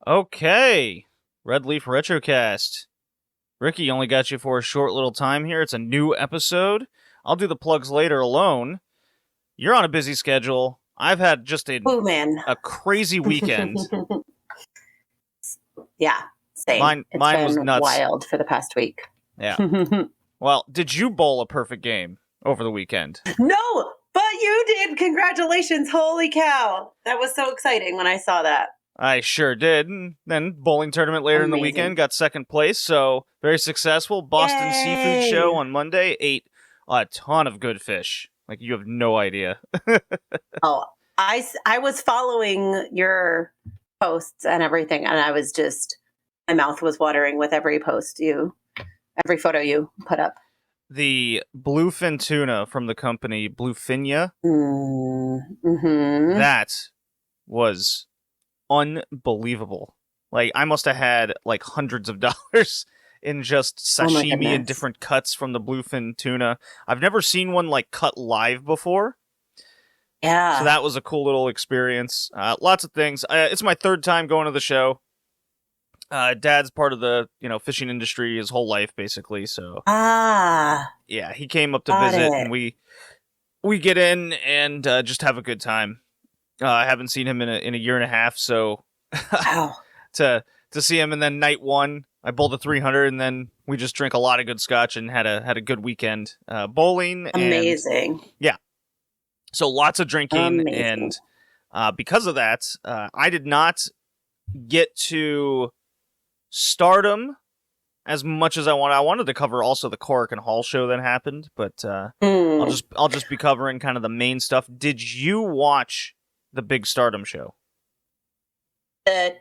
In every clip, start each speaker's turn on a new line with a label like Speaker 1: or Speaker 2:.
Speaker 1: Okay, Red Leaf Retrocast. Rickee only got you for a short little time here. It's a new episode. I'll do the plugs later alone. You're on a busy schedule. I've had just a crazy weekend.
Speaker 2: Yeah, same.
Speaker 1: Mine was nuts.
Speaker 2: Wild for the past week.
Speaker 1: Yeah. Well, did you bowl a perfect game over the weekend?
Speaker 2: No, but you did. Congratulations. Holy cow. That was so exciting when I saw that.
Speaker 1: I sure did. And then bowling tournament later in the weekend, got second place, so very successful. Boston Seafood Show on Monday, ate a ton of good fish. Like, you have no idea.
Speaker 2: Oh, I was following your posts and everything, and I was just, my mouth was watering with every photo you put up.
Speaker 1: The bluefin tuna from the company Bluefinia, that was unbelievable. Like, I must have had like hundreds of dollars in just sashimi and different cuts from the bluefin tuna. I've never seen one like cut live before.
Speaker 2: Yeah.
Speaker 1: So that was a cool little experience. Lots of things. It's my third time going to the show. Dad's part of the fishing industry his whole life, basically. So yeah, he came up to visit, and we get in and just have a good time. I haven't seen him in a year and a half, so
Speaker 2: wow.
Speaker 1: to see him, and then night one, I bowled a 300, and then we just drank a lot of good scotch and had a good weekend bowling.
Speaker 2: Amazing.
Speaker 1: And, yeah, so lots of drinking, and because of that, I did not get to Stardom as much as I wanted. I wanted to cover also the Cork and Hall show that happened, but I'll just be covering kind of the main stuff. Did you watch the big Stardom show?
Speaker 2: The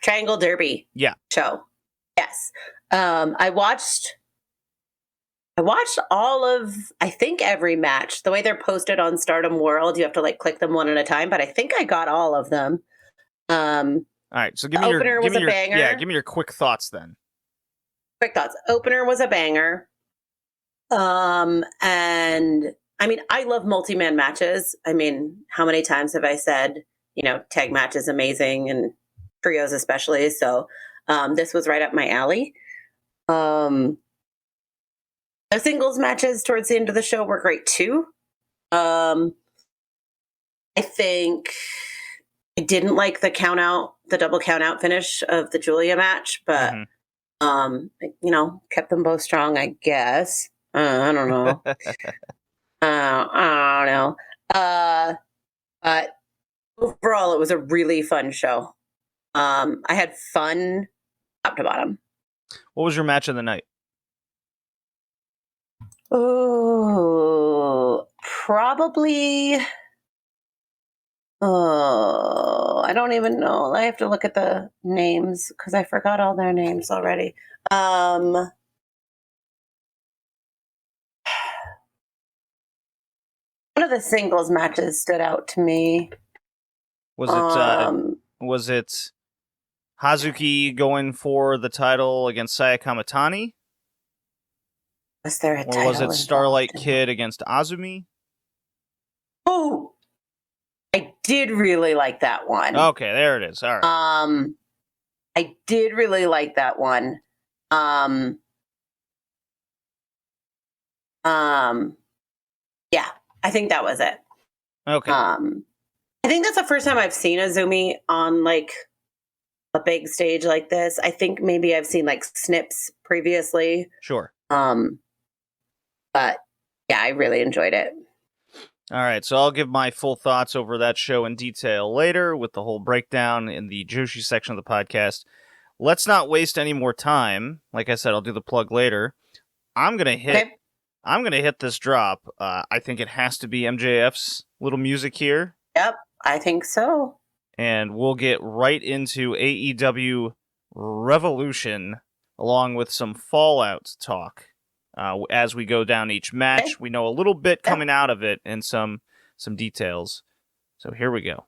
Speaker 2: Triangle Derby show. Yes. I watched all of, I think, every match. The way they're posted on Stardom World, you have to like click them one at a time, but I think I got all of them.
Speaker 1: All right, so give me
Speaker 2: banger.
Speaker 1: Yeah, give me your quick thoughts then.
Speaker 2: Quick thoughts. Opener was a banger. And I mean, I love multi-man matches. I mean, how many times have I said, tag match is amazing, and trios especially. So this was right up my alley. The singles matches towards the end of the show were great too. I think I didn't like the double count out finish of the Julia match, but kept them both strong, I guess. I don't know. I don't know. But overall, it was a really fun show. I had fun top to bottom.
Speaker 1: What was your match of the night?
Speaker 2: Oh, probably. Oh, I don't even know. I have to look at the names because I forgot all their names already. One of the singles matches stood out to me.
Speaker 1: Was it Hazuki going for the title against Saya Kamitani?
Speaker 2: Was there a title?
Speaker 1: Or was it Starlight Kid against Azumi?
Speaker 2: Oh, I did really like that one.
Speaker 1: Okay, there it is. All right.
Speaker 2: I did really like that one. Yeah, I think that was it.
Speaker 1: Okay.
Speaker 2: I think that's the first time I've seen Azumi on like a big stage like this. I think maybe I've seen like snips previously.
Speaker 1: Sure.
Speaker 2: But yeah, I really enjoyed it.
Speaker 1: All right, so I'll give my full thoughts over that show in detail later with the whole breakdown in the Joshi section of the podcast. Let's not waste any more time. Like I said, I'll do the plug later. I'm gonna hit this drop. I think it has to be MJF's little music here.
Speaker 2: Yep, I think so.
Speaker 1: And we'll get right into AEW Revolution along with some Fallout talk. As we go down each match, okay. We know a little bit coming out of it and some details. So here we go.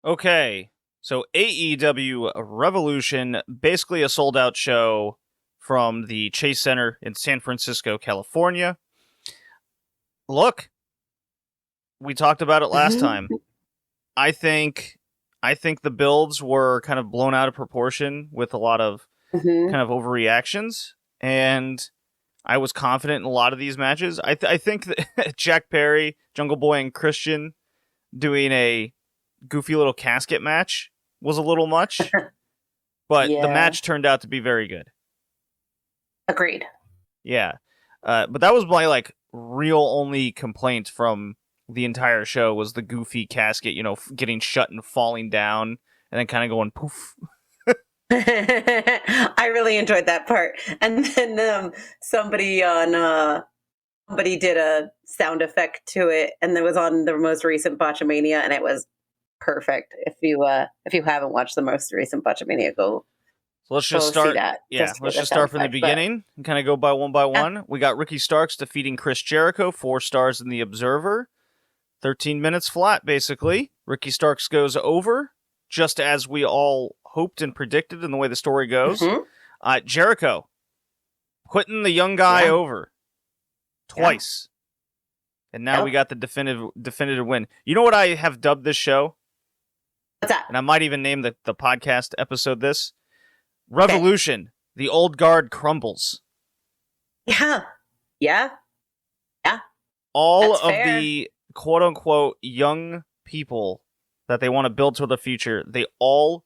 Speaker 1: Okay, So AEW Revolution, basically a sold-out show from the Chase Center in San Francisco, California. Look, we talked about it last time. I think the builds were kind of blown out of proportion with a lot of kind of overreactions, and I was confident in a lot of these matches. I think that Jack Perry, Jungle Boy, and Christian doing a goofy little casket match was a little much, but the match turned out to be very good.
Speaker 2: Agreed.
Speaker 1: Yeah. But that was my like real only complaint from the entire show was the goofy casket, getting shut and falling down and then kind of going poof.
Speaker 2: I really enjoyed that part. And then somebody did a sound effect to it, and it was on the most recent Botchamania, and it was perfect. If you haven't watched the most recent Botchamania, go.
Speaker 1: So let's just start. That. Yeah, let's just start from the beginning and kind of go by one by one. We got Ricky Starks defeating Chris Jericho, 4 stars in the Observer. 13 minutes flat, basically. Ricky Starks goes over, just as we all hoped and predicted in the way the story goes. Jericho putting the young guy over twice. And now we got the definitive win. You know what I have dubbed this show?
Speaker 2: What's that?
Speaker 1: And I might even name the podcast episode this. Revolution. The old guard crumbles.
Speaker 2: Yeah. Yeah. Yeah.
Speaker 1: All That's of fair. The quote-unquote young people that they want to build to the future, they all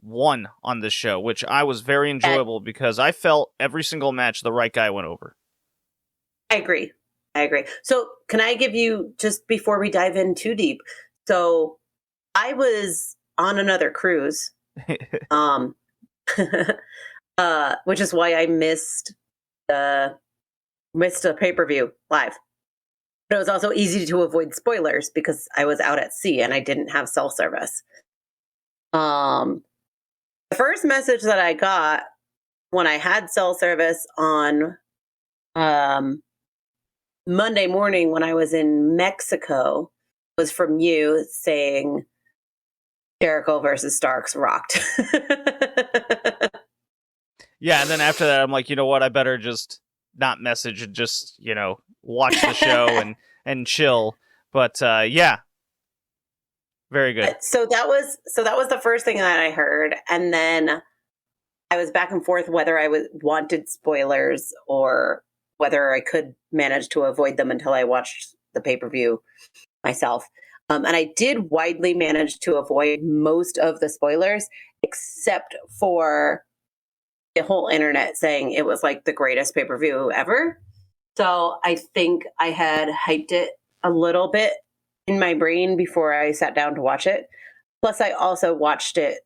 Speaker 1: won on this show, which I was very enjoyable because I felt every single match the right guy went over.
Speaker 2: I agree. So can I give you, just before we dive in too deep, so I was on another cruise, which is why I missed a pay-per-view live. But it was also easy to avoid spoilers because I was out at sea and I didn't have cell service. The first message that I got when I had cell service on Monday morning when I was in Mexico was from you saying Jericho versus Starks rocked.
Speaker 1: Yeah, and then after that, I'm like, you know what? I better just not message and just, watch the show and chill. But yeah, very good.
Speaker 2: So that was the first thing that I heard, and then I was back and forth whether I wanted spoilers or whether I could manage to avoid them until I watched the pay-per-view myself. And I did widely manage to avoid most of the spoilers, except for the whole internet saying it was like the greatest pay-per-view ever. So I think I had hyped it a little bit in my brain before I sat down to watch it. Plus, I also watched it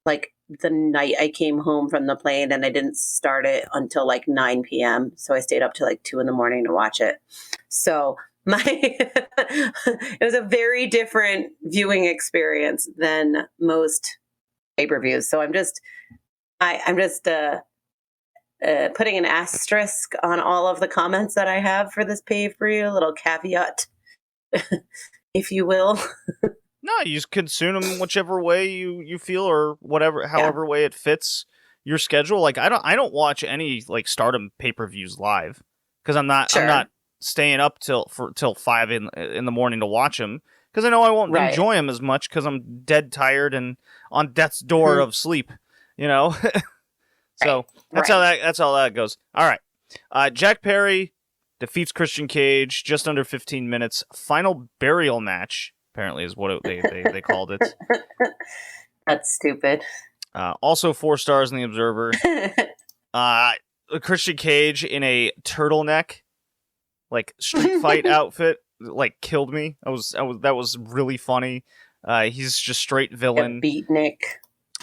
Speaker 2: like the night I came home from the plane, and I didn't start it until like 9 p.m. So I stayed up till like 2 a.m. to watch it. So it was a very different viewing experience than most pay-per-views. So I'm just putting an asterisk on all of the comments that I have for this pay-per-view, a little caveat, if you will.
Speaker 1: No, you just consume them whichever way you feel, or however way it fits your schedule. Like I don't watch any like Stardom pay-per-views live because I'm not staying up till 5 in the morning to watch them because I know I won't enjoy them as much because I'm dead tired and on death's door of sleep. So that's how that goes. All right, Jack Perry defeats Christian Cage just under 15 minutes. Final burial match. Apparently is what they called it.
Speaker 2: That's stupid.
Speaker 1: Also 4 stars in the Observer. Christian Cage in a turtleneck, like street fight outfit, like killed me. That was really funny. He's just straight villain.
Speaker 2: Beatnik.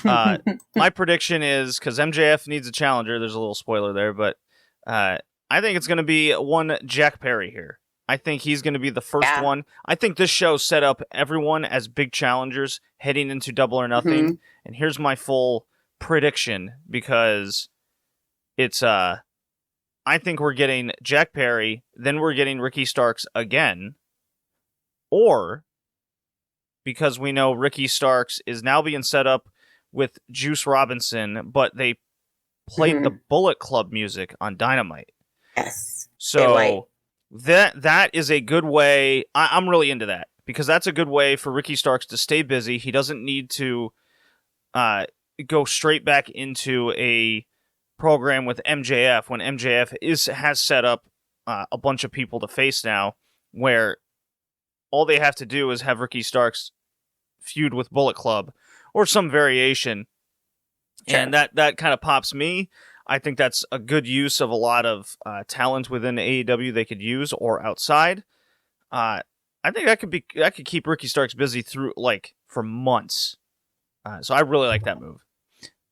Speaker 1: My prediction is because MJF needs a challenger. There's a little spoiler there, but I think it's going to be one Jack Perry here. I think he's going to be the first one. I think this show set up everyone as big challengers heading into Double or Nothing. And here's my full prediction because it's I think we're getting Jack Perry, then we're getting Ricky Starks again, or because we know Ricky Starks is now being set up with Juice Robinson, but they played the Bullet Club music on Dynamite.
Speaker 2: Yes.
Speaker 1: So that is a good way. I'm really into that because that's a good way for Ricky Starks to stay busy. He doesn't need to go straight back into a program with MJF when MJF has set up a bunch of people to face now, where all they have to do is have Ricky Starks feud with Bullet Club or some variation. Sure. And that kind of pops me. I think that's a good use of a lot of talent within AEW they could use or outside. I think that could keep Ricky Starks busy through for months. So I really like that move.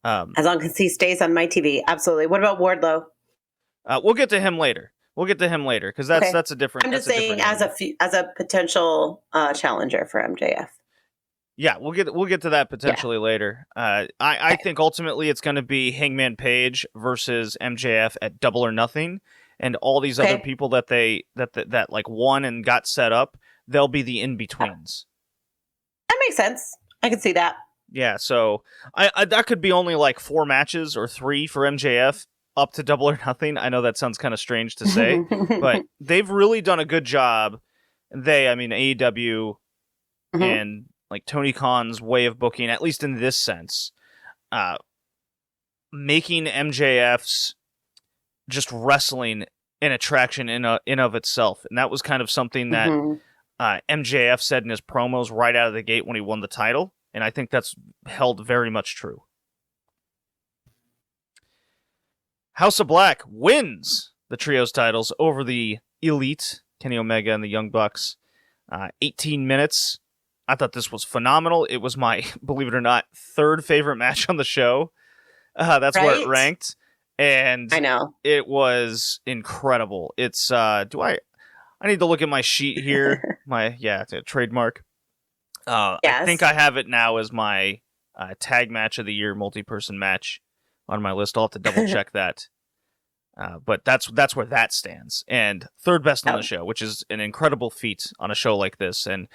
Speaker 2: As long as he stays on my TV, absolutely. What about Wardlow?
Speaker 1: We'll get to him later. Because that's a different.
Speaker 2: I'm just saying as a potential challenger for MJF.
Speaker 1: Yeah, we'll get to that potentially later. I think ultimately it's going to be Hangman Page versus MJF at Double or Nothing, and all these other people that won and got set up, they'll be the in betweens.
Speaker 2: That makes sense. I can see that.
Speaker 1: Yeah, so I that could be only 4 matches or 3 for MJF up to Double or Nothing. I know that sounds kind of strange to say, but they've really done a good job. AEW and Tony Khan's way of booking, at least in this sense, making MJF's just wrestling an attraction in of itself. And that was kind of something that MJF said in his promos right out of the gate when he won the title. And I think that's held very much true. House of Black wins the Trios titles over the Elite, Kenny Omega and the Young Bucks. 18 minutes. I thought this was phenomenal. It was my, believe it or not, 3rd favorite match on the show. That's where it ranked. And I know it was incredible. It's I need to look at my sheet here. It's a trademark. Yes. I think I have it now as my tag match of the year, multi-person match on my list. I'll have to double check that. But that's where that stands. And 3rd best on the show, which is an incredible feat on a show like this. And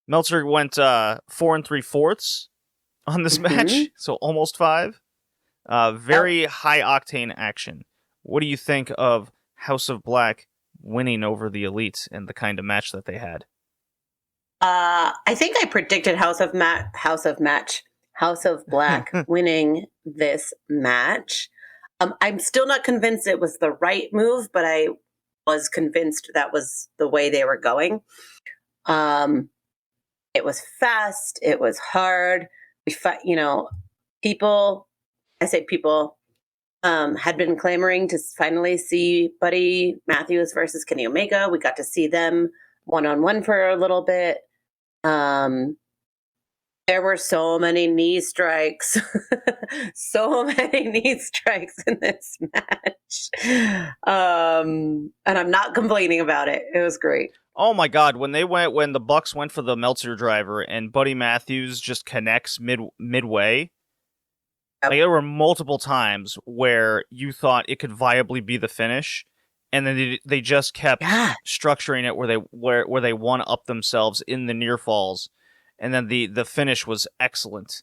Speaker 1: Meltzer went 4 3/4 on this match, so almost 5. Very high octane action. What do you think of House of Black winning over the Elite and the kind of match that they had?
Speaker 2: I think I predicted House of Black winning this match. I'm still not convinced it was the right move, but I was convinced that was the way they were going. It was fast. It was hard. People had been clamoring to finally see Buddy Matthews versus Kenny Omega. We got to see them one-on-one for a little bit. There were so many knee strikes. So many knee strikes in this match. And I'm not complaining about it. It was great.
Speaker 1: Oh my God, when the Bucks went for the Meltzer driver and Buddy Matthews just connects midway, there were multiple times where you thought it could viably be the finish, and then they just kept structuring it where they one up themselves in the near falls, and then the finish was excellent,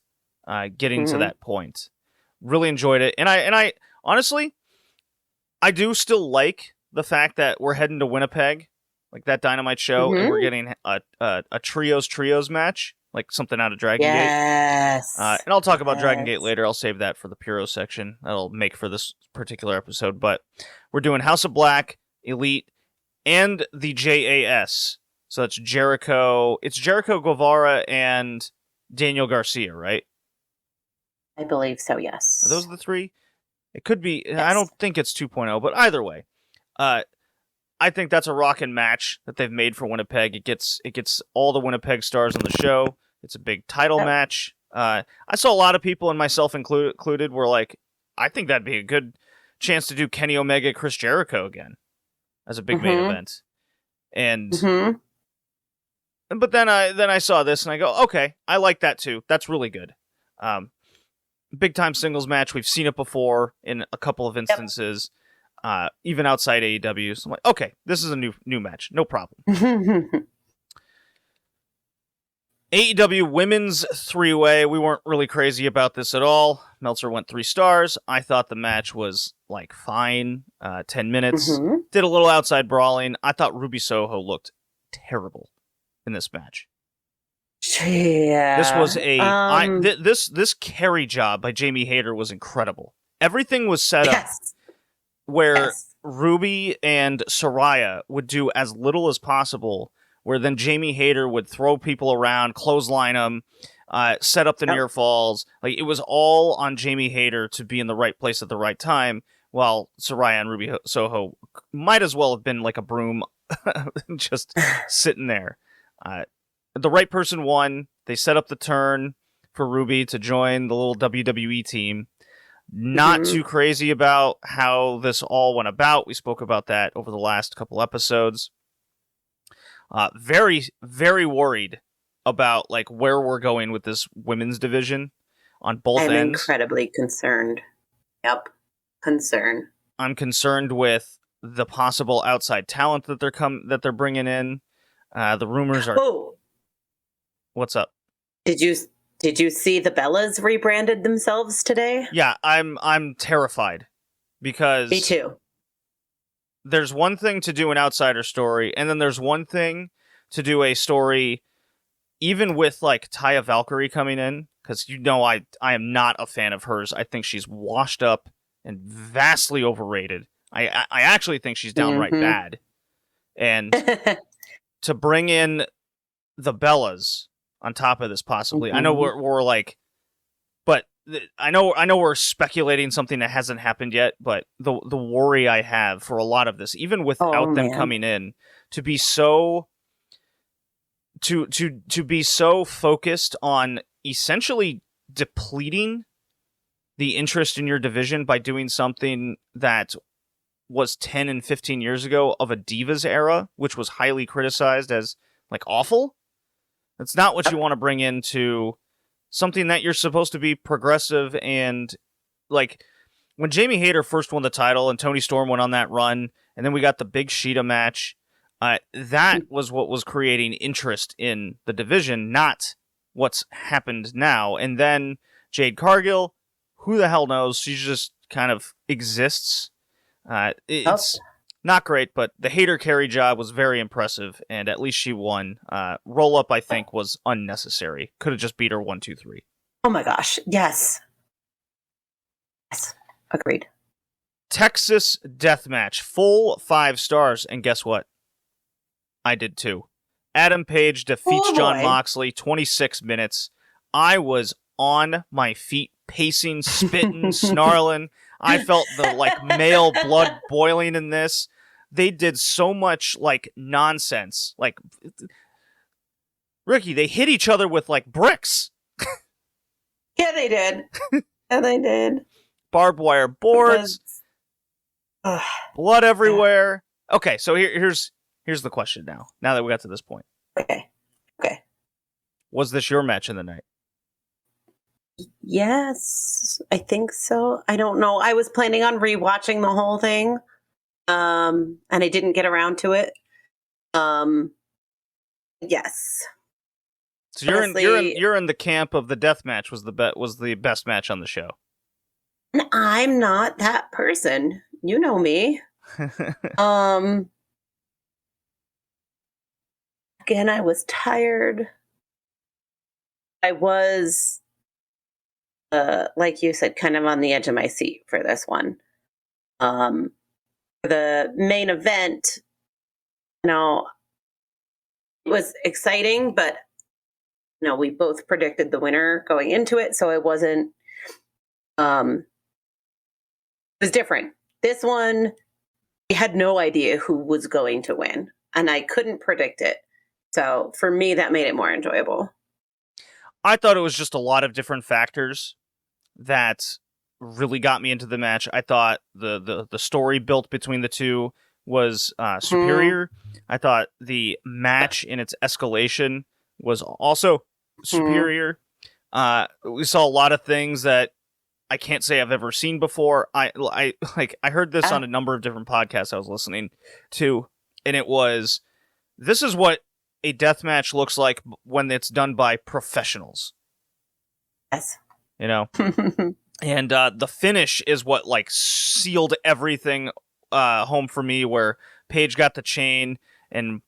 Speaker 1: getting to that point. Really enjoyed it, and I honestly, I do still like the fact that we're heading to Winnipeg, like that Dynamite show, and we're getting a trios match. Like something out of Dragongate.
Speaker 2: Yes.
Speaker 1: And I'll talk about Dragongate later. I'll save that for the Puro section. That'll make for this particular episode. But we're doing House of Black, Elite, and the JAS. So it's Jericho. It's Jericho, Guevara, and Daniel Garcia, right?
Speaker 2: I believe so, yes.
Speaker 1: Are those the 3? It could be. Yes. I don't think it's 2.0, but either way. I think that's a rockin' match that they've made for Winnipeg. It gets all the Winnipeg stars on the show. It's a big title match. I saw a lot of people, and myself included, were like, I think that'd be a good chance to do Kenny Omega, Chris Jericho again as a big main event. And but then I saw this and I go, okay, I like that too. That's really good. Big time singles match. We've seen it before in a couple of instances. Even outside AEW. So I'm like, okay, this is a new match. No problem. AEW Women's 3-Way. We weren't really crazy about this at all. Meltzer went 3 stars. I thought the match was, like, fine. 10 minutes.
Speaker 2: Mm-hmm.
Speaker 1: Did a little outside brawling. I thought Ruby Soho looked terrible in this match.
Speaker 2: Yeah.
Speaker 1: This was this carry job by Jamie Hayter was incredible. Everything was set up where Ruby and Saraya would do as little as possible, where then Jamie Hayter would throw people around, clothesline them, set up the near falls. Like, it was all on Jamie Hayter to be in the right place at the right time, while Saraya and Ruby Soho might as well have been like a broom just sitting there. The right person won. They set up the turn for Ruby to join the little WWE team. Not too crazy about how this all went about. We spoke about that over the last couple episodes. Very, very worried about like where we're going with this women's division on both ends.
Speaker 2: I'm incredibly concerned. Yep, concern.
Speaker 1: I'm concerned with the possible outside talent that they're bringing in. The rumors are.
Speaker 2: Oh,
Speaker 1: what's up?
Speaker 2: Did you see the Bellas rebranded themselves today?
Speaker 1: Yeah, I'm terrified because
Speaker 2: me too.
Speaker 1: There's one thing to do an outsider story, and then there's one thing to do a story, even with like Taya Valkyrie coming in, because I am not a fan of hers. I think she's washed up and vastly overrated. I actually think she's downright bad, and to bring in the Bellas on top of this, possibly. I know we're like, but I know we're speculating something that hasn't happened yet. But the worry I have for a lot of this, even without them coming in, to be so to be so focused on essentially depleting the interest in your division by doing something that was 10 and 15 years ago of a Divas era, which was highly criticized as like awful. That's not what you want to bring into something that you're supposed to be progressive. And like when Jamie Hayter first won the title and Toni Storm went on that run, and then we got the big Sheeta match, that was what was creating interest in the division, not what's happened now. And then Jade Cargill, who the hell knows? She just kind of exists. It's not great, but the Hayter carry job was very impressive, and at least she won. Roll up, I think, was unnecessary. Could have just beat her 1-2-3.
Speaker 2: Oh my gosh, yes. Yes, agreed.
Speaker 1: Texas Deathmatch, full 5 stars, and guess what? I did too. Adam Page defeats Jon Moxley, 26 minutes. I was on my feet, pacing, spitting, snarling. I felt the like male blood boiling in this. They did so much like nonsense. Like Rickee, they hit each other with like bricks.
Speaker 2: Yeah, they did. Yeah, they did.
Speaker 1: Barbed wire boards. Blood everywhere. Okay, so here's the question now. Now that we got to this point.
Speaker 2: Okay.
Speaker 1: Was this your match of the night?
Speaker 2: Yes, I think so. I don't know. I was planning on rewatching the whole thing, and I didn't get around to it. Yes.
Speaker 1: So you're in the camp of the death match was the best match on the show.
Speaker 2: I'm not that person. You know me. Again, I was tired. I was, like you said, kind of on the edge of my seat for this one. The main event, it was exciting, but we both predicted the winner going into it, so it wasn't. It was different. This one, I had no idea who was going to win, and I couldn't predict it. So for me, that made it more enjoyable.
Speaker 1: I thought it was just a lot of different factors that really got me into the match. I thought the story built between the two was superior. I thought the match in its escalation was also superior. We saw a lot of things that I can't say I've ever seen before. I heard this on a number of different podcasts I was listening to, and it was, this is what a deathmatch looks like when it's done by professionals.
Speaker 2: Yes.
Speaker 1: You know? And the finish is what like sealed everything home for me, where Paige got the chain and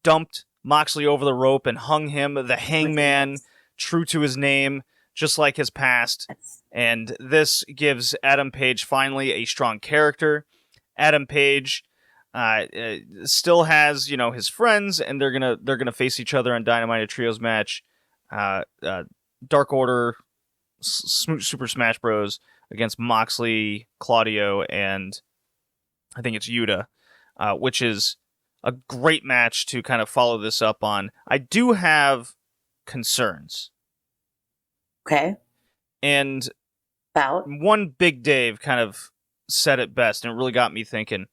Speaker 1: dumped Moxley over the rope and hung him, the Hangman, true to his name, just like his past. And this gives Adam Page finally a strong character. Adam Page still has, his friends, and they're gonna face each other in Dynamite, a trios match. Dark Order, Super Smash Bros. Against Moxley, Claudio, and I think it's Yuta, which is a great match to kind of follow this up on. I do have concerns.
Speaker 2: Okay.
Speaker 1: And
Speaker 2: about
Speaker 1: one Big Dave kind of said it best, and it really got me thinking.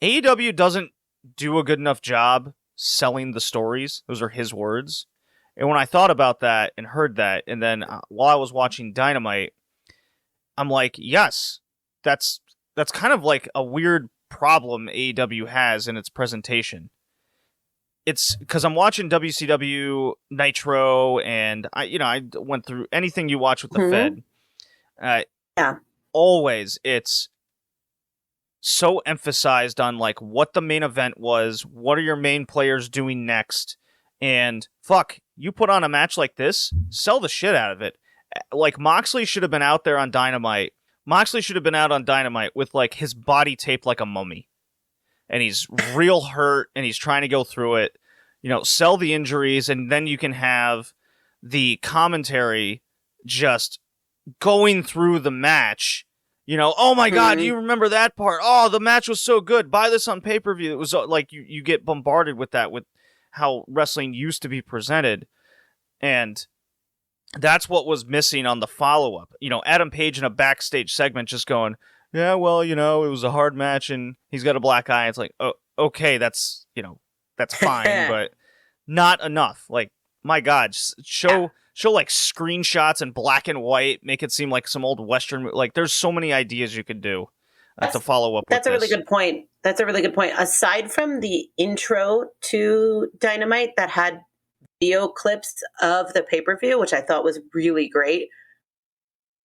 Speaker 1: AEW doesn't do a good enough job selling the stories. Those are his words. And when I thought about that and heard that, and then while I was watching Dynamite, I'm like, yes, that's kind of like a weird problem AEW has in its presentation. It's because I'm watching WCW Nitro, and I went through anything you watch with the Fed.
Speaker 2: Yeah.
Speaker 1: Always, it's so emphasized on like what the main event was, what are your main players doing next, and fuck, you put on a match like this, sell the shit out of it. Like Moxley should have been out there on Dynamite. Moxley should have been out on Dynamite with like his body taped like a mummy, and he's real hurt, and he's trying to go through it. Sell the injuries, and then you can have the commentary just going through the match. Oh my God, do you remember that part? Oh, the match was so good. Buy this on pay-per-view. It was like you get bombarded with that, with how wrestling used to be presented. And that's what was missing on the follow-up. Adam Page in a backstage segment just going, yeah, well, it was a hard match and he's got a black eye. It's like, oh, okay, that's fine, but not enough. Like, my God, show like screenshots in black and white, make it seem like some old Western. Like, there's so many ideas you could do to follow up with
Speaker 2: That's a really good point. That's a really good point. Aside from the intro to Dynamite that had video clips of the pay-per-view, which I thought was really great.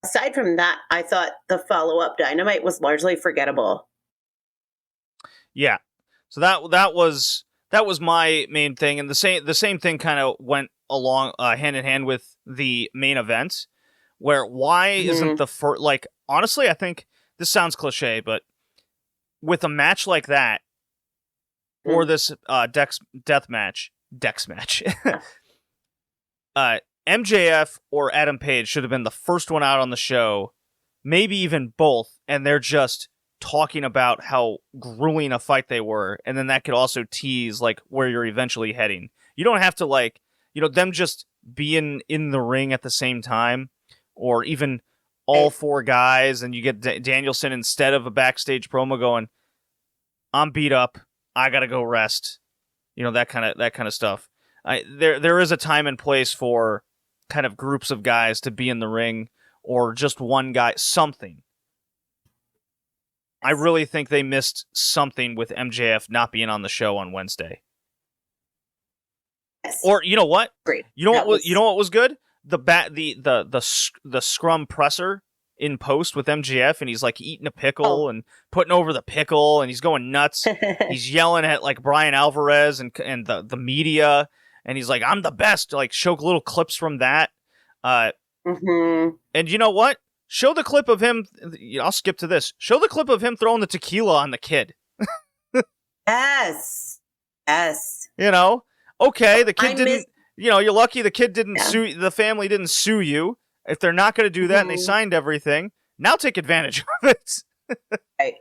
Speaker 2: Aside from that, I thought the follow-up Dynamite was largely forgettable.
Speaker 1: Yeah. So that was my main thing, and the same thing kind of went along hand in hand with the main event, where why isn't the first, like, honestly, I think this sounds cliche, but with a match like that, or this death match, MJF or Adam Page should have been the first one out on the show, maybe even both, and they're just talking about how grueling a fight they were, and then that could also tease like where you're eventually heading. You don't have to like, them just being in the ring at the same time, or even all four guys, and you get Danielson instead of a backstage promo going, I'm beat up, I gotta go rest. That kind of stuff. There is a time and place for kind of groups of guys to be in the ring, or just one guy, something. I really think they missed something with MJF not being on the show on Wednesday.
Speaker 2: Yes.
Speaker 1: Or you know what?
Speaker 2: Great.
Speaker 1: You know what was good? The scrum presser in post with MJF, and he's like eating a pickle and putting over the pickle, and he's going nuts. He's yelling at like Brian Alvarez and the media, and he's like, I'm the best. Like, show little clips from that. And you know what? Show the clip of him. I'll skip to this. Show the clip of him throwing the tequila on the kid.
Speaker 2: Yes.
Speaker 1: Okay, the kid didn't. You're lucky the kid didn't sue. The family didn't sue you. If they're not going to do that and they signed everything, now take advantage of it.
Speaker 2: Right.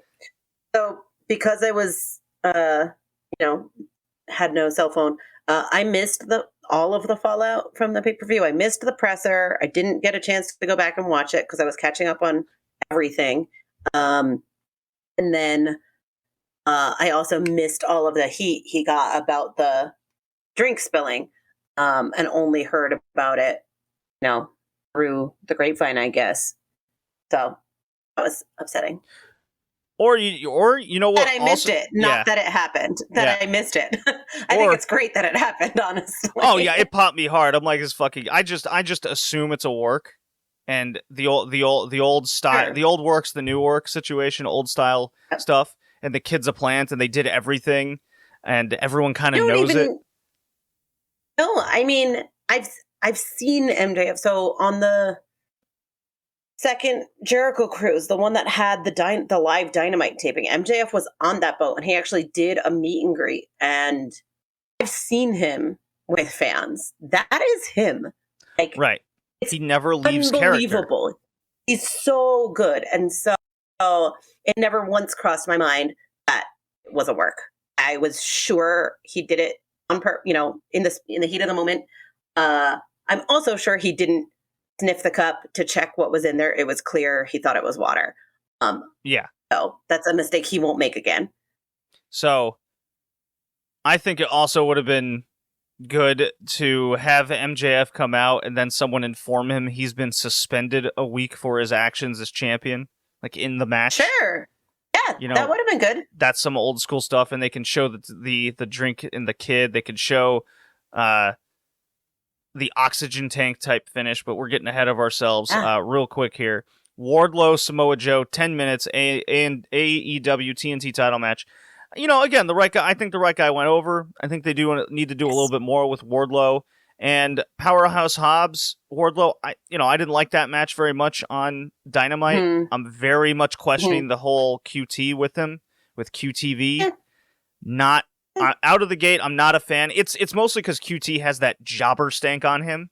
Speaker 2: So because I was, had no cell phone, I missed all of the fallout from the pay-per-view. I missed the presser. I didn't get a chance to go back and watch it because I was catching up on everything. And then I also missed all of the heat he got about the drink spilling, and only heard about it, through the grapevine, I guess. So that was upsetting.
Speaker 1: Or you know what?
Speaker 2: That I missed it, not that it happened. I missed it. I think it's great that it happened, honestly.
Speaker 1: Oh yeah, it popped me hard. I'm like, it's fucking. I just assume it's a work, and the old style, the old works, the new work situation, old style stuff, and the kid's a plant, and they did everything, and everyone kind of knows it.
Speaker 2: No, I mean, I've seen MJF. So on the second Jericho cruise, the one that had the live Dynamite taping, MJF was on that boat, and he actually did a meet and greet, and I've seen him with fans. That is him. Like,
Speaker 1: right. He never leaves
Speaker 2: unbelievable.
Speaker 1: character.
Speaker 2: He's so good, and so it never once crossed my mind that it was a work. I was sure he did it on in the heat of the moment. I'm also sure he didn't sniff the cup to check what was in there. It was clear he thought it was water.
Speaker 1: Yeah.
Speaker 2: So that's a mistake he won't make again.
Speaker 1: So I think it also would have been good to have MJF come out and then someone inform him he's been suspended a week for his actions as champion, like in the match.
Speaker 2: Sure. Yeah, that would have been good.
Speaker 1: That's some old school stuff, and they can show the drink in the kid. They could show the oxygen tank type finish, but we're getting ahead of ourselves real quick here. Wardlow, Samoa Joe, 10 minutes, and AEW TNT title match. Again, the right guy. I think the right guy went over. I think they do need to do a little bit more with Wardlow and Powerhouse Hobbs. Wardlow, I didn't like that match very much on Dynamite. Mm-hmm. I'm very much questioning the whole QT with him, with QTV. Not out of the gate, I'm not a fan. It's mostly because QT has that jobber stank on him.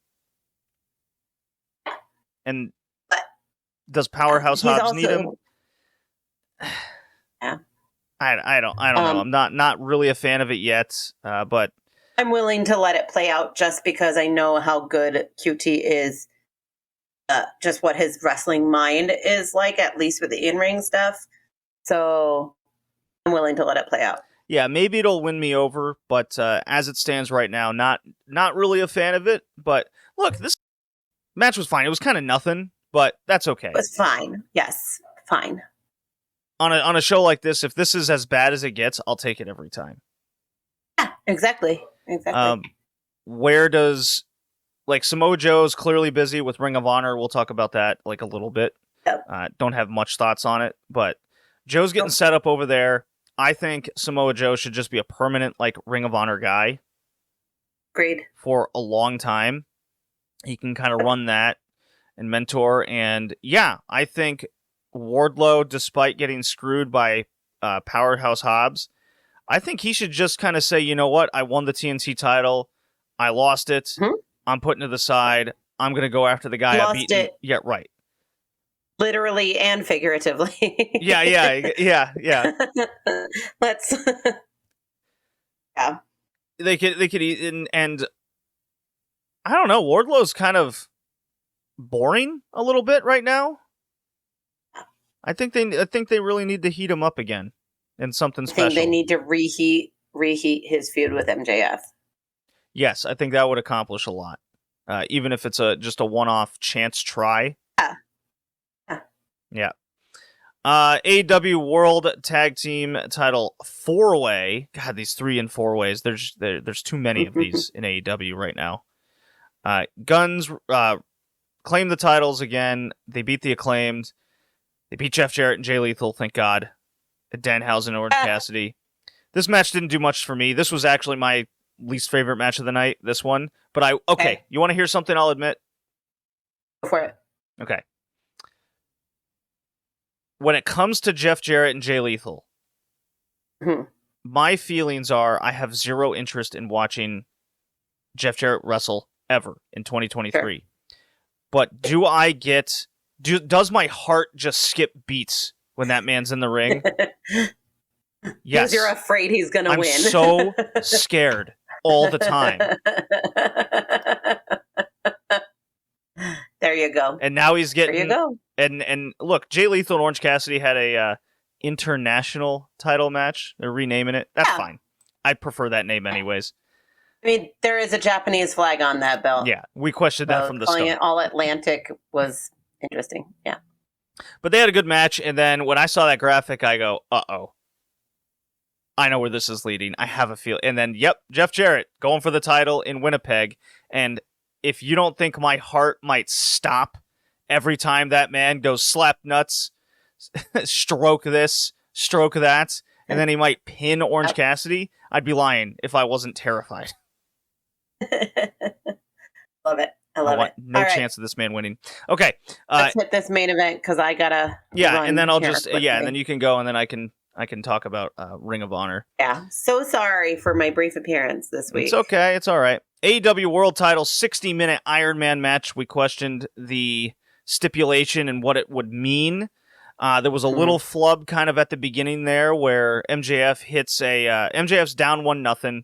Speaker 1: And does Powerhouse Hobbs need him?
Speaker 2: Yeah.
Speaker 1: I don't know. I'm not really a fan of it yet, but
Speaker 2: I'm willing to let it play out just because I know how good QT is, just what his wrestling mind is like, at least with the in-ring stuff. So I'm willing to let it play out.
Speaker 1: Yeah, maybe it'll win me over, but as it stands right now, not really a fan of it. But look, this match was fine. It was kind of nothing, but that's okay.
Speaker 2: It was fine. Yes, fine.
Speaker 1: On a show like this, if this is as bad as it gets, I'll take it every time.
Speaker 2: Yeah, exactly.
Speaker 1: Where does Samoa Joe's clearly busy with Ring of Honor? We'll talk about that a little bit.
Speaker 2: Yep.
Speaker 1: Don't have much thoughts on it, but Joe's getting set up over there. I think Samoa Joe should just be a permanent Ring of Honor guy.
Speaker 2: Agreed. For
Speaker 1: a long time. He can kind of run that and mentor. And yeah, I think Wardlow, despite getting screwed by Powerhouse Hobbs, I think he should just kind of say, you know what? I won the TNT title. I lost it. Mm-hmm. I'm putting it to the side. I'm going to go after the guy I beat. Yeah, right.
Speaker 2: Literally and figuratively.
Speaker 1: Yeah.
Speaker 2: Let's. Yeah.
Speaker 1: They could eat and I don't know. Wardlow's kind of boring a little bit right now. I think they really need to heat him up again in something special.
Speaker 2: I think they need to reheat his feud with MJF.
Speaker 1: Yes, I think that would accomplish a lot. Even if it's just a one-off chance try. Yeah. AEW World Tag Team Title 4-way. God, these 3 and 4 ways. There's too many of these in AEW right now. Guns claim the titles again. They beat the Acclaimed. They beat Jeff Jarrett and Jay Lethal, thank God. Danhausen and Orange Cassidy. This match didn't do much for me. This was actually my least favorite match of the night, this one. But okay. You want to hear something I'll admit?
Speaker 2: Go for it.
Speaker 1: Okay. When it comes to Jeff Jarrett and Jay Lethal, my feelings are I have zero interest in watching Jeff Jarrett wrestle ever in 2023. Sure. But does my heart just skip beats when that man's in the ring? Yes.
Speaker 2: Because you're afraid he's going to win.
Speaker 1: I'm so scared all the time.
Speaker 2: There you go.
Speaker 1: And now he's getting...
Speaker 2: There you go.
Speaker 1: And look, Jay Lethal and Orange Cassidy had a international title match. They're renaming it. That's fine. I prefer that name anyways.
Speaker 2: I mean, there is a Japanese flag on that belt.
Speaker 1: Yeah, we questioned that from the start.
Speaker 2: Calling it All Atlantic was interesting. Yeah.
Speaker 1: But they had a good match, and then when I saw that graphic, I go, uh-oh. I know where this is leading. I have a feel. And then, yep, Jeff Jarrett going for the title in Winnipeg. And if you don't think my heart might stop every time that man goes slap nuts, stroke this, stroke that, and then he might pin Orange Cassidy, I'd be lying if I wasn't terrified.
Speaker 2: Love it. I love it.
Speaker 1: No chance of this man winning. Okay.
Speaker 2: Let's hit this main event because I gotta.
Speaker 1: Yeah, and then I'll just and then you can go, and then I can talk about Ring of Honor.
Speaker 2: Yeah. So sorry for my brief appearance this week.
Speaker 1: It's okay. It's all right. AEW World Title 60-minute Iron Man match. We questioned the stipulation and what it would mean. There was a little flub kind of at the beginning there where MJF hits MJF's down 1-0.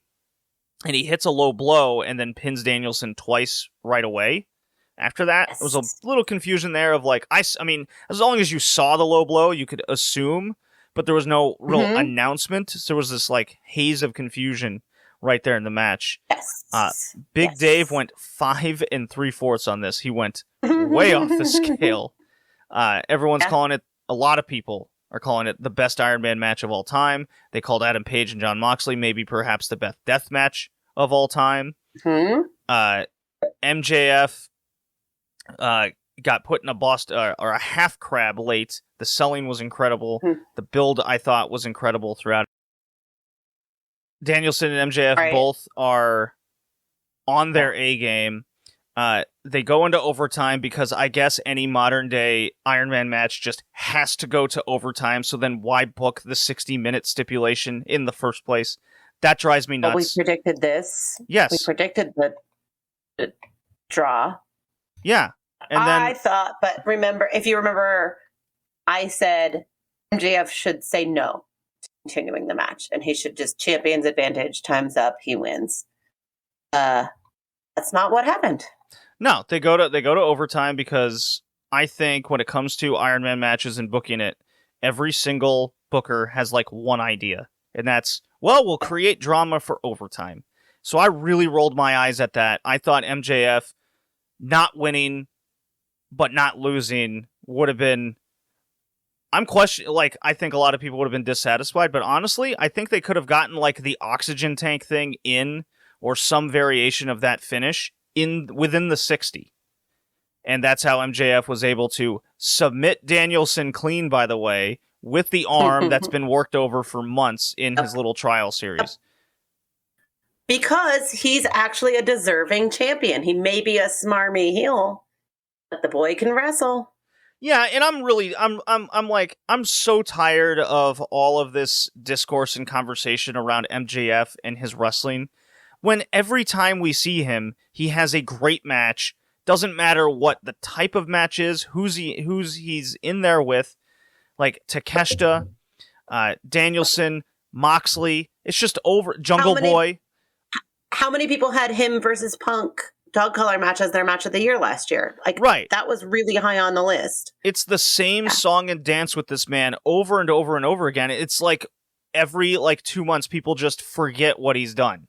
Speaker 1: And he hits a low blow and then pins Danielson twice right away. After that, There was a little confusion there of like, I mean, as long as you saw the low blow, you could assume, but there was no real announcement. So there was this like haze of confusion right there in the match.
Speaker 2: Yes.
Speaker 1: Big Dave went 5 3/4 on this. He went way off the scale. Everyone's calling it, a lot of people are calling it the best Iron Man match of all time. They called Adam Page and Jon Moxley maybe perhaps the best death match of all time. MJF got put in a Boston or a half crab late. The selling was incredible. The build I thought was incredible throughout. Danielson and MJF both are on their A game. They go into overtime because I guess any modern day Iron Man match just has to go to overtime. So then why book the 60-minute stipulation in the first place? That drives me nuts.
Speaker 2: But we predicted this.
Speaker 1: Yes.
Speaker 2: We predicted the draw.
Speaker 1: Yeah. And then
Speaker 2: I thought, but if you remember, I said MJF should say no to continuing the match and he should just champion's advantage, time's up, he wins. That's not what happened.
Speaker 1: No, they go to overtime because I think when it comes to Iron Man matches and booking it, every single booker has like one idea, and that's, well, we'll create drama for overtime. So I really rolled my eyes at that. I thought MJF not winning but not losing would have been, I think a lot of people would have been dissatisfied, but honestly, I think they could have gotten like the oxygen tank thing in or some variation of that finish within the 60. And that's how MJF was able to submit Danielson clean, by the way, with the arm that's been worked over for months in his little trial series.
Speaker 2: Because he's actually a deserving champion. He may be a smarmy heel, but the boy can wrestle.
Speaker 1: Yeah, and I'm so tired of all of this discourse and conversation around MJF and his wrestling. When every time we see him, he has a great match. Doesn't matter what the type of match is, who's he's in there with, like Takeshita, Danielson, Moxley. It's just over. Jungle Boy.
Speaker 2: How many people had him versus Punk dog collar match as their match of the year last year? Like,
Speaker 1: right.
Speaker 2: That was really high on the list.
Speaker 1: It's the same song and dance with this man over and over and over again. It's like every 2 months, people just forget what he's done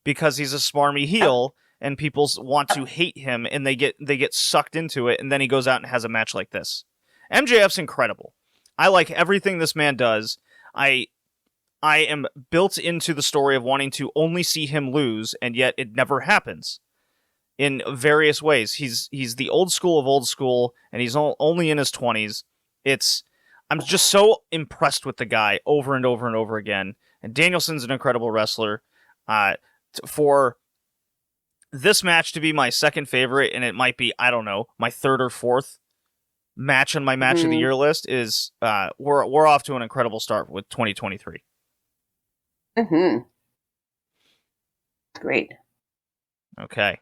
Speaker 1: because he's a smarmy heel. And people want to hate him, and they get sucked into it, and then he goes out and has a match like this. MJF's incredible. I like everything this man does. I am built into the story of wanting to only see him lose, and yet it never happens. In various ways, he's the old school of old school, and he's only in his 20s. I'm just so impressed with the guy over and over and over again. And Danielson's an incredible wrestler. For this match to be my second favorite, and it might be, I don't know, my third or fourth match on my match of the year list, is we're off to an incredible start with 2023.
Speaker 2: Great.
Speaker 1: Okay.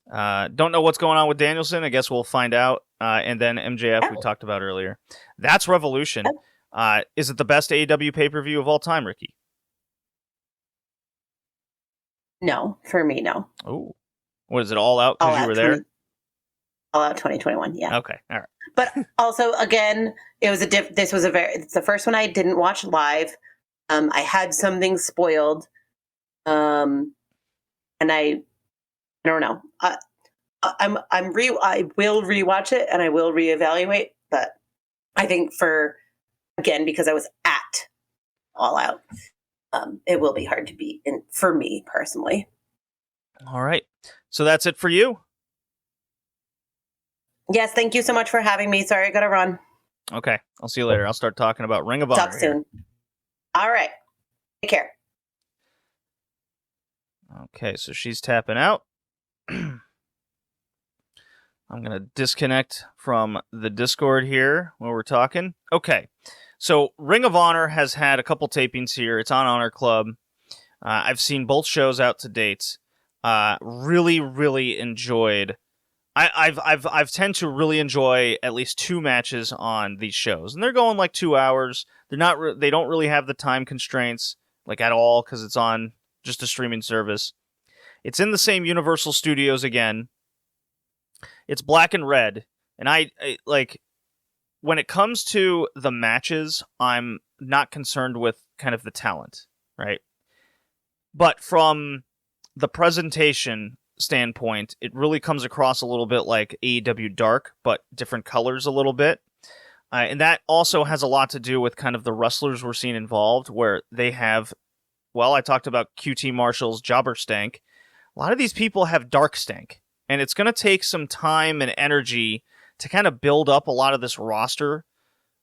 Speaker 1: Don't know what's going on with Danielson. I guess we'll find out. And then MJF, we talked about earlier. That's Revolution. Is it the best AEW pay-per-view of all time, Rickee?
Speaker 2: No, for me, no.
Speaker 1: Oh, what is it, All Out because you were there?
Speaker 2: All Out 2021, yeah.
Speaker 1: Okay, all right.
Speaker 2: But also, again, it was it's the first one I didn't watch live. I had something spoiled, and I don't know. I will rewatch it and I will reevaluate But I think because I was at All Out, it will be hard to beat for me personally.
Speaker 1: All right. So that's it for you?
Speaker 2: Yes, thank you so much for having me. Sorry, I got to run.
Speaker 1: Okay. I'll see you later. I'll start talking about Ring of Honor.
Speaker 2: Talk soon. All right. Take care.
Speaker 1: Okay, so she's tapping out. I'm going to disconnect from the Discord here while we're talking. Okay, so Ring of Honor has had a couple tapings here. It's on Honor Club. I've seen both shows out to date. Really, really enjoyed. I've tend to really enjoy at least 2 matches on these shows, and they're going like 2 hours. They're not. They don't really have the time constraints like at all because it's on just a streaming service. It's in the same Universal Studios again. It's black and red, and I like when it comes to the matches, I'm not concerned with kind of the talent, right? But from the presentation standpoint, it really comes across a little bit like AEW Dark, but different colors a little bit. And that also has a lot to do with kind of the wrestlers we're seeing involved, where they have, well, I talked about QT Marshall's Jobber Stank. A lot of these people have Dark Stank, and it's going to take some time and energy to kind of build up a lot of this roster,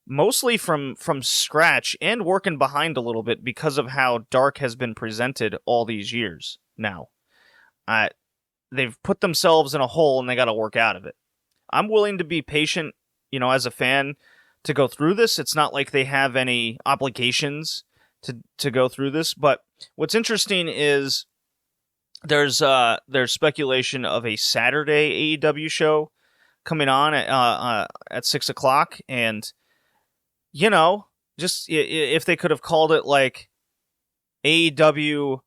Speaker 1: mostly from scratch and working behind a little bit because of how Dark has been presented all these years now. They've put themselves in a hole and they got to work out of it. I'm willing to be patient, as a fan to go through this. It's not like they have any obligations to go through this, but what's interesting is there's speculation of a Saturday AEW show coming on at 6:00, and just if they could have called it like AEW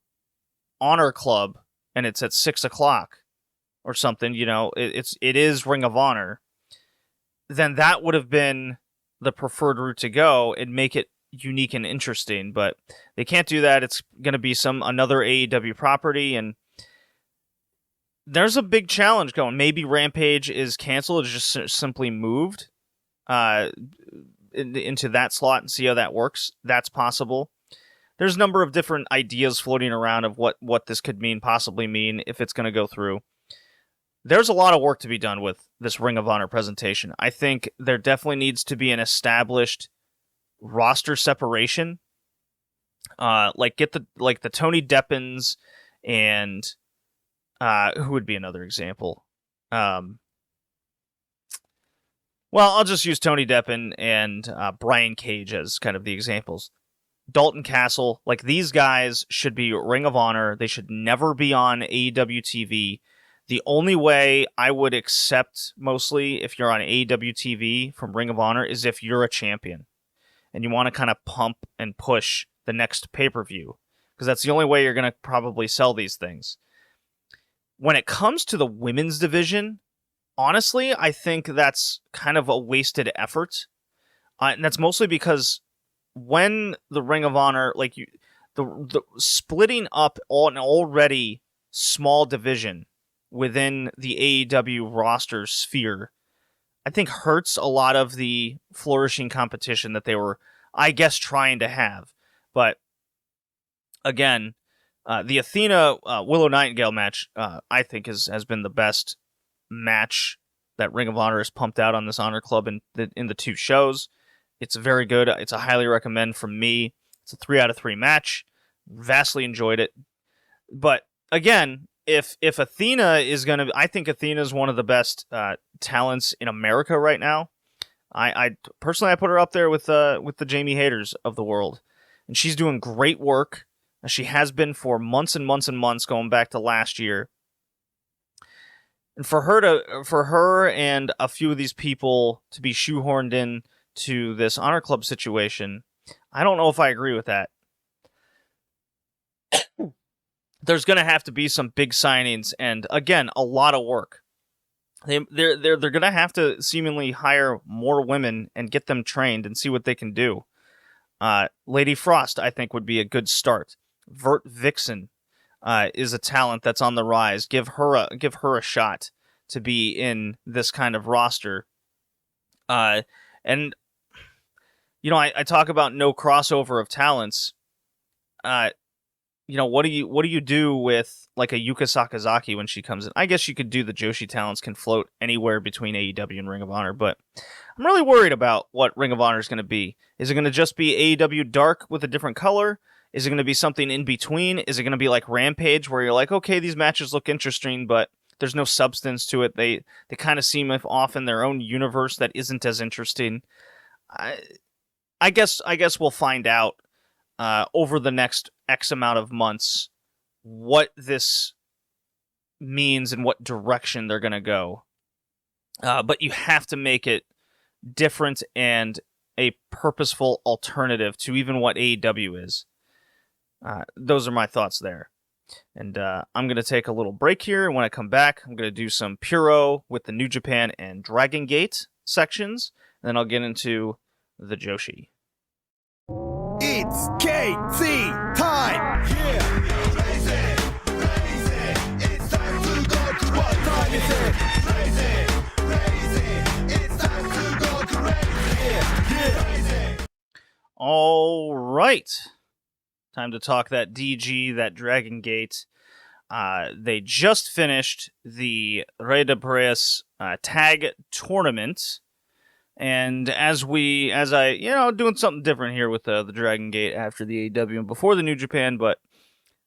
Speaker 1: Honor Club and it's at 6:00 or something, it is Ring of Honor, then that would have been the preferred route to go and make it unique and interesting. But they can't do that. It's going to be another AEW property, and there's a big challenge going. Maybe Rampage is canceled, it's just simply moved into that slot and see how that works. That's possible. There's a number of different ideas floating around of what this could possibly mean if it's going to go through. There's a lot of work to be done with this Ring of Honor presentation. I think there definitely needs to be an established roster separation. Get the Tony Deppins and who would be another example? Well, I'll just use Tony Deppen and Brian Cage as kind of the examples. Dalton Castle, like these guys should be Ring of Honor. They should never be on AEW TV. The only way I would accept mostly if you're on AEW TV from Ring of Honor is if you're a champion and you want to kind of pump and push the next pay-per-view, because that's the only way you're going to probably sell these things. When it comes to the women's division, honestly, I think that's kind of a wasted effort. And that's mostly because when the Ring of Honor, the splitting up an already small division within the AEW roster sphere, I think hurts a lot of the flourishing competition that they were, I guess, trying to have. But again, the Athena Willow Nightingale match, I think, has been the best match that Ring of Honor has pumped out on this Honor Club in the 2 shows. It's very good. It's a highly recommend from me. It's a 3 out of 3 match. Vastly enjoyed it. But again, if Athena is going to, I think Athena is one of the best talents in America right now. I personally put her up there with the Jamie Hayters of the world, and she's doing great work. She has been for months and months and months, going back to last year. And for her and a few of these people to be shoehorned in to this Honor Club situation, I don't know if I agree with that. There's going to have to be some big signings, and again, a lot of work. They're going to have to seemingly hire more women and get them trained and see what they can do. Lady Frost, I think, would be a good start. Vert Vixen is a talent that's on the rise. Give her a shot to be in this kind of roster. And, I talk about no crossover of talents. What do you do with like a Yuka Sakazaki when she comes in? I guess you could do the Joshi talents can float anywhere between AEW and Ring of Honor, but I'm really worried about what Ring of Honor is going to be. Is it going to just be AEW Dark with a different color? Is it going to be something in between? Is it going to be like Rampage where you're like, okay, these matches look interesting, but there's no substance to it. They kind of seem off in their own universe that isn't as interesting. I guess we'll find out over the next X amount of months what this means and what direction they're going to go. But you have to make it different and a purposeful alternative to even what AEW is. Those are my thoughts there. And I'm going to take a little break here. And when I come back, I'm going to do some Puro with the New Japan and Dragongate sections. And then I'll get into the Joshi.
Speaker 3: It's KT time! Yeah! Raise it! Raise it! It's time to go to what time is it? Raise it! Raise it! It's time to go to raise it! Yeah! Raise it!
Speaker 1: All right. Time to talk that DG, that Dragongate. They just finished the Rey de Press tag tournament. And as I doing something different here with the Dragongate after the AEW and before the New Japan, but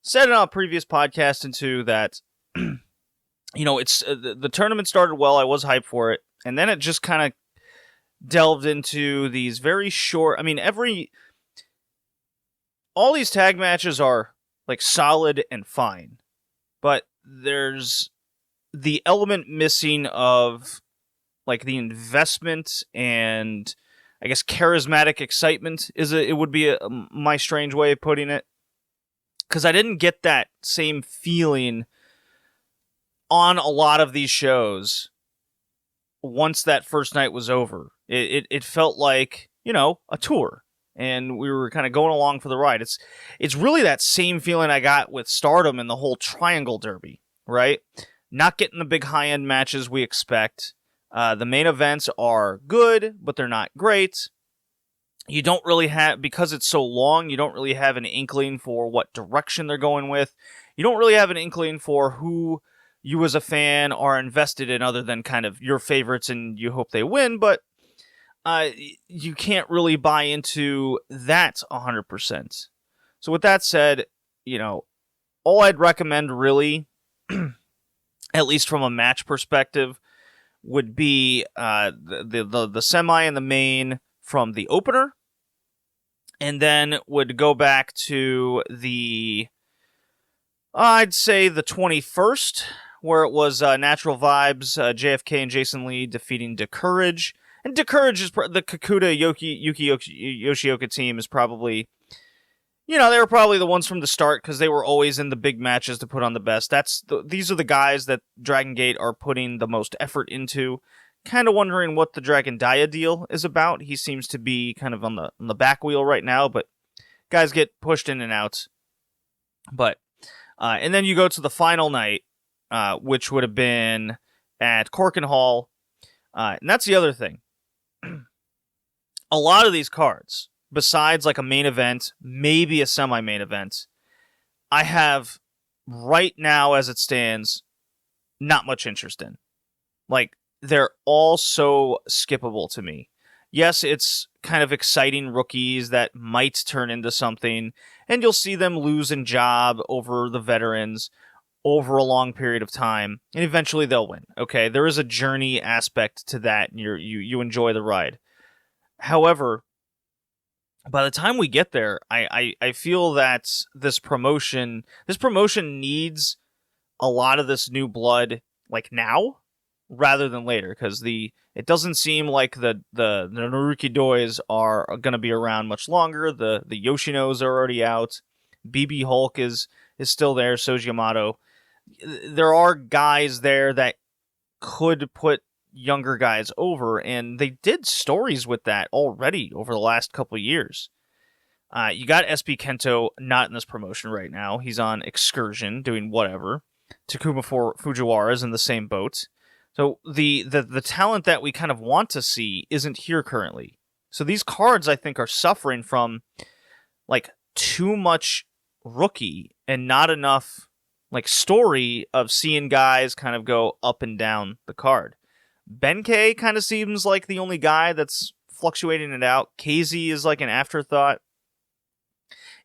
Speaker 1: said in a previous podcast into that, it's the tournament started well. I was hyped for it, and then it just kind of delved into these very short. I mean, all these tag matches are like solid and fine, but there's the element missing of like the investment and I guess charismatic excitement would be my strange way of putting it. Because I didn't get that same feeling on a lot of these shows once that first night was over. It felt like, a tour. And we were kind of going along for the ride. It's really that same feeling I got with Stardom and the whole Triangle Derby, right? Not getting the big high-end matches we expect. The main events are good, but they're not great. You don't really have, because it's so long, you don't really have an inkling for what direction they're going with. You don't really have an inkling for who you as a fan are invested in other than kind of your favorites and you hope they win, but you can't really buy into that 100%. So with that said, all I'd recommend really, at least from a match perspective, would be the semi and the main from the opener, and then would go back to I'd say the 21st, where it was Natural Vibes, JFK and Jason Lee defeating DeCourage. And DeCourage is the Kakuta Yuki Yoshioka team is probably, they were probably the ones from the start because they were always in the big matches to put on the best. These are the guys that Dragongate are putting the most effort into. Kind of wondering what the Dragon Dia deal is about. He seems to be kind of on the back wheel right now, but guys get pushed in and out. But and then you go to the final night, which would have been at Corkin Hall, and that's the other thing. A lot of these cards, besides like a main event, maybe a semi-main event, I have right now as it stands not much interest in. Like, they're all so skippable to me. Yes, it's kind of exciting rookies that might turn into something, and you'll see them lose in job over the veterans over a long period of time, and eventually they'll win. Okay, there is a journey aspect to that, and you enjoy the ride. However, by the time we get there, I feel that this promotion needs a lot of this new blood like now rather than later, because it doesn't seem like the Naruki Dois are going to be around much longer. The Yoshinos are already out. BB Hulk is still there. Soji Yamato. There are guys there that could put younger guys over, and they did stories with that already over the last couple of years. You got SB Kento not in this promotion right now. He's on excursion doing whatever. Takuma Fujiwara is in the same boat. So the talent that we kind of want to see isn't here currently. So these cards, I think, are suffering from like too much rookie and not enough like story of seeing guys kind of go up and down the card. Benkei kind of seems like the only guy that's fluctuating it out. KZ is like an afterthought.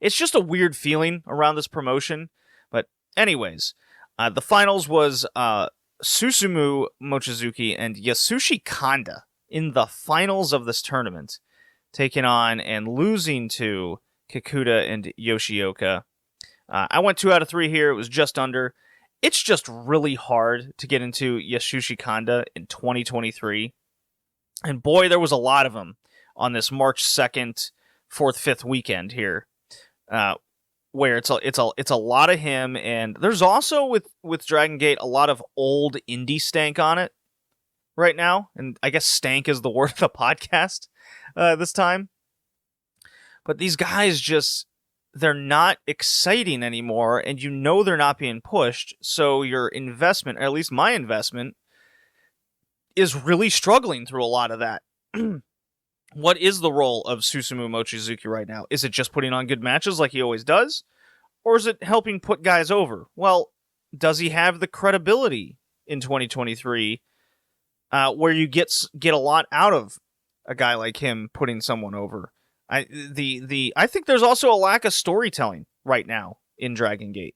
Speaker 1: It's just a weird feeling around this promotion. But anyways, the finals was Susumu Mochizuki and Yasushi Kanda in the finals of this tournament, taking on and losing to Kikuta and Yoshioka. I went 2 out of 3 here. It was just under. It's just really hard to get into Yasushi Kanda in 2023. And boy, there was a lot of them on this March 2nd, 4th, 5th weekend here, where it's a lot of him. And there's also with Dragongate a lot of old indie stank on it right now. And I guess stank is the word of the podcast this time. But these guys just, they're not exciting anymore, and you know they're not being pushed, so your investment, or at least my investment, is really struggling through a lot of that. What is the role of Susumu Mochizuki right now? Is it just putting on good matches like he always does? Or is it helping put guys over? Well, does he have the credibility in 2023 where you get a lot out of a guy like him putting someone over? I think there's also a lack of storytelling right now in Dragongate.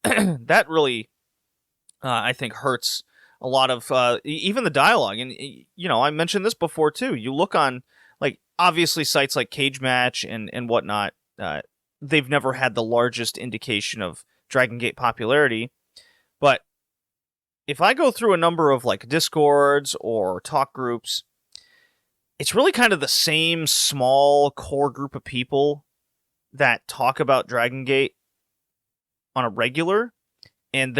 Speaker 1: That really, I think, hurts a lot of even the dialogue. And I mentioned this before too. You look on like obviously sites like Cage Match and whatnot. They've never had the largest indication of Dragongate popularity, but if I go through a number of like Discords or talk groups, it's really kind of the same small core group of people that talk about Dragongate on a regular. And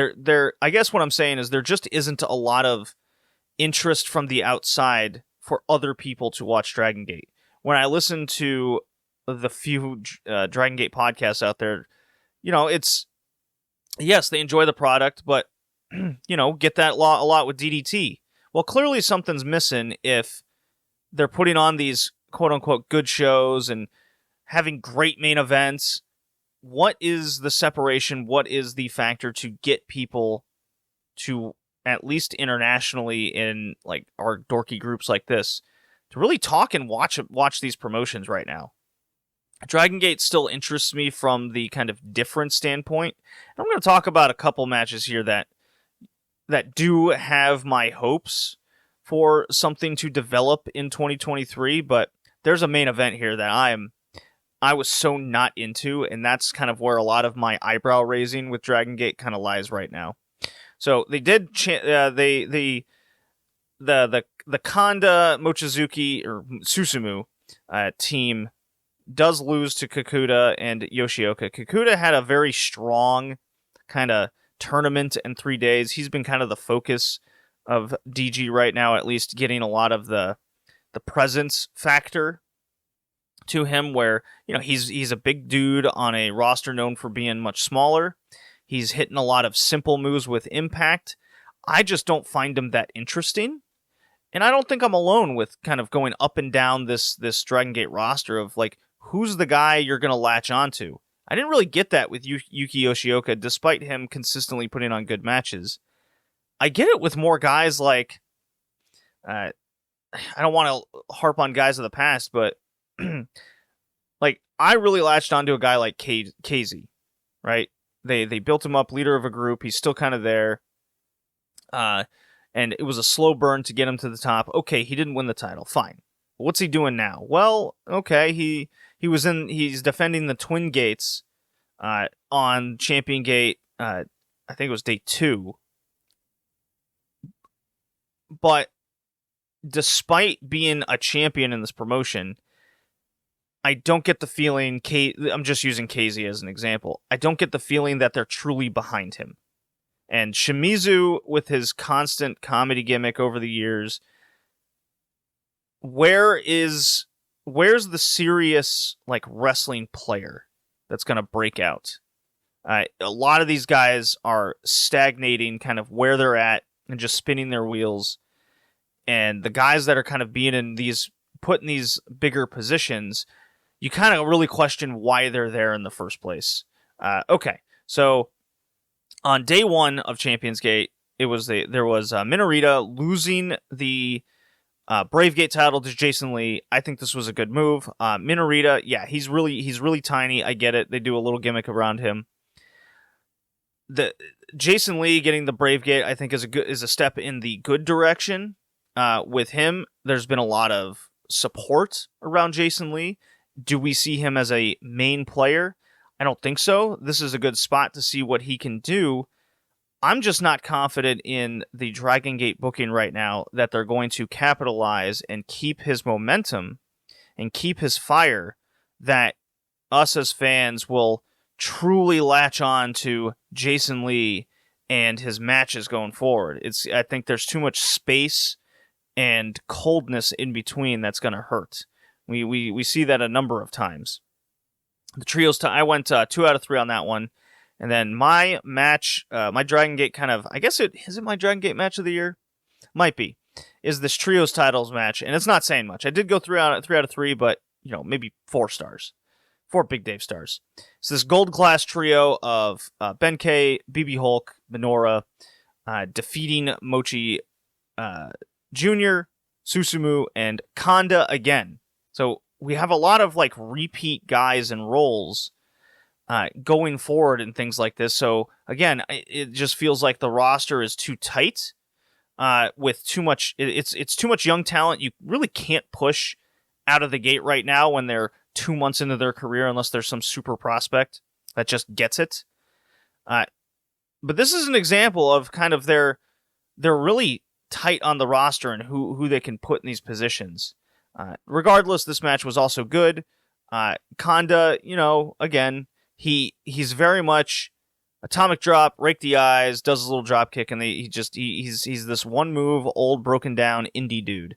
Speaker 1: I guess what I'm saying is there just isn't a lot of interest from the outside for other people to watch Dragongate. When I listen to the few Dragongate podcasts out there, it's, yes, they enjoy the product, but, get that a lot with DDT. Well, clearly something's missing if they're putting on these quote-unquote good shows and having great main events. What is the separation? What is the factor to get people to, at least internationally in like our dorky groups like this, to really talk and watch these promotions right now? Dragongate still interests me from the kind of different standpoint. I'm going to talk about a couple matches here that do have my hopes for something to develop in 2023, but there's a main event here that I was so not into, and that's kind of where a lot of my eyebrow raising with Dragongate kind of lies right now. So they did the Kanda Mochizuki or Susumu team does lose to Kikuta and Yoshioka. Kikuta had a very strong kind of tournament in 3 days. He's been kind of the focus of DG right now, at least getting a lot of the presence factor to him, where he's a big dude on a roster known for being much smaller. He's hitting a lot of simple moves with impact. I just don't find him that interesting, and I don't think I'm alone with kind of going up and down this Dragongate roster of like, who's the guy you're gonna latch onto. I didn't really get that with Yuki Yoshioka, despite him consistently putting on good matches. I get it with more guys like, I don't want to harp on guys of the past, but like I really latched onto a guy like KZ, right? They built him up, leader of a group. He's still kind of there. And it was a slow burn to get him to the top. Okay, he didn't win the title. Fine. What's he doing now? Well, okay, he's defending the Twin Gates on Champion Gate, I think it was day 2. But despite being a champion in this promotion, I don't get the feeling, I'm just using KZ as an example, I don't get the feeling that they're truly behind him. And Shimizu, with his constant comedy gimmick over the years, where's the serious like wrestling player that's going to break out? A lot of these guys are stagnating kind of where they're at and just spinning their wheels. And the guys that are kind of being put in these bigger positions, you kind of really question why they're there in the first place. Okay, so on day one of Champions Gate, there was Minorita losing the Bravegate title to Jason Lee. I think this was a good move. Minorita, yeah, he's really tiny. I get it. They do a little gimmick around him. The Jason Lee getting the Bravegate, I think, is a step in the good direction. With him, there's been a lot of support around Jason Lee. Do we see him as a main player? I don't think so. This is a good spot to see what he can do. I'm just not confident in the Dragongate booking right now that they're going to capitalize and keep his momentum and keep his fire, that us as fans will truly latch on to Jason Lee and his matches going forward. I think there's too much space and coldness in between that's going to hurt. We see that a number of times. The trios, I went 2 out of 3 on that one. And then my match, my Dragongate is it my Dragongate match of the year? Might be. Is this trios titles match. And it's not saying much. I did go 3 out of 3, but, maybe 4 stars. 4 Big Dave stars. So this gold class trio of Benkei, BB Hulk, Minoura, defeating Mochi Jr., Susumu, and Kanda again. So we have a lot of repeat guys and roles going forward and things like this. So again, it just feels like the roster is too tight with too much. It's too much young talent. You really can't push out of the gate right now when they're 2 months into their career, unless there's some super prospect that just gets it. But this is an example of kind of they're really tight on the roster and who they can put in these positions. Regardless, this match was also good. Kanda, again, he's very much atomic drop, rake the eyes, does a little drop kick, and he's this one move, old broken down indie dude,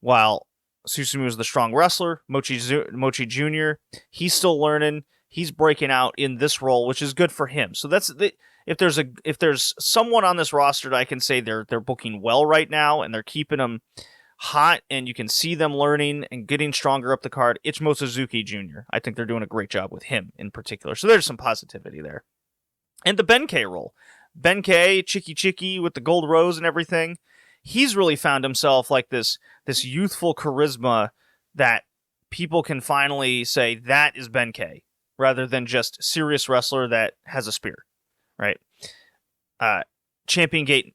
Speaker 1: while Susumu is the strong wrestler. Mochi Jr., he's still learning. He's breaking out in this role, which is good for him. So if there's someone on this roster that I can say they're booking well right now and they're keeping them hot and you can see them learning and getting stronger up the card, it's Mochizuki Jr. I think they're doing a great job with him in particular. So there's some positivity there. And the Benkei role. Benkei, Chicky with the gold rose and everything. He's really found himself like this youthful charisma that people can finally say that is Benkei, rather than just serious wrestler that has a spear, right? Champion Gate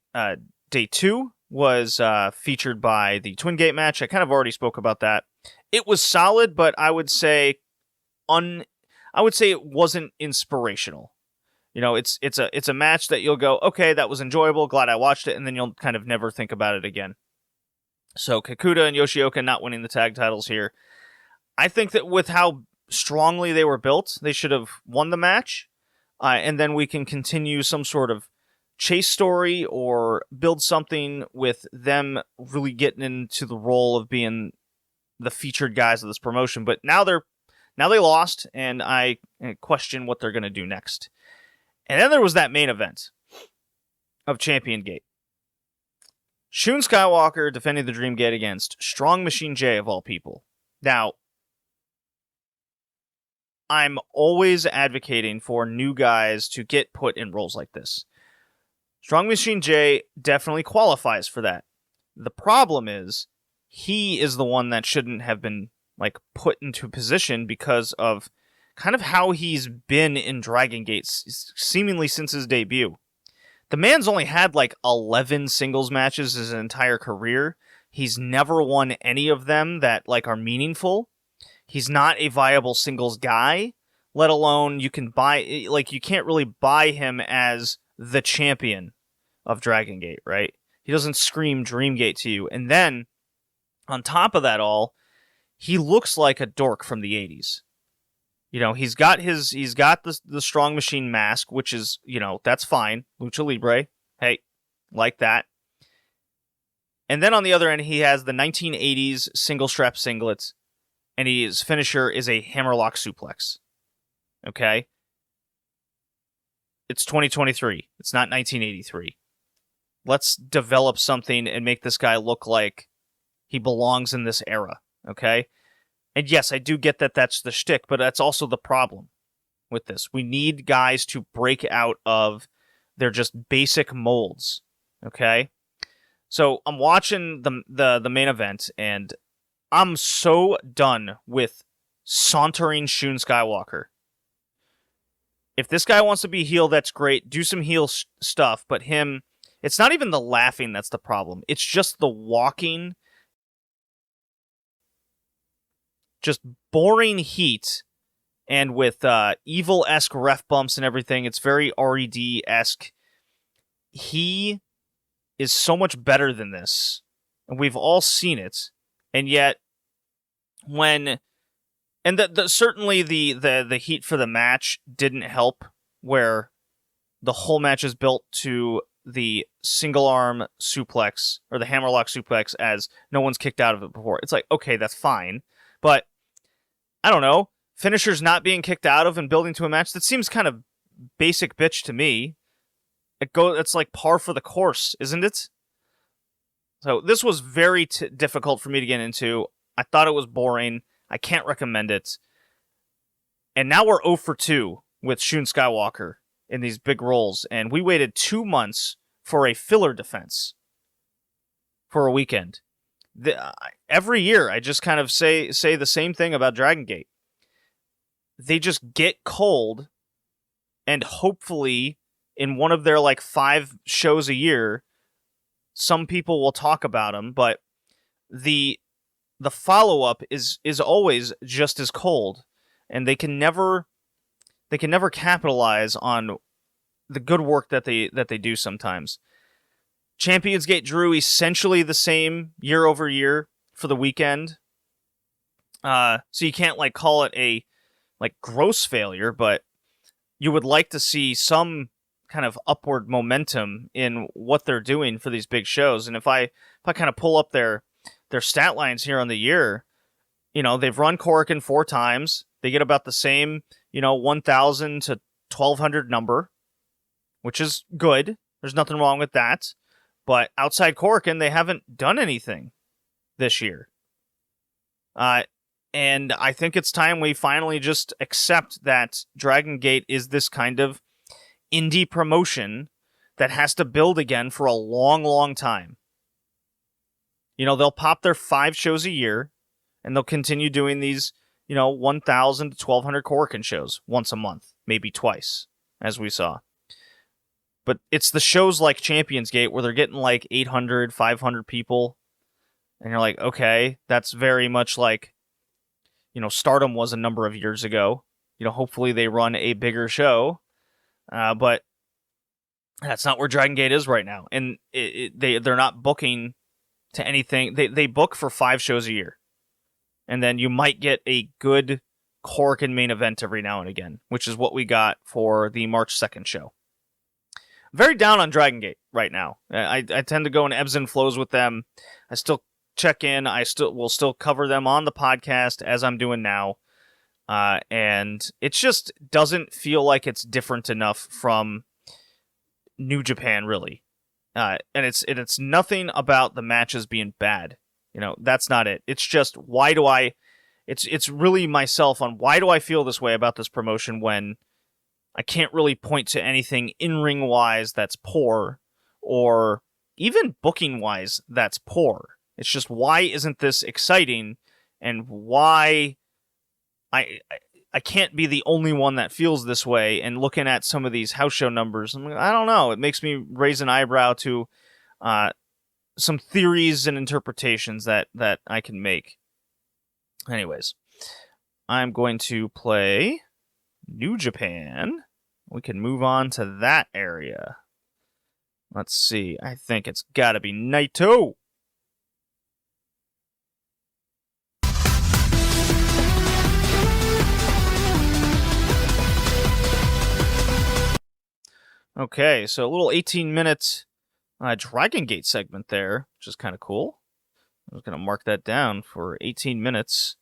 Speaker 1: Day 2 was featured by the Twin Gate match. I kind of already spoke about that. It was solid, but I would say it wasn't inspirational. It's a match that you'll go, okay, that was enjoyable, glad I watched it, and then you'll kind of never think about it again. So Kakuta and Yoshioka not winning the tag titles here. I think that with how strongly they were built, they should have won the match, and then we can continue some sort of chase story or build something with them really getting into the role of being the featured guys of this promotion. But now they lost, and I question what they're going to do next. And then there was that main event of Champion Gate. Shun Skywalker defending the Dream Gate against Strong Machine J, of all people. Now, I'm always advocating for new guys to get put in roles like this. Strong Machine J definitely qualifies for that. The problem is, he is the one that shouldn't have been put into position because of kind of how he's been in Dragongate seemingly since his debut. The man's only had 11 singles matches his entire career. He's never won any of them that are meaningful. He's not a viable singles guy, let alone you can't really buy him as the champion of Dragongate, right? He doesn't scream Dreamgate to you. And then on top of that all, he looks like a dork from the 80s. He's got the Strong Machine mask, which is, that's fine. Lucha Libre. Hey, like that. And then on the other end, he has the 1980s single strap singlets, and his finisher is a hammerlock suplex. Okay? It's 2023. It's not 1983. Let's develop something and make this guy look like he belongs in this era, okay? And yes, I do get that that's the shtick, but that's also the problem with this. We need guys to break out of their just basic molds, okay? So I'm watching the main event, and I'm so done with sauntering Shun Skywalker. If this guy wants to be heel, that's great. Do some heel stuff, but him, it's not even the laughing that's the problem. It's just the walking, just boring heat, and with evil-esque ref bumps and everything. It's very RED-esque. He is so much better than this, and we've all seen it, and yet when... And certainly the heat for the match didn't help, where the whole match is built to the single arm suplex, or the hammerlock suplex, as no one's kicked out of it before. It's like, okay, that's fine. But, I don't know, finishers not being kicked out of and building to a match, that seems kind of basic bitch to me. It's like par for the course, isn't it? So this was very difficult for me to get into. I thought it was boring. I can't recommend it. And now we're 0 for 2 with Shun Skywalker in these big roles. And we waited 2 months for a filler defense for a weekend. Every year, I just kind of say the same thing about Dragongate. They just get cold, and hopefully in one of their 5 shows a year, some people will talk about them, but the follow-up is always just as cold, and they can never capitalize on the good work that they do sometimes. Champions Gate drew essentially the same year over year for the weekend, so you can't call it a gross failure, but you would like to see some kind of upward momentum in what they're doing for these big shows. And if I kind of pull up their stat lines here on the year, they've run Korakuen 4 times. They get about the same, 1,000 to 1,200 number, which is good. There's nothing wrong with that. But outside Korakuen, they haven't done anything this year. And I think it's time we finally just accept that Dragongate is this kind of indie promotion that has to build again for a long, long time. They'll pop their 5 shows a year, and they'll continue doing these, 1,000 to 1,200 Korakuen shows once a month, maybe twice, as we saw. But it's the shows like Champions Gate where they're getting 800, 500 people, and you're like, okay, that's very much like, Stardom was a number of years ago. Hopefully they run a bigger show, but that's not where Dragongate is right now, and they're not booking to anything. They book for 5 shows a year. And then you might get a good Korakuen main event every now and again, which is what we got for the March 2nd show. Very down on Dragongate right now. I tend to go in ebbs and flows with them. I still check in. I will still cover them on the podcast as I'm doing now. And it just doesn't feel like it's different enough from New Japan, really. And it's nothing about the matches being bad. That's not it. It's just, it's really myself on why do I feel this way about this promotion when I can't really point to anything in-ring wise that's poor, or even booking wise that's poor. It's just, why isn't this exciting, and why I can't be the only one that feels this way. And looking at some of these house show numbers, I'm like, I don't know. It makes me raise an eyebrow to some theories and interpretations that I can make. Anyways, I'm going to play New Japan. We can move on to that area. Let's see. I think it's got to be Naito. Okay, so a little 18-minute Dragongate segment there, which is kind of cool. I was going to mark that down for 18 minutes.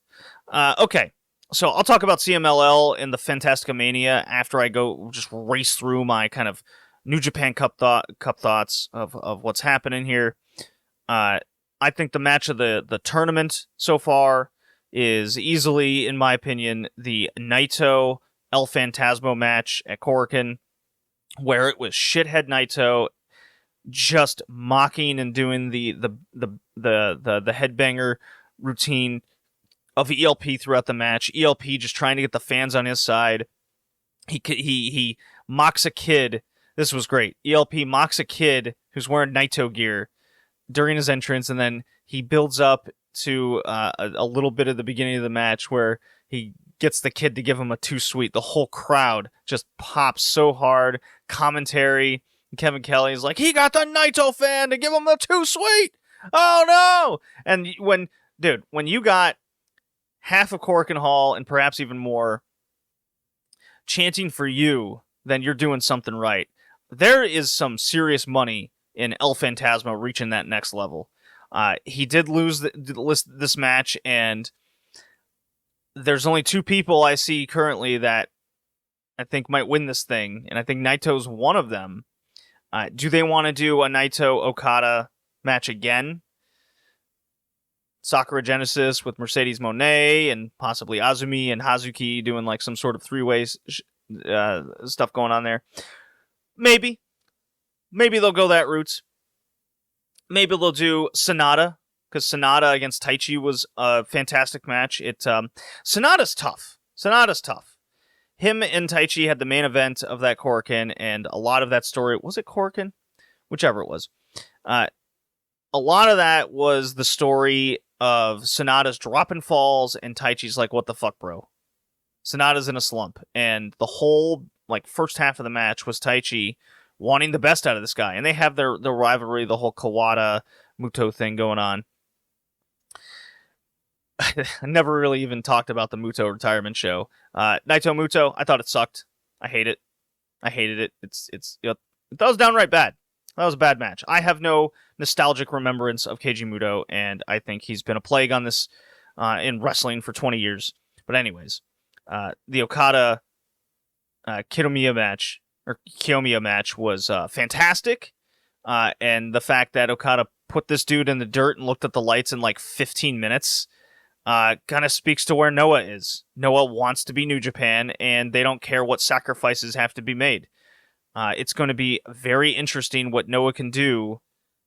Speaker 1: Okay, so I'll talk about CMLL in the Fantasticamania after I go just race through my kind of New Japan Cup thoughts of what's happening here. I think the match of the tournament so far is easily, in my opinion, the Naito El Phantasmo match at Korakuen, where it was shithead Naito just mocking and doing the headbanger routine of ELP throughout the match. ELP just trying to get the fans on his side. He mocks a kid. This was great. ELP mocks a kid who's wearing Naito gear during his entrance, and then he builds up to a little bit at the beginning of the match where he gets the kid to give him a too sweet. The whole crowd just pops so hard. Commentary. Kevin Kelly is like, he got the Naito fan to give him a too sweet. Oh no! And when you got half of Korakuen Hall and perhaps even more chanting for you, then you're doing something right. There is some serious money in El Phantasmo reaching that next level. He did lose this match, and there's only two people I see currently that I think might win this thing, and I think Naito's one of them. Do they want to do a Naito-Okada match again? Sakura Genesis with Mercedes Moné and possibly Azumi and Hazuki doing like some sort of three-way stuff going on there. Maybe they'll go that route. Maybe they'll do Sonata, because Sonata against Taichi was a fantastic match. Sonata's tough. Him and Taichi had the main event of that Korakuen, and a lot of that story... Was it Korakuen? Whichever it was. A lot of that was the story of Sonata's dropping falls, and Taichi's like, what the fuck, bro? Sonata's in a slump. And the whole first half of the match was Taichi wanting the best out of this guy. And they have their rivalry, the whole Kawada-Muto thing going on. I never really even talked about the Muto retirement show. Naito Muto, I thought it sucked. I hate it. I hated it. That was downright bad. That was a bad match. I have no nostalgic remembrance of Keiji Muto, and I think he's been a plague on this in wrestling for 20 years. But anyways, the Okada Kiyomiya match was fantastic, and the fact that Okada put this dude in the dirt and looked at the lights in 15 minutes kind of speaks to where Noah is. Noah wants to be New Japan, and they don't care what sacrifices have to be made. It's going to be very interesting what Noah can do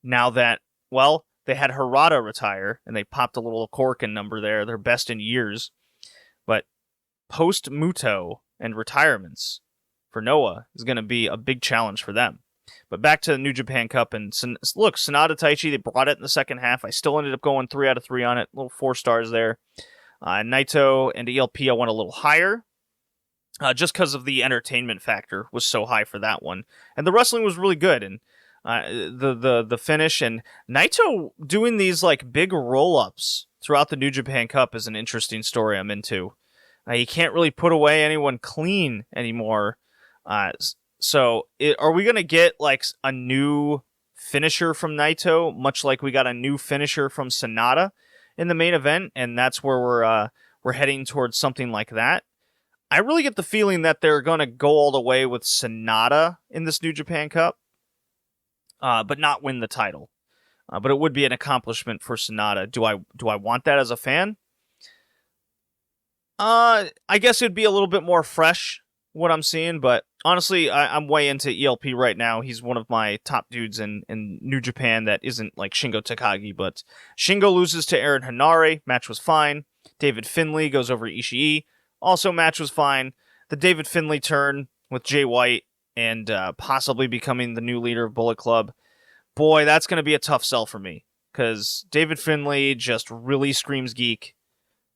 Speaker 1: now that, they had Harada retire, and they popped a little Korakuen number there, their best in years. But post-Muto and retirements for Noah is going to be a big challenge for them. But back to the New Japan Cup, and look, Sonata Taichi, they brought it in the second half. I still ended up going 3 out of 3 on it, little 4 stars there. Naito and ELP, I went a little higher, just because of the entertainment factor was so high for that one. And the wrestling was really good, and the finish, and Naito doing these big roll-ups throughout the New Japan Cup is an interesting story I'm into. He can't really put away anyone clean anymore. So, are we going to get a new finisher from Naito, much like we got a new finisher from Sonata in the main event, and that's where we're heading towards something like that? I really get the feeling that they're going to go all the way with Sonata in this New Japan Cup, but not win the title. But it would be an accomplishment for Sonata. Do I want that as a fan? I guess it'd be a little bit more fresh, what I'm seeing, but honestly, I'm way into ELP right now. He's one of my top dudes in New Japan that isn't like Shingo Takagi, but Shingo loses to Aaron Hanare, match was fine. David Finlay goes over Ishii, also match was fine. The David Finlay turn with Jay White and possibly becoming the new leader of Bullet Club, boy, that's going to be a tough sell for me, because David Finlay just really screams geek,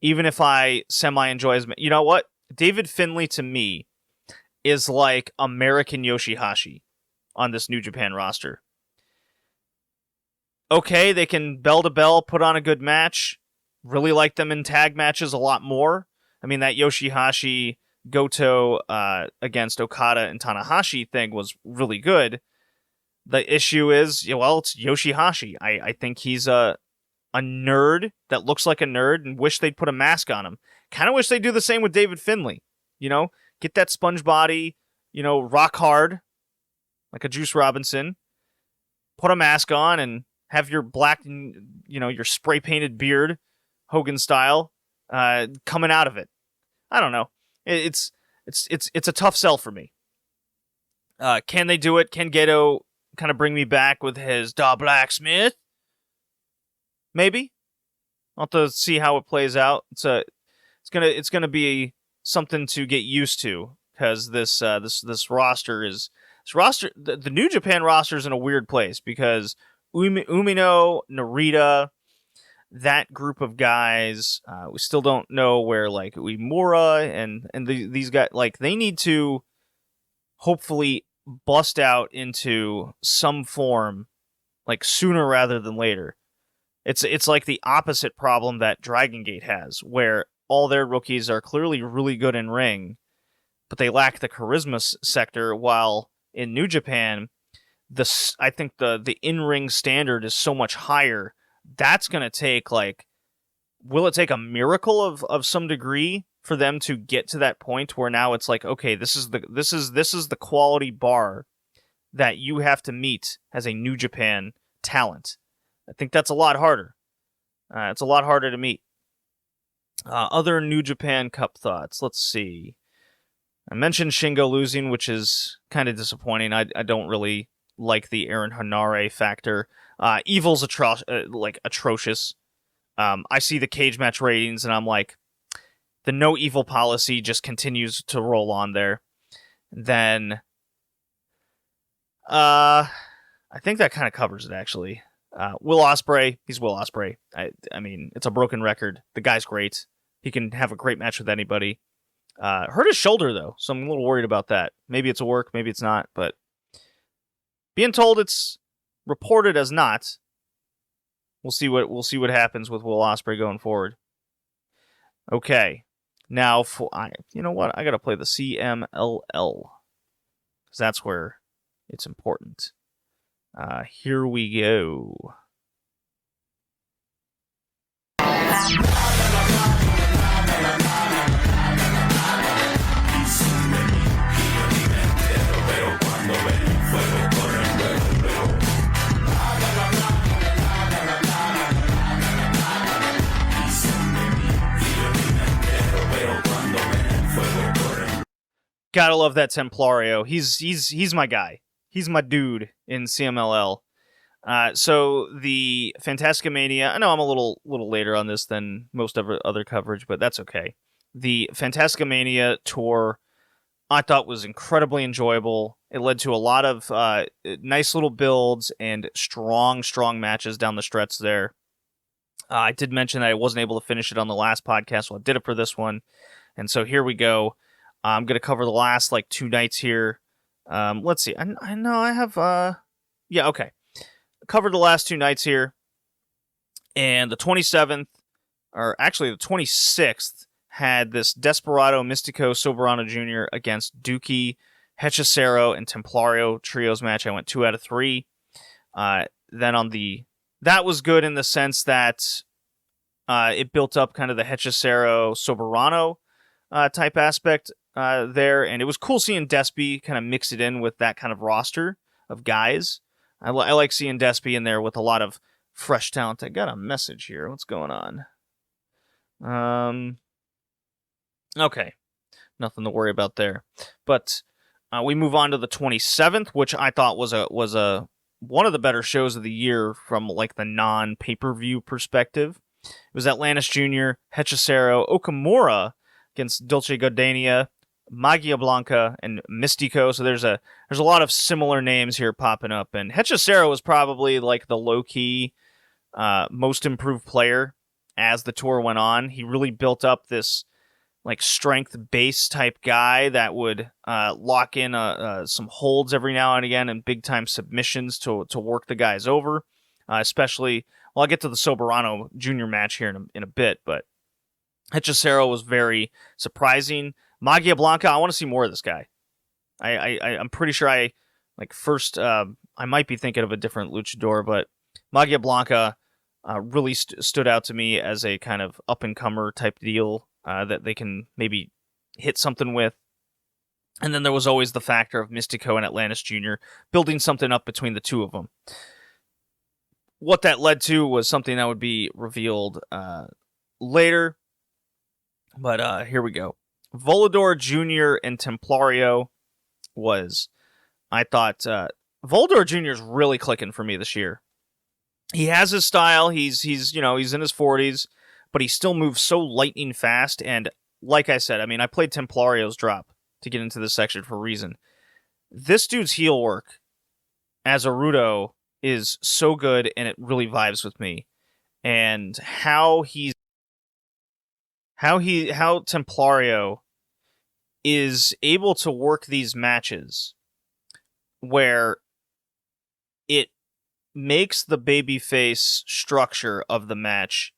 Speaker 1: even if I semi-enjoy his... You know what? David Finlay, to me, is like American Yoshihashi on this New Japan roster. Okay, they can bell-to-bell put on a good match. Really like them in tag matches a lot more. I mean, that Yoshihashi Goto against Okada and Tanahashi thing was really good. The issue is, it's Yoshihashi. I think he's a nerd that looks like a nerd and wish they'd put a mask on him. Kind of wish they'd do the same with David Finlay. Get that sponge body, rock hard. like a Juice Robinson, put a mask on, and have your black, your spray painted beard, Hogan style, coming out of it. I don't know. It's a tough sell for me. Can they do it? Can Gedo kind of bring me back with his Da Blacksmith? Maybe. I'll have to see how it plays out. It's gonna be something to get used to, because this roster is the New Japan roster is in a weird place, because Umino, Narita, that group of guys, we still don't know where, like, Uemura and these guys, like, they need to hopefully bust out into some form, like, sooner rather than later. It's like the opposite problem that Dragongate has, where all their rookies are clearly really good in ring, but they lack the charisma sector, while in New Japan, I think the in-ring standard is so much higher. That's going to take, like, will it take a miracle of some degree for them to get to that point where now it's like, okay, this is the quality bar that you have to meet as a New Japan talent. I think that's a lot harder. It's a lot harder to meet. Other New Japan Cup thoughts. Let's see. I mentioned Shingo losing, which is kind of disappointing. I don't really like the Aaron Hanare factor. Evil's atrocious. I see the cage match ratings, and I'm like, the no evil policy just continues to roll on there. Then, I think that kind of covers it, actually. Will Ospreay, he's Will Ospreay. I mean, it's a broken record. The guy's great. He can have a great match with anybody. Hurt his shoulder, though, so I'm a little worried about that. Maybe it's a work, maybe it's not, but being told it's reported as not. We'll see what happens with Will Ospreay going forward. Okay, now you know what? I gotta play the CMLL, because that's where it's important. Here we go. Gotta love that Templario. He's my guy. He's my dude in CMLL. So the Fantasticamania, I know I'm a little later on this than most of other coverage, but that's okay. The Fantasticamania tour, I thought, was incredibly enjoyable. It led to a lot of nice little builds and strong matches down the stretch there. I did mention that I wasn't able to finish it on the last podcast, so I did it for this one. And so here we go. I'm going to cover the last, 2 nights here. Let's see. I know I have... yeah, okay. Covered the last 2 nights here. And the 27th, or actually the 26th, had this Desperado Mystico Soberano Jr. against Dookie, Hechicero, and Templario trios match. I went 2 out of 3. Then that was good in the sense that it built up kind of the Hechicero Soberano type aspect there, and it was cool seeing Despy kind of mix it in with that kind of roster of guys. I like seeing Despy in there with a lot of fresh talent. I got a message here. What's going on? Okay. Nothing to worry about there. But we move on to the 27th, which I thought was one of the better shows of the year from the non-pay-per-view perspective. It was Atlantis Jr., Hechicero, Okamura against Dolce Gardenia, Magia Blanca, and Mystico. So there's a lot of similar names here popping up. And Hechicero was probably the low-key most improved player as the tour went on. He really built up this strength base type guy that would lock in some holds every now and again and big time submissions to work the guys over. Especially, I'll get to the Soberano Jr. match here in a bit, but Hechicero was very surprising. Magia Blanca, I want to see more of this guy. I'm pretty sure I might be thinking of a different luchador, but Magia Blanca really stood out to me as a kind of up-and-comer type deal that they can maybe hit something with. And then there was always the factor of Mystico and Atlantis Jr. building something up between the two of them. What that led to was something that would be revealed later. But here we go. Volador Jr. and Templario was, I thought, Volador Jr. is really clicking for me this year. He has his style. He's in his 40s, but he still moves so lightning fast. And like I said, I mean, I played Templario's drop to get into this section for a reason. This dude's heel work as a Rudo is so good, and it really vibes with me. And how Templario is able to work these matches where it makes the babyface structure of the match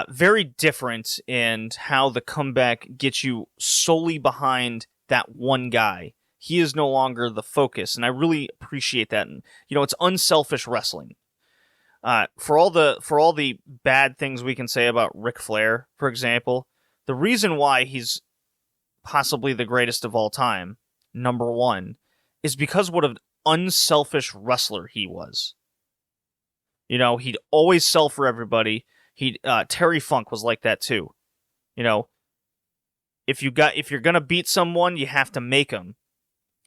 Speaker 1: very different, and how the comeback gets you solely behind that one guy. He is no longer the focus, and I really appreciate that. And it's unselfish wrestling. For all the bad things we can say about Ric Flair, for example, the reason why he's possibly the greatest of all time, number one, is because what an unselfish wrestler he was. He'd always sell for everybody. Terry Funk was like that too. If you're gonna beat someone, you have to make them,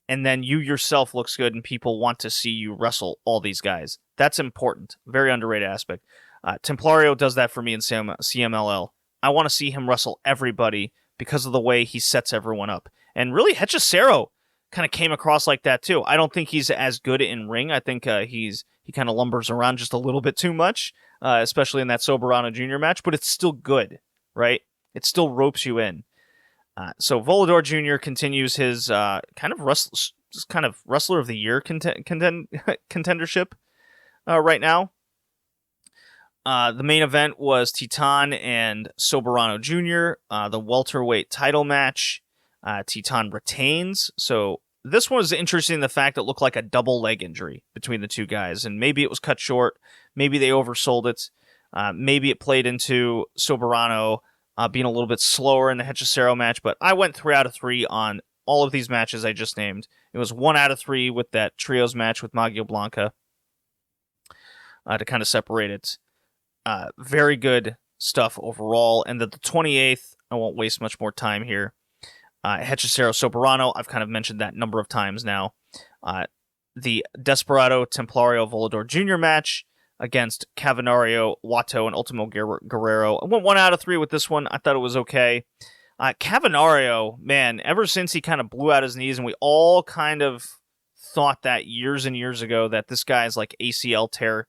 Speaker 1: and then you yourself looks good, and people want to see you wrestle all these guys. That's important. Very underrated aspect. Templario does that for me in CMLL. I want to see him wrestle everybody because of the way he sets everyone up. And really, Hechicero kind of came across like that too. I don't think he's as good in ring. I think he kind of lumbers around just a little bit too much, especially in that Soberano Jr. match, but it's still good, right? It still ropes you in. So Volador Jr. continues his kind of Wrestler of the Year contendership right now. The main event was Titan and Soberano Jr., the welterweight title match. Titan retains. So this one was interesting in the fact it looked like a double leg injury between the two guys, and maybe it was cut short. Maybe they oversold it. Maybe it played into Soberano being a little bit slower in the Hechicero match, but I went 3 out of 3 on all of these matches I just named. It was 1 out of 3 with that trios match with Magio Blanca to kind of separate it. Very good stuff overall. And the 28th, I won't waste much more time here. Hechicero Soberano, I've kind of mentioned that number of times now. The Desperado Templario Volador Jr. match against Cavernario, Wato, and Ultimo Guerrero. I went 1 out of 3 with this one. I thought it was okay. Cavernario, man, ever since he kind of blew out his knees, and we all kind of thought that years and years ago that this guy is like ACL tear,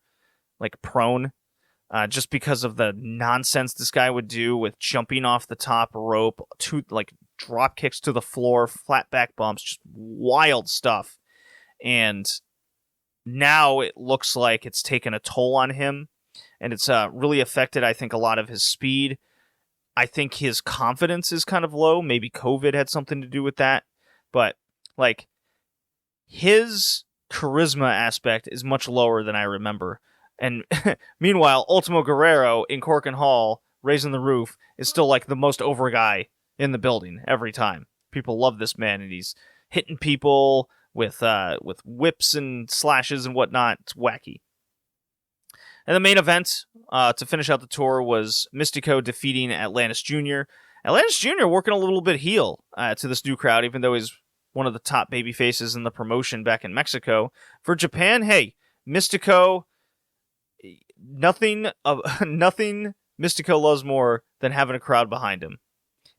Speaker 1: like prone, just because of the nonsense this guy would do with jumping off the top rope, like drop kicks to the floor, flat back bumps, just wild stuff. And now it looks like it's taken a toll on him, and it's really affected, I think, a lot of his speed. I think his confidence is kind of low. Maybe COVID had something to do with that. But, like, his charisma aspect is much lower than I remember. And meanwhile, Ultimo Guerrero in Cork and Hall, raising the roof, is still, like, the most over guy in the building every time. People love this man, and he's hitting people with whips and slashes and whatnot. It's wacky. And the main event to finish out the tour was Mystico defeating Atlantis Jr. Atlantis Jr. working a little bit heel to this new crowd, even though he's one of the top baby faces in the promotion back in Mexico. For Japan, hey, Mystico, nothing Mystico loves more than having a crowd behind him.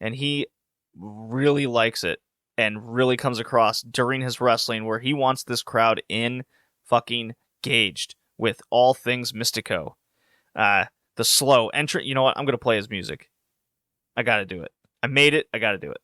Speaker 1: And he really likes it. And really comes across during his wrestling where he wants this crowd in fucking gauged with all things Mystico. The slow entry. You know what? I'm going to play his music. I got to do it. I made it. I got to do it.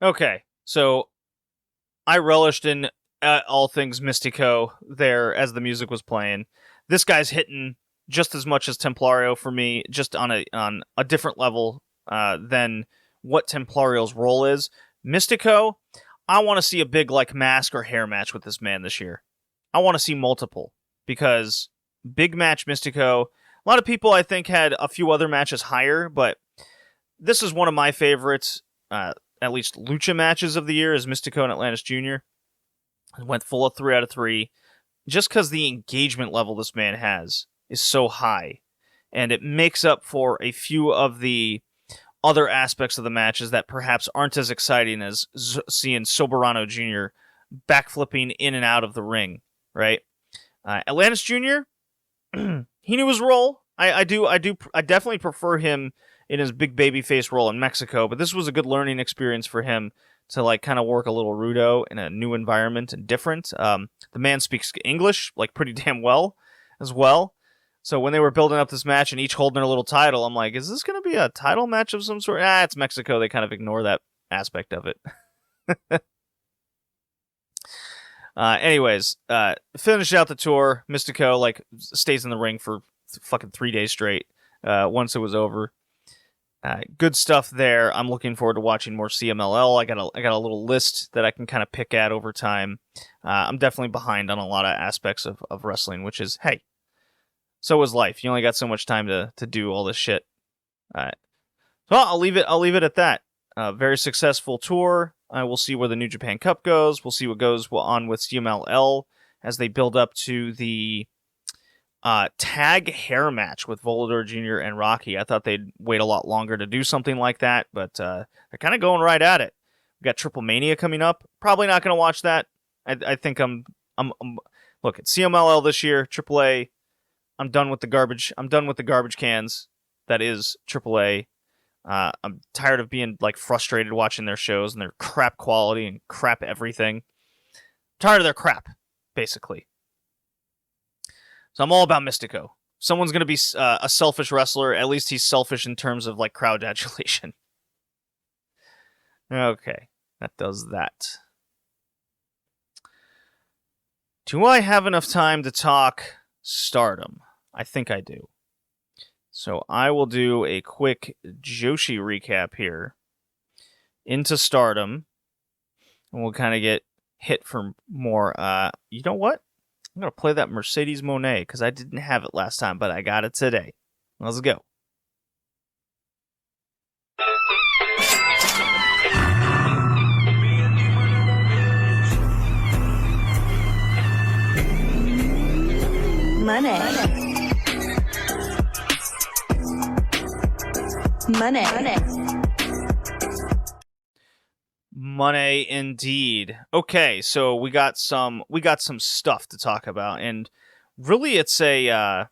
Speaker 1: Okay, so I relished in all things Mystico there as the music was playing. This guy's hitting just as much as Templario for me, just on a different level than what Templario's role is. Mystico, I want to see a big like mask or hair match with this man this year. I want to see multiple because big match Mystico. A lot of people I think had a few other matches higher, but this is one of my favorites. At least lucha matches of the year is Mystico and Atlantis Jr. Went full of 3 out of 3. Just because the engagement level this man has is so high. And it makes up for a few of the other aspects of the matches that perhaps aren't as exciting as seeing Soberano Jr. backflipping in and out of the ring, right? Atlantis Jr., he knew his role. I definitely prefer him in his big babyface role in Mexico, but this was a good learning experience for him to like kind of work a little rudo in a new environment and different. The man speaks English like pretty damn well as well. So when they were building up this match and each holding their little title, I'm like, is this going to be a title match of some sort? It's Mexico. They kind of ignore that aspect of it. Anyways, finish out the tour. Mystico like stays in the ring for fucking 3 days straight. Once it was over. Good stuff there. I'm looking forward to watching more CMLL. I got a little list that I can kind of pick at over time. I'm definitely behind on a lot of aspects of wrestling, which is, hey, so is life. You only got so much time to do all this shit. So I'll leave it at that. Very successful tour. We'll see where the New Japan Cup goes. We'll see what goes on with CMLL as they build up to the tag hair match with Volador Jr. and Rocky. I thought they'd wait a lot longer to do something like that, but they're kind of going right at it. We got Triple Mania coming up. Probably not going to watch that. I think I'm look at CMLL this year. AAA. I'm done with the garbage. I'm done with the garbage cans. That is AAA. I'm tired of being like frustrated watching their shows and their crap quality and crap everything. Tired of their crap, basically. So I'm all about Mystico. Someone's going to be a selfish wrestler. At least he's selfish in terms of like crowd adulation. Okay, that does that. Do I have enough time to talk Stardom? I think I do. So I will do a quick Joshi recap here into Stardom. And we'll kind of get hit for more. You know what? I'm going to play that Mercedes Monet because I didn't have it last time, but I got it today. Let's go.
Speaker 4: Money.
Speaker 1: Money indeed. Okay, so we got some stuff to talk about, and really it's a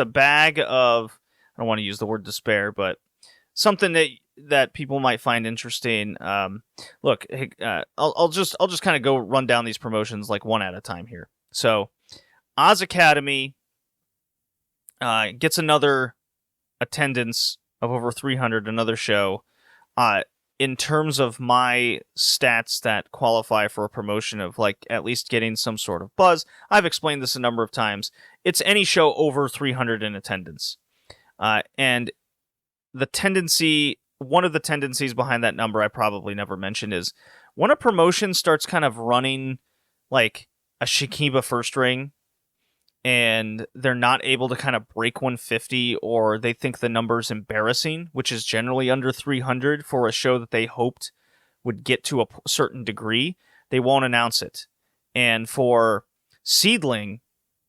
Speaker 1: bag of, I don't want to use the word despair, but something that people might find interesting. Look, I'll just kind of go run down these promotions like one at a time here. So Oz Academy gets another attendance of over 300, another show. In terms of my stats that qualify for a promotion of like at least getting some sort of buzz, I've explained this a number of times. It's any show over 300 in attendance. And the tendency, one of the tendencies behind that number I probably never mentioned is when a promotion starts kind of running like a Shikiba first ring and they're not able to kind of break 150, or they think the number's embarrassing, which is generally under 300 for a show that they hoped would get to a certain degree, they won't announce it. And for Seedling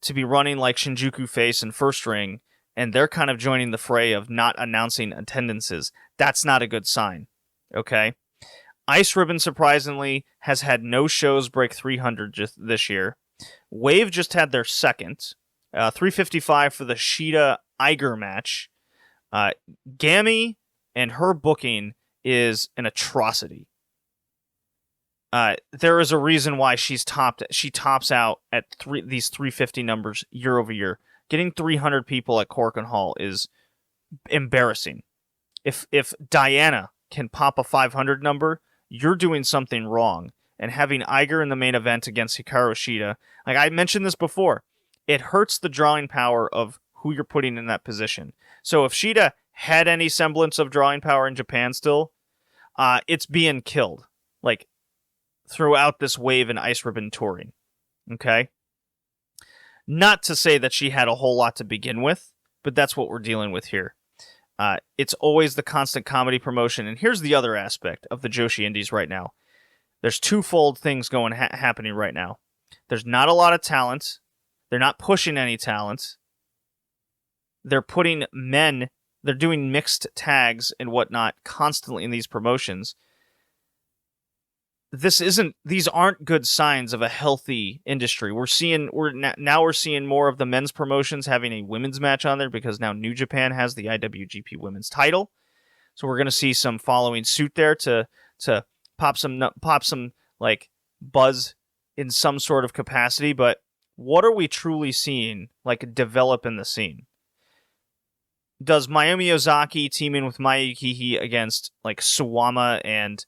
Speaker 1: to be running like Shinjuku Face and First Ring, and they're kind of joining the fray of not announcing attendances, that's not a good sign. Okay? Ice Ribbon, surprisingly, has had no shows break 300 this year. Wave just had their second. 355 for the Shida Iger match. Gammy and her booking is an atrocity. There is a reason why she tops out at these 350 numbers year over year. Getting 300 people at Corkin Hall is embarrassing. If Diana can pop a 500 number, you're doing something wrong. And having Iger in the main event against Hikaru Shida, like I mentioned this before, it hurts the drawing power of who you're putting in that position. So if Shida had any semblance of drawing power in Japan still, it's being killed, like, throughout this wave in Ice Ribbon touring. Okay? Not to say that she had a whole lot to begin with, but that's what we're dealing with here. It's always the constant comedy promotion. And here's the other aspect of the Joshi Indies right now. There's twofold things happening right now. There's not a lot of talent. They're not pushing any talent. They're putting men, they're doing mixed tags and whatnot constantly in these promotions. These aren't good signs of a healthy industry. We're seeing more of the men's promotions having a women's match on there because now New Japan has the IWGP Women's title. So we're going to see some following suit there to pop some like buzz in some sort of capacity. But what are we truly seeing like develop in the scene? Does Mayumi Ozaki teaming with Maya Yukihi against like Suwama and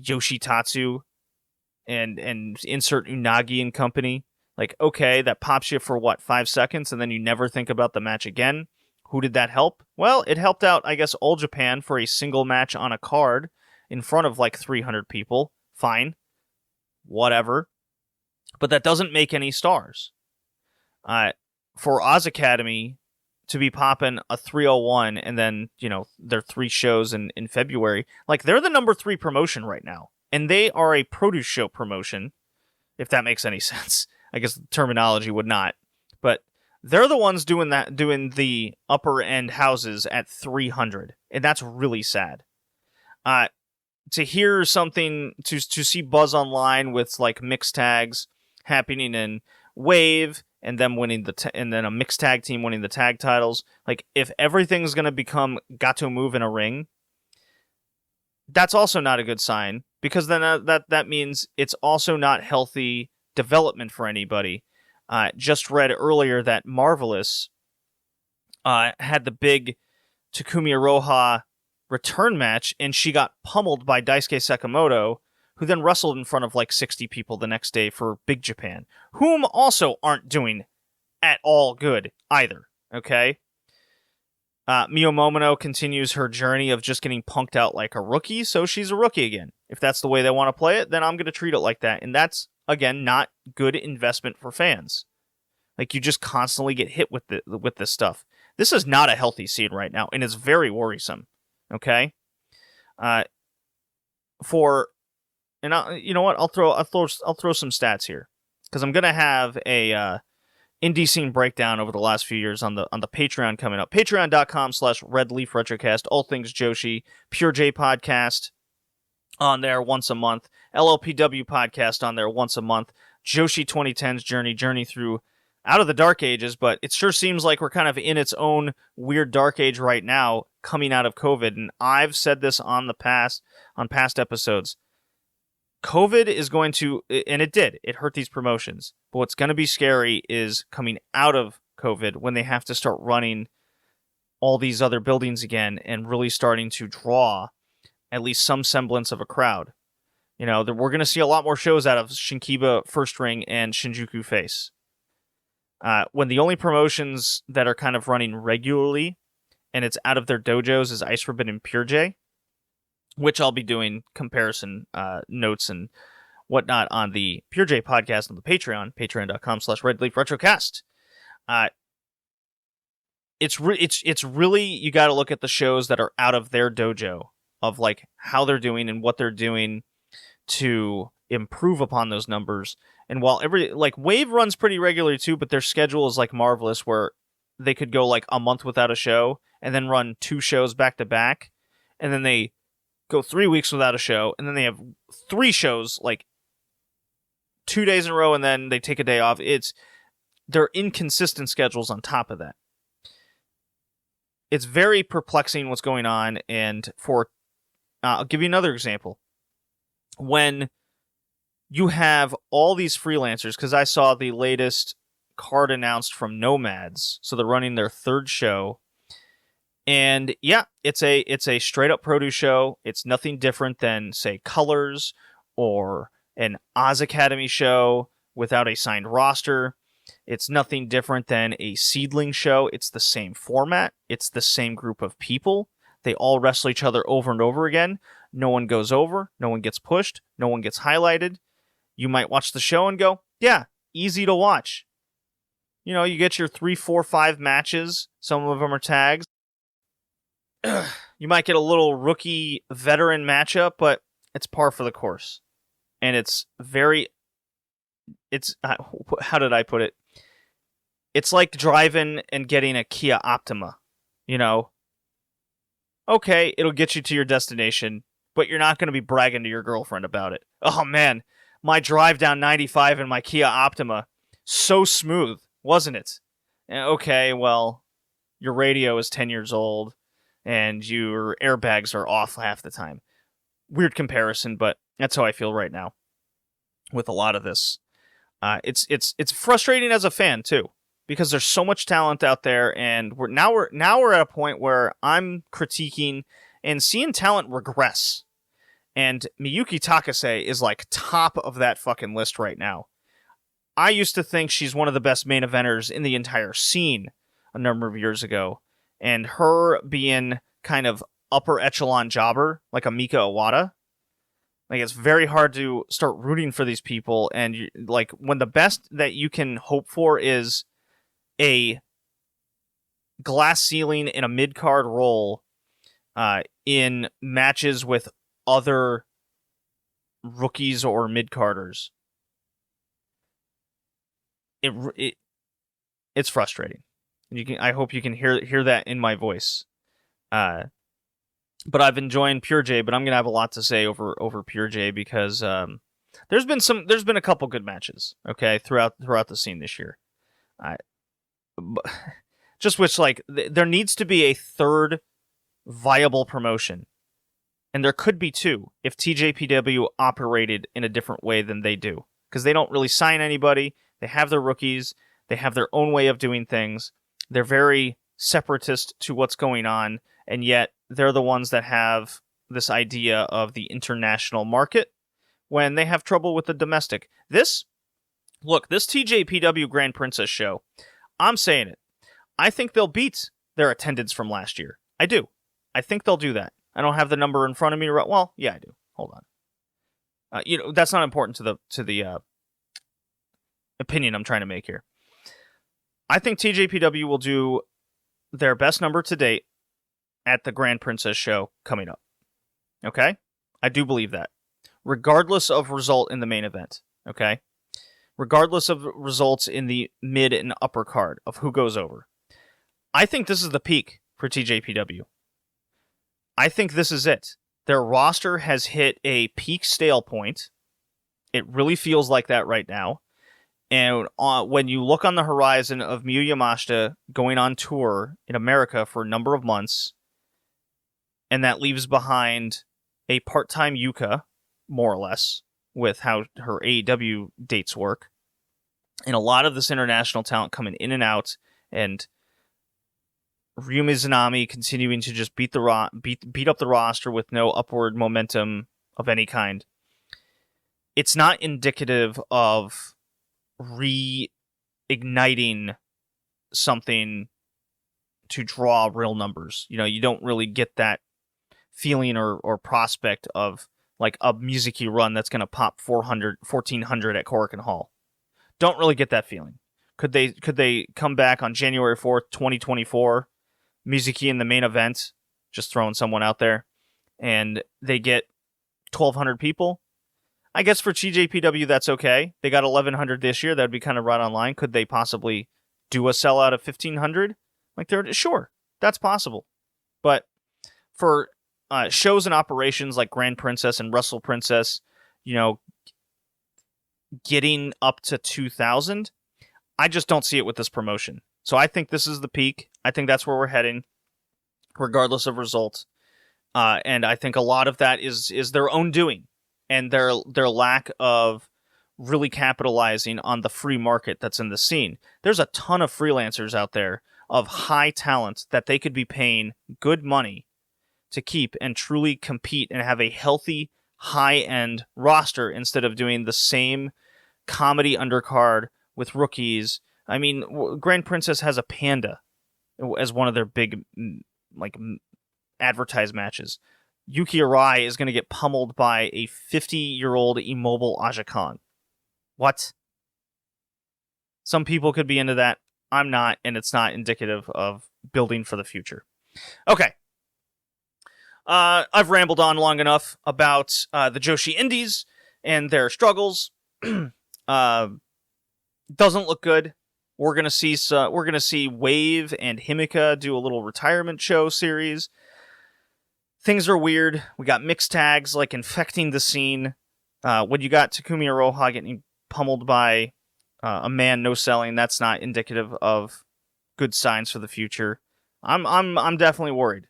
Speaker 1: Yoshitatsu and insert Unagi and company? Like, okay, that pops you for 5 seconds, and then you never think about the match again. Who did that help? Well, it helped out, I guess, All Japan for a single match on a card in front of like 300 people. Fine. Whatever. But that doesn't make any stars. For Oz Academy to be popping a 301 and then, their 3 shows in February, like, they're the number 3 promotion right now. And they are a produce show promotion, if that makes any sense. I guess the terminology would not. But they're the ones doing the upper end houses at 300. And that's really sad. To hear something, to see buzz online with like mixed tags happening in Wave, and them winning and then a mixed tag team winning the tag titles. Like, if everything's going to become Gato move in a ring, that's also not a good sign, because then that means it's also not healthy development for anybody. Just read earlier that Marvelous had the big Takumi Iroha return match, and she got pummeled by Daisuke Sekimoto, who then wrestled in front of like 60 people the next day for Big Japan, whom also aren't doing at all good either, okay? Mio Momono continues her journey of just getting punked out like a rookie, so she's a rookie again. If that's the way they want to play it, then I'm going to treat it like that. And that's, again, not good investment for fans. Like, you just constantly get hit with this stuff. This is not a healthy scene right now, and it's very worrisome, okay? You know what? I'll throw some stats here, because I'm gonna have a indie scene breakdown over the last few years on the Patreon coming up. Patreon.com/RedLeafRetrocast. All things Joshi. Pure J podcast on there once a month. LLPW podcast on there once a month. Joshi 2010's journey through out of the dark ages, but it sure seems like we're kind of in its own weird dark age right now, coming out of COVID. And I've said this on past episodes. COVID is going to, and it hurt these promotions. But what's going to be scary is coming out of COVID when they have to start running all these other buildings again and really starting to draw at least some semblance of a crowd. We're going to see a lot more shows out of Shinkiba First Ring and Shinjuku Face. When the only promotions that are kind of running regularly and it's out of their dojos is Ice Ribbon and Pure J, which I'll be doing comparison notes and whatnot on the Pure J podcast on the Patreon, patreon.com/RedLeafRetrocast. It's really, you got to look at the shows that are out of their dojo, of like how they're doing and what they're doing to improve upon those numbers. And while Wave runs pretty regularly too, but their schedule is like Marvelous, where they could go like a month without a show and then run 2 shows back to back, and then they go 3 weeks without a show, and then they have 3 shows like 2 days in a row, and then they take a day off. They're inconsistent schedules on top of that. It's very perplexing what's going on. And I'll give you another example. When you have all these freelancers, because I saw the latest card announced from Nomads, so they're running their 3rd show, And yeah, it's a straight up produce show. It's nothing different than, say, Colors or an Oz Academy show without a signed roster. It's nothing different than a seedling show. It's the same format. It's the same group of people. They all wrestle each other over and over again. No one goes over. No one gets pushed. No one gets highlighted. You might watch the show and go, yeah, easy to watch. You know, you get your 3, 4, 5 matches. Some of them are tags. You might get a little rookie veteran matchup, but it's par for the course. And it's how did I put it? It's like driving and getting a Kia Optima, you know? Okay, it'll get you to your destination, but you're not going to be bragging to your girlfriend about it. Oh man, my drive down 95 in my Kia Optima, so smooth, wasn't it? Okay, well, your radio is 10 years old, and your airbags are off half the time. Weird comparison, but that's how I feel right now with a lot of this. It's frustrating as a fan too, because there's so much talent out there, and we're at a point where I'm critiquing and seeing talent regress. And Miyuki Takase is like top of that fucking list right now. I used to think she's one of the best main eventers in the entire scene a number of years ago, and her being kind of upper echelon jobber like a Mika Iwata, like it's very hard to start rooting for these people. And like when the best that you can hope for is a glass ceiling in a mid-card role in matches with other rookies or mid-carders, it's frustrating. I hope you can hear that in my voice. But I've enjoyed Pure J, but I'm gonna have a lot to say over Pure J because there's been a couple good matches, okay, throughout the scene this year. Just wish like there needs to be a third viable promotion, and there could be two if TJPW operated in a different way than they do, because they don't really sign anybody. They have their rookies. They have their own way of doing things. They're very separatist to what's going on, and yet they're the ones that have this idea of the international market when they have trouble with the domestic. This TJPW Grand Princess show, I'm saying it. I think they'll beat their attendance from last year. I do. I think they'll do that. I don't have the number in front of me. Well, yeah, I do. Hold on. That's not important to the opinion I'm trying to make here. I think TJPW will do their best number to date at the Grand Princess show coming up. Okay? I do believe that. Regardless of result in the main event. Okay? Regardless of results in the mid and upper card of who goes over. I think this is the peak for TJPW. I think this is it. Their roster has hit a peak stale point. It really feels like that right now. And when you look on the horizon of Miyu Yamashita going on tour in America for a number of months, and that leaves behind a part-time Yuka, more or less, with how her AEW dates work, and a lot of this international talent coming in and out, and Ryu Mizunami continuing to just beat up the roster with no upward momentum of any kind. It's not indicative of reigniting something to draw real numbers. You don't really get that feeling or prospect of like a Mizuki run that's going to pop 1,400 at Korakuen Hall. Don't really get that feeling. Could they come back on January 4th, 2024, Mizuki in the main event, just throwing someone out there, and they get 1,200 people? I guess for TJPW, that's okay. They got 1,100 this year. That would be kind of right on line. Could they possibly do a sellout of 1,500? Sure, that's possible. But for shows and operations like Grand Princess and Wrestle Princess, getting up to 2,000, I just don't see it with this promotion. So I think this is the peak. I think that's where we're heading, regardless of results. And I think a lot of that is their own doing. And their lack of really capitalizing on the free market that's in the scene. There's a ton of freelancers out there of high talent that they could be paying good money to keep and truly compete and have a healthy, high-end roster instead of doing the same comedy undercard with rookies. I mean, Grand Princess has a panda as one of their big, advertised matches. Yuki Arai is going to get pummeled by a 50-year-old immobile Aja Khan. What? Some people could be into that. I'm not, and it's not indicative of building for the future. Okay. I've rambled on long enough about the Joshi Indies and their struggles. Doesn't look good. We're gonna see Wave and Himika do a little retirement show series. Things are weird. We got mixed tags like infecting the scene. When you got Takumi Iroha getting pummeled by a man no selling, that's not indicative of good signs for the future. I'm definitely worried.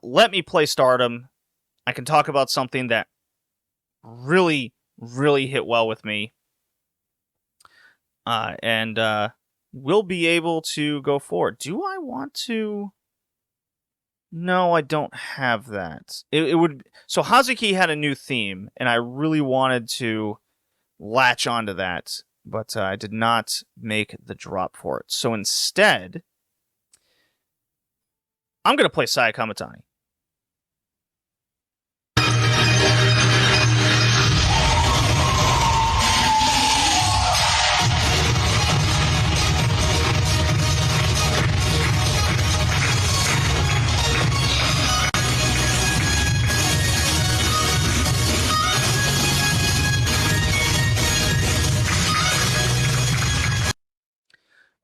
Speaker 1: Let me play Stardom. I can talk about something that really, really hit well with me. And we'll be able to go forward. Do I want to? No, I don't have that. It would. So Hazuki had a new theme, and I really wanted to latch onto that, but I did not make the drop for it. So instead, I'm going to play Saya Kamatani.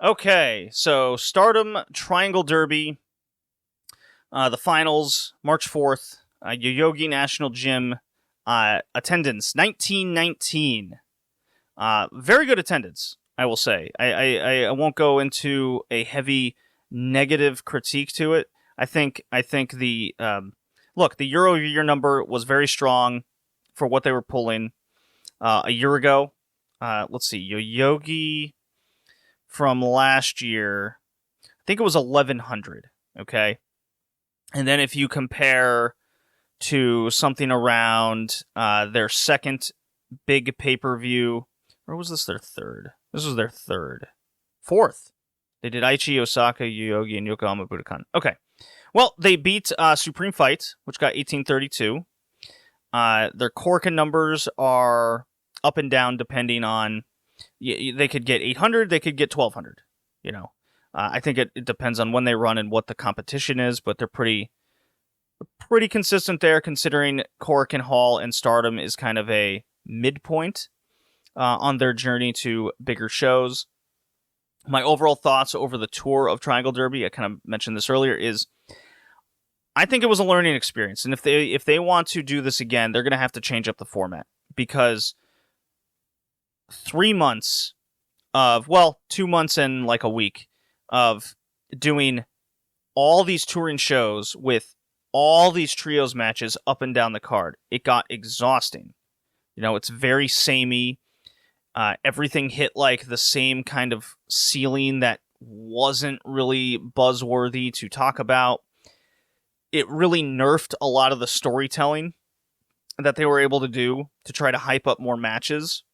Speaker 1: Okay, so Stardom Triangle Derby, the finals, March 4th, Yoyogi National Gym, attendance, 1919. Very good attendance, I will say. I won't go into a heavy negative critique to it. I think the the year-over-year number was very strong for what they were pulling a year ago. Let's see, Yoyogi from last year, I think it was 1,100, okay? And then if you compare to something around their second big pay-per-view, or was this their third? This was their third. Fourth. They did Aichi, Osaka, Yoyogi, and Yokohama Budokan. Okay. Well, they beat Supreme Fight, which got 1832. Their Korakuen numbers are up and down depending on... They could get 800, they could get 1,200. You know, I think it depends on when they run and what the competition is, but they're pretty consistent there, considering Korakuen Hall and Stardom is kind of a midpoint on their journey to bigger shows. My overall thoughts over the tour of Triangle Derby, I kind of mentioned this earlier, is I think it was a learning experience, and if they want to do this again, they're going to have to change up the format, because 3 months of, 2 months and like a week of doing all these touring shows with all these trios matches up and down the card, it got exhausting. You know, it's very samey. Everything hit like the same kind of ceiling that wasn't really buzzworthy to talk about. It really nerfed a lot of the storytelling that they were able to do to try to hype up more matches.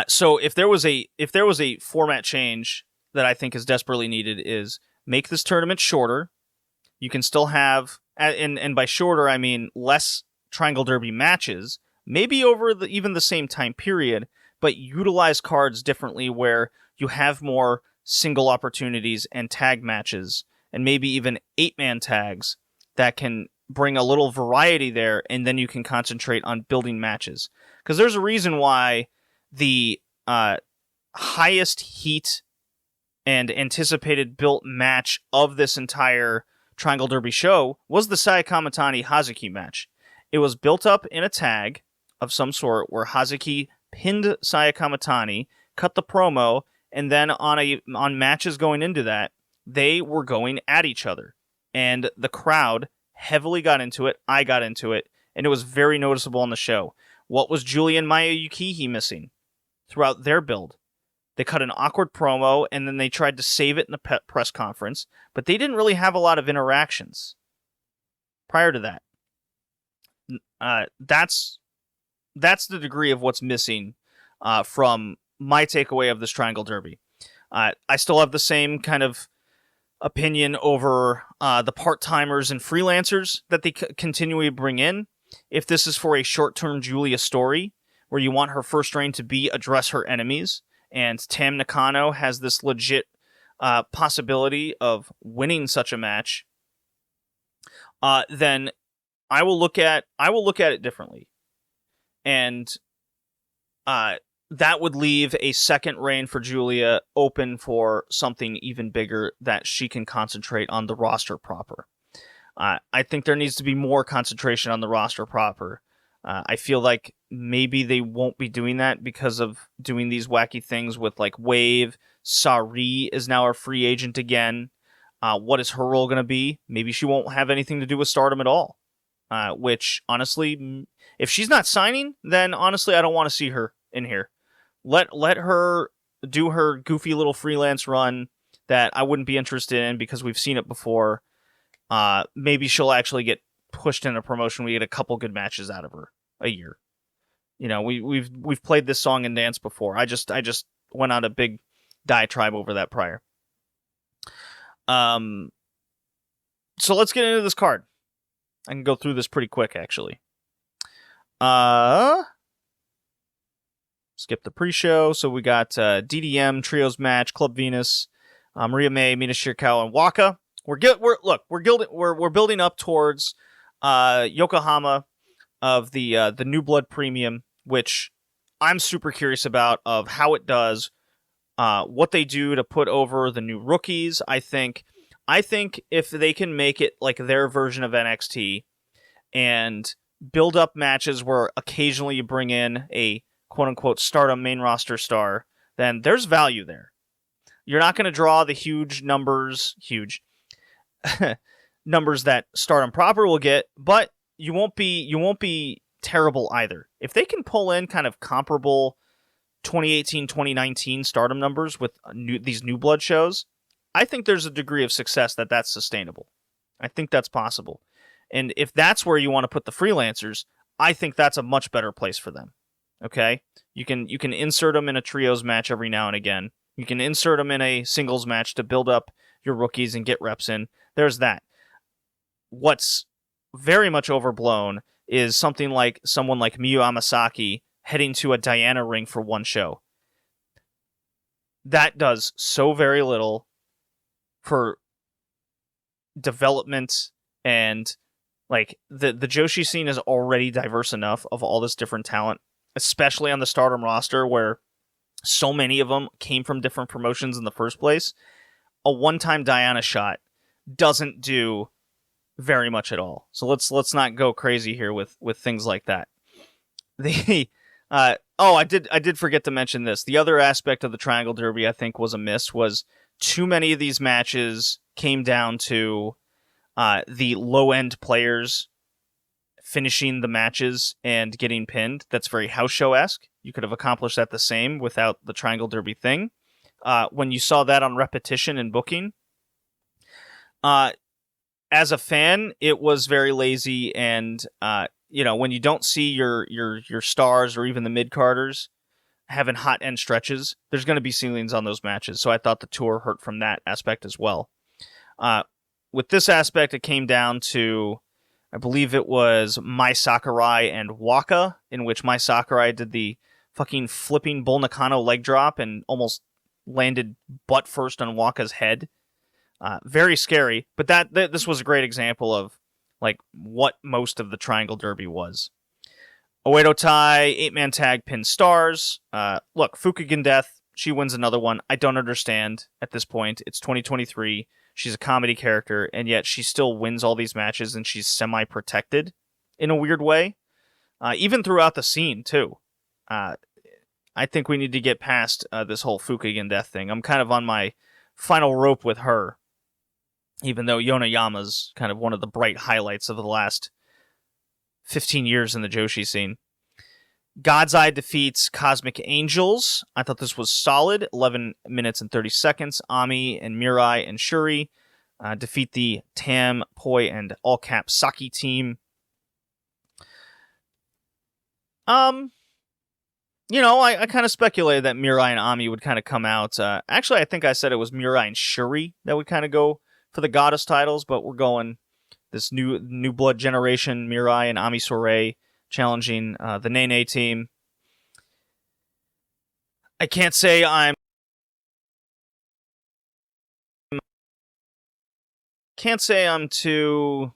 Speaker 1: So if there was a format change that I think is desperately needed, is make this tournament shorter. You can still have, and by shorter I mean less Triangle Derby matches, maybe over even the same time period, but utilize cards differently where you have more single opportunities and tag matches, and maybe even 8-man tags that can bring a little variety there, and then you can concentrate on building matches. Because there's a reason why the highest heat and anticipated built match of this entire Triangle Derby show was the Saya Kamatani Hazuki match. It was built up in a tag of some sort where Hazuki pinned Saya Kamatani, cut the promo, and then on matches going into that, they were going at each other. And the crowd heavily got into it. I got into it. And it was very noticeable on the show. What was Julie and Maya Yukihi missing throughout their build? They cut an awkward promo, and then they tried to save it in the press conference, but they didn't really have a lot of interactions prior to that. That's the degree of what's missing from my takeaway of this Triangle Derby. I still have the same kind of opinion over the part-timers and freelancers that they continually bring in. If this is for a short-term Julia story, where you want her first reign to be address her enemies, and Tam Nakano has this legit possibility of winning such a match, then I will look at it differently. And that would leave a second reign for Julia open for something even bigger that she can concentrate on the roster proper. I think there needs to be more concentration on the roster proper. I feel like maybe they won't be doing that because of doing these wacky things with like Wave. Sari is now a free agent again. What is her role going to be? Maybe she won't have anything to do with Stardom at all. Which, honestly, if she's not signing, then honestly, I don't want to see her in here. Let her do her goofy little freelance run that I wouldn't be interested in because we've seen it before. Maybe she'll actually get pushed in a promotion. We get a couple good matches out of her a year. You know, we've played this song and dance before. I just went on a big diatribe over that prior. So let's get into this card. I can go through this pretty quick, actually. Skip the pre-show. So we got DDM Trios match, Club Venus, Maria May, Mina Shirakawa, and Waka. We're building up towards Yokohama of the New Blood Premium, which I'm super curious about of how it does, what they do to put over the new rookies. I think if they can make it like their version of NXT and build up matches where occasionally you bring in a quote-unquote Stardom main roster star, then there's value there. You're not going to draw the huge numbers that Stardom proper will get, but you won't be terrible either. If they can pull in kind of comparable 2018, 2019 Stardom numbers with these New Blood shows, I think there's a degree of success that's sustainable. I think that's possible. And if that's where you want to put the freelancers, I think that's a much better place for them. Okay? You can insert them in a trios match every now and again. You can insert them in a singles match to build up your rookies and get reps in. There's that. What's very much overblown is someone like Miyu Amasaki heading to a Diana ring for one show. That does so very little for development, and like the Joshi scene is already diverse enough of all this different talent, especially on the Stardom roster where so many of them came from different promotions in the first place. A one-time Diana shot doesn't do very much at all. So let's not go crazy here with things like that. I did forget to mention this. The other aspect of the Triangle Derby I think was a miss was too many of these matches came down to the low-end players finishing the matches and getting pinned. That's very house show-esque. You could have accomplished that the same without the Triangle Derby thing. When you saw that on repetition and booking, as a fan, it was very lazy, and when you don't see your stars or even the mid-carders having hot end stretches, there's going to be ceilings on those matches. So I thought the tour hurt from that aspect as well. With this aspect, it came down to, I believe it was Mai Sakurai and Waka, in which Mai Sakurai did the fucking flipping Bull Nakano leg drop and almost landed butt first on Waka's head. Very scary, but this was a great example of like what most of the Triangle Derby was. Oedo Tai, 8-man tag, pin stars. Look, Fukigen Death, she wins another one. I don't understand at this point. It's 2023. She's a comedy character, and yet she still wins all these matches, and she's semi-protected in a weird way. Even throughout the scene, too. I think we need to get past this whole Fukigen Death thing. I'm kind of on my final rope with her, even though Yonayama's kind of one of the bright highlights of the last 15 years in the Joshi scene. God's Eye defeats Cosmic Angels. I thought this was solid. 11 minutes and 30 seconds. Ami and Mirai and Shuri defeat the Tam, Poi, and All Cap Saki team. I kind of speculated that Mirai and Ami would kind of come out. Actually, I think I said it was Mirai and Shuri that would kind of go for the Goddess titles, but we're going this new blood generation, Mirai and Ami Sourei, challenging the Nene team. I can't say I'm too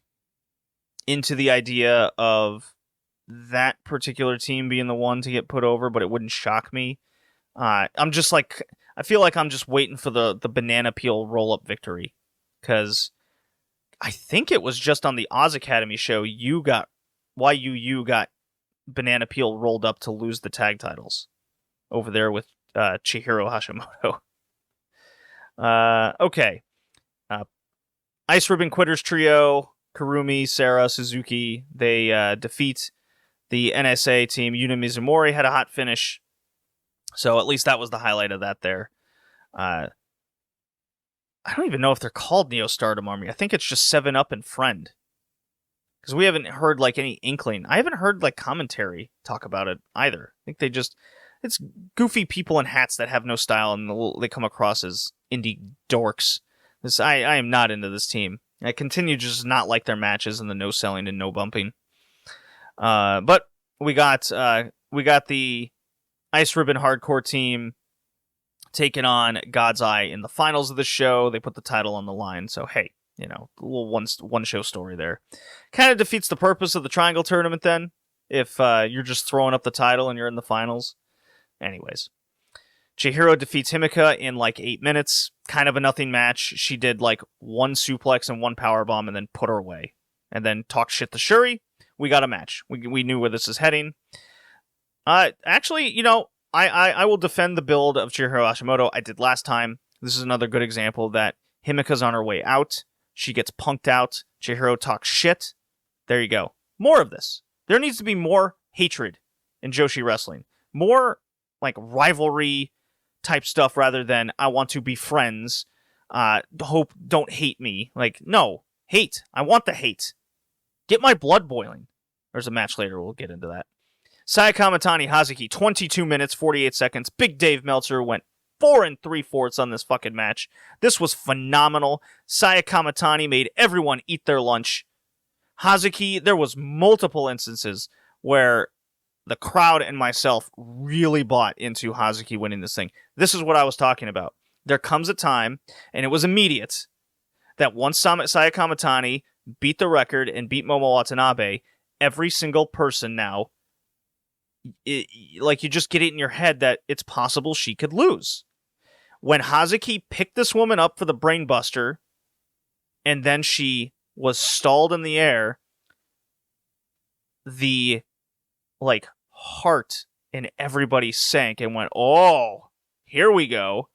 Speaker 1: into the idea of that particular team being the one to get put over, but it wouldn't shock me. I'm just like, I feel like I'm just waiting for the banana peel roll-up victory, because I think it was just on the Oz Academy show YUU got banana peel rolled up to lose the tag titles over there with Chihiro Hashimoto. Okay. Ice Ribbon Quitters Trio, Kurumi, Sarah, Suzuki, they defeat the NSA team. Yuna Mizumori had a hot finish, so at least that was the highlight of that there. I don't even know if they're called Neo Stardom Army. I think it's just 7-Up and Friend, because we haven't heard like any inkling. I haven't heard like commentary talk about it either. I think it's goofy people in hats that have no style, and they come across as indie dorks. I am not into this team. I continue to just not like their matches and the no selling and no bumping. But we got the Ice Ribbon Hardcore team taking on God's Eye in the finals of the show. They put the title on the line, so hey, a little one show story there. Kind of defeats the purpose of the Triangle Tournament then, if you're just throwing up the title and you're in the finals. Anyways, Chihiro defeats Himika in like 8 minutes. Kind of a nothing match. She did like one suplex and one powerbomb and then put her away. And then talked shit to Shuri. We got a match. We knew where this is heading. Actually, I will defend the build of Chihiro Hashimoto. I did last time. This is another good example that Himika's on her way out. She gets punked out. Chihiro talks shit. There you go. More of this. There needs to be more hatred in Joshi wrestling. More like rivalry type stuff rather than I want to be friends. Don't hate me. Like, no. Hate. I want the hate. Get my blood boiling. There's a match later. We'll get into that. Saya Kamatani Hazuki, 22 minutes, 48 seconds. Big Dave Meltzer went 4 3/4 on this fucking match. This was phenomenal. Saya Kamatani made everyone eat their lunch. Hazuki, there was multiple instances where the crowd and myself really bought into Hazuki winning this thing. This is what I was talking about. There comes a time, and it was immediate, that once Saya Kamatani beat the record and beat Momo Watanabe, every single person now, you just get it in your head that it's possible she could lose. When Hazuki picked this woman up for the brainbuster, and then she was stalled in the air, the heart in everybody sank and went, oh, here we go.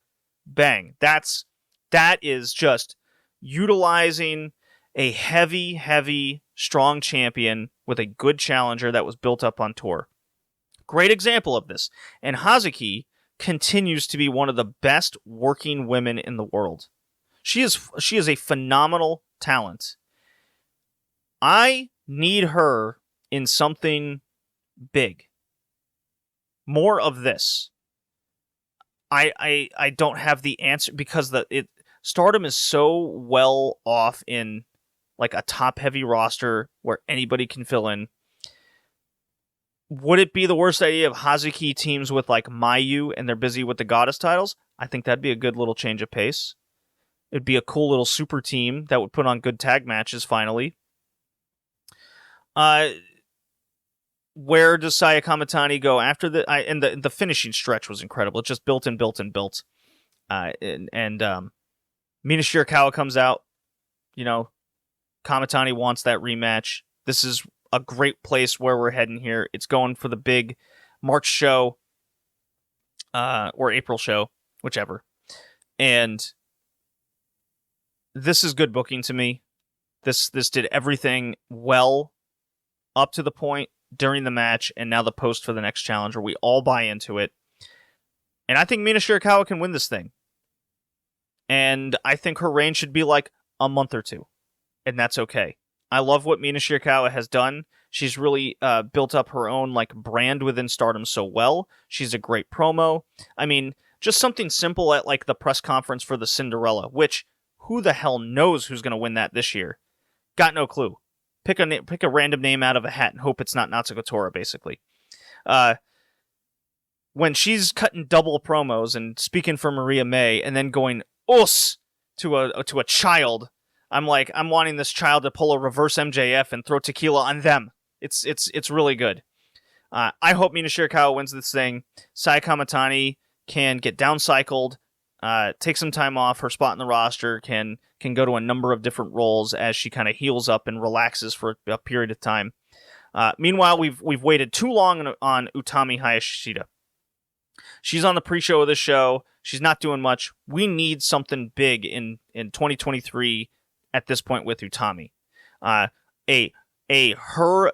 Speaker 1: Bang. That is just utilizing a heavy, strong champion with a good challenger that was built up on tour. Great example of this. And Hazuki continues to be one of the best working women in the world. She is a phenomenal talent. I need her in something big. More of this. I don't have the answer, because Stardom is so well off in like a top heavy roster where anybody can fill in. Would it be the worst idea if Hazuki teams with like Mayu and they're busy with the Goddess titles? I think that'd be a good little change of pace. It'd be a cool little super team that would put on good tag matches finally. Where does Saya Kamatani go after the finishing stretch was incredible. It just built and built and built. And Mina Shirakawa comes out. Kamatani wants that rematch. This is a great place where we're heading here. It's going for the big March show, or April show, whichever. And this is good booking to me. This did everything well up to the point during the match and now the post for the next challenger. We all buy into it. And I think Mina Shirakawa can win this thing. And I think her reign should be like a month or two. And that's okay. I love what Mina Shirakawa has done. She's really built up her own like brand within Stardom so well. She's a great promo. I mean, just something simple at like the press conference for the Cinderella, which who the hell knows who's going to win that this year? Got no clue. Pick a random name out of a hat and hope it's not Natsuko Tora, basically. When she's cutting double promos and speaking for Maria May and then going us to a child, I'm wanting this child to pull a reverse MJF and throw tequila on them. It's really good. I hope Mina Shirakawa wins this thing. Sai Kamatani can get downcycled, take some time off. Her spot in the roster can go to a number of different roles as she kind of heals up and relaxes for a period of time. Meanwhile, we've waited too long on Utami Hayashishita. She's on the pre-show of this show. She's not doing much. We need something big in 2023 at this point with Utami. Her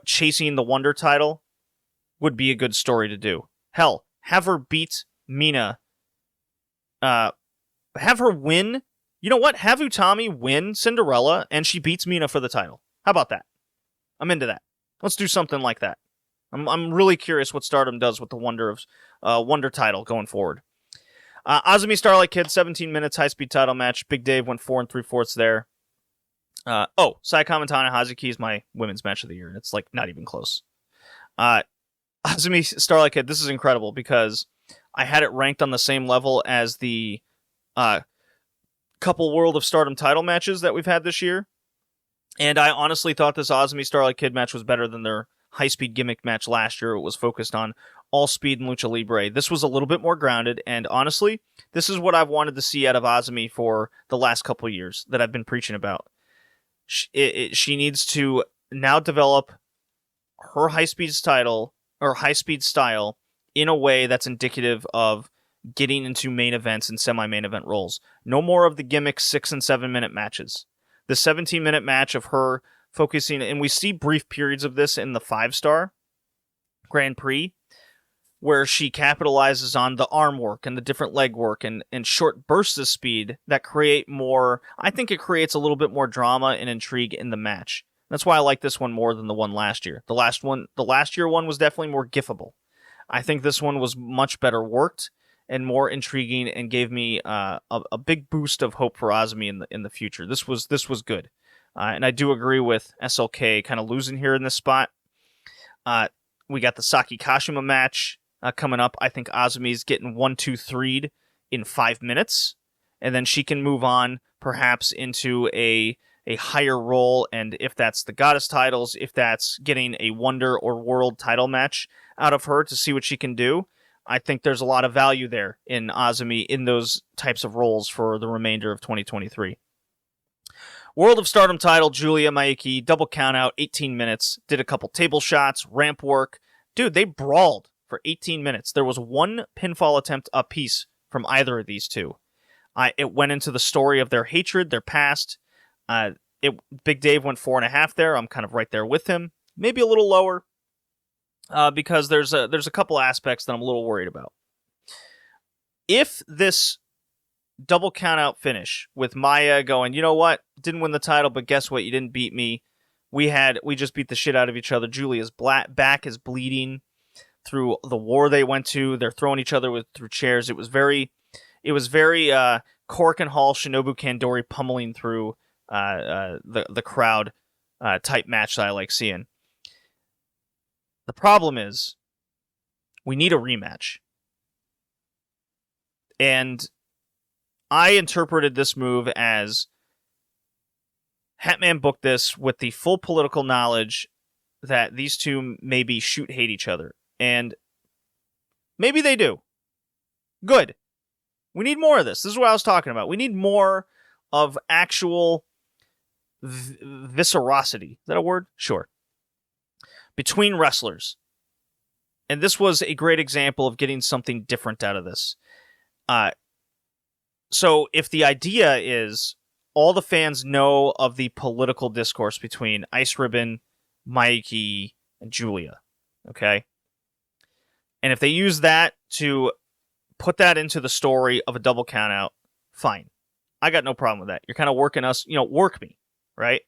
Speaker 1: chasing the Wonder title would be a good story to do. Hell, have her beat Mina. Have her win. You know what? Have Utami win Cinderella and she beats Mina for the title. How about that? I'm into that. Let's do something like that. I'm really curious what Stardom does with the Wonder title going forward. Azumi Starlight Kid, 17 minutes, high-speed title match. Big Dave went 4 3/4 there. Sai Kamatani Hazuki is my women's match of the year, and it's like not even close. Azumi Starlight Kid, this is incredible because I had it ranked on the same level as the couple World of Stardom title matches that we've had this year. And I honestly thought this Azumi Starlight Kid match was better than their high-speed gimmick match last year. It was focused on all speed and lucha libre. This was a little bit more grounded, and honestly, this is what I've wanted to see out of Azumi for the last couple of years that I've been preaching about. She needs to now develop her high-speed style in a way that's indicative of getting into main events and semi-main event roles. No more of the gimmick 6 and 7 minute matches. The 17-minute match of her focusing, and we see brief periods of this in the 5-star Grand Prix, where she capitalizes on the arm work and the different leg work and short bursts of speed that create more. I think it creates a little bit more drama and intrigue in the match. That's why I like this one more than the one last year. The last year one was definitely more gifable. I think this one was much better worked and more intriguing and gave me a big boost of hope for Azumi in the future. This was good. And I do agree with SLK kind of losing here in this spot. We got the Saki Kashima match coming up. I think Azumi's getting 1-2-3'd in 5 minutes, and then she can move on perhaps into a higher role, and if that's the Goddess titles, if that's getting a Wonder or World title match out of her to see what she can do, I think there's a lot of value there in Azumi in those types of roles for the remainder of 2023. World of Stardom title, Julia Maiki, double countout, 18 minutes, did a couple table shots, ramp work. Dude, they brawled for 18 minutes. There was one pinfall attempt apiece from either of these two. It went into the story of their hatred, their past. Big Dave went 4.5 there. I'm kind of right there with him. Maybe a little lower because there's a couple aspects that I'm a little worried about. If this double countout finish with Maya going, you know what? Didn't win the title, but guess what? You didn't beat me. We just beat the shit out of each other. Julia's back is bleeding through the war they went to. They're throwing each other through chairs. It was very Cork and Hall, Shinobu Kandori pummeling through the crowd type match that I like seeing. The problem is we need a rematch. And I interpreted this move as Hatman booked this with the full political knowledge that these two maybe hate each other. And maybe they do. Good. We need more of this. This is what I was talking about. We need more of actual viscerosity. Is that a word? Sure. Between wrestlers. And this was a great example of getting something different out of this. So if the idea is all the fans know of the political discourse between Ice Ribbon, Maiki, and Julia, Okay? And if they use that to put that into the story of a double countout, fine. I got no problem with that. You're kind of working us, work me, right?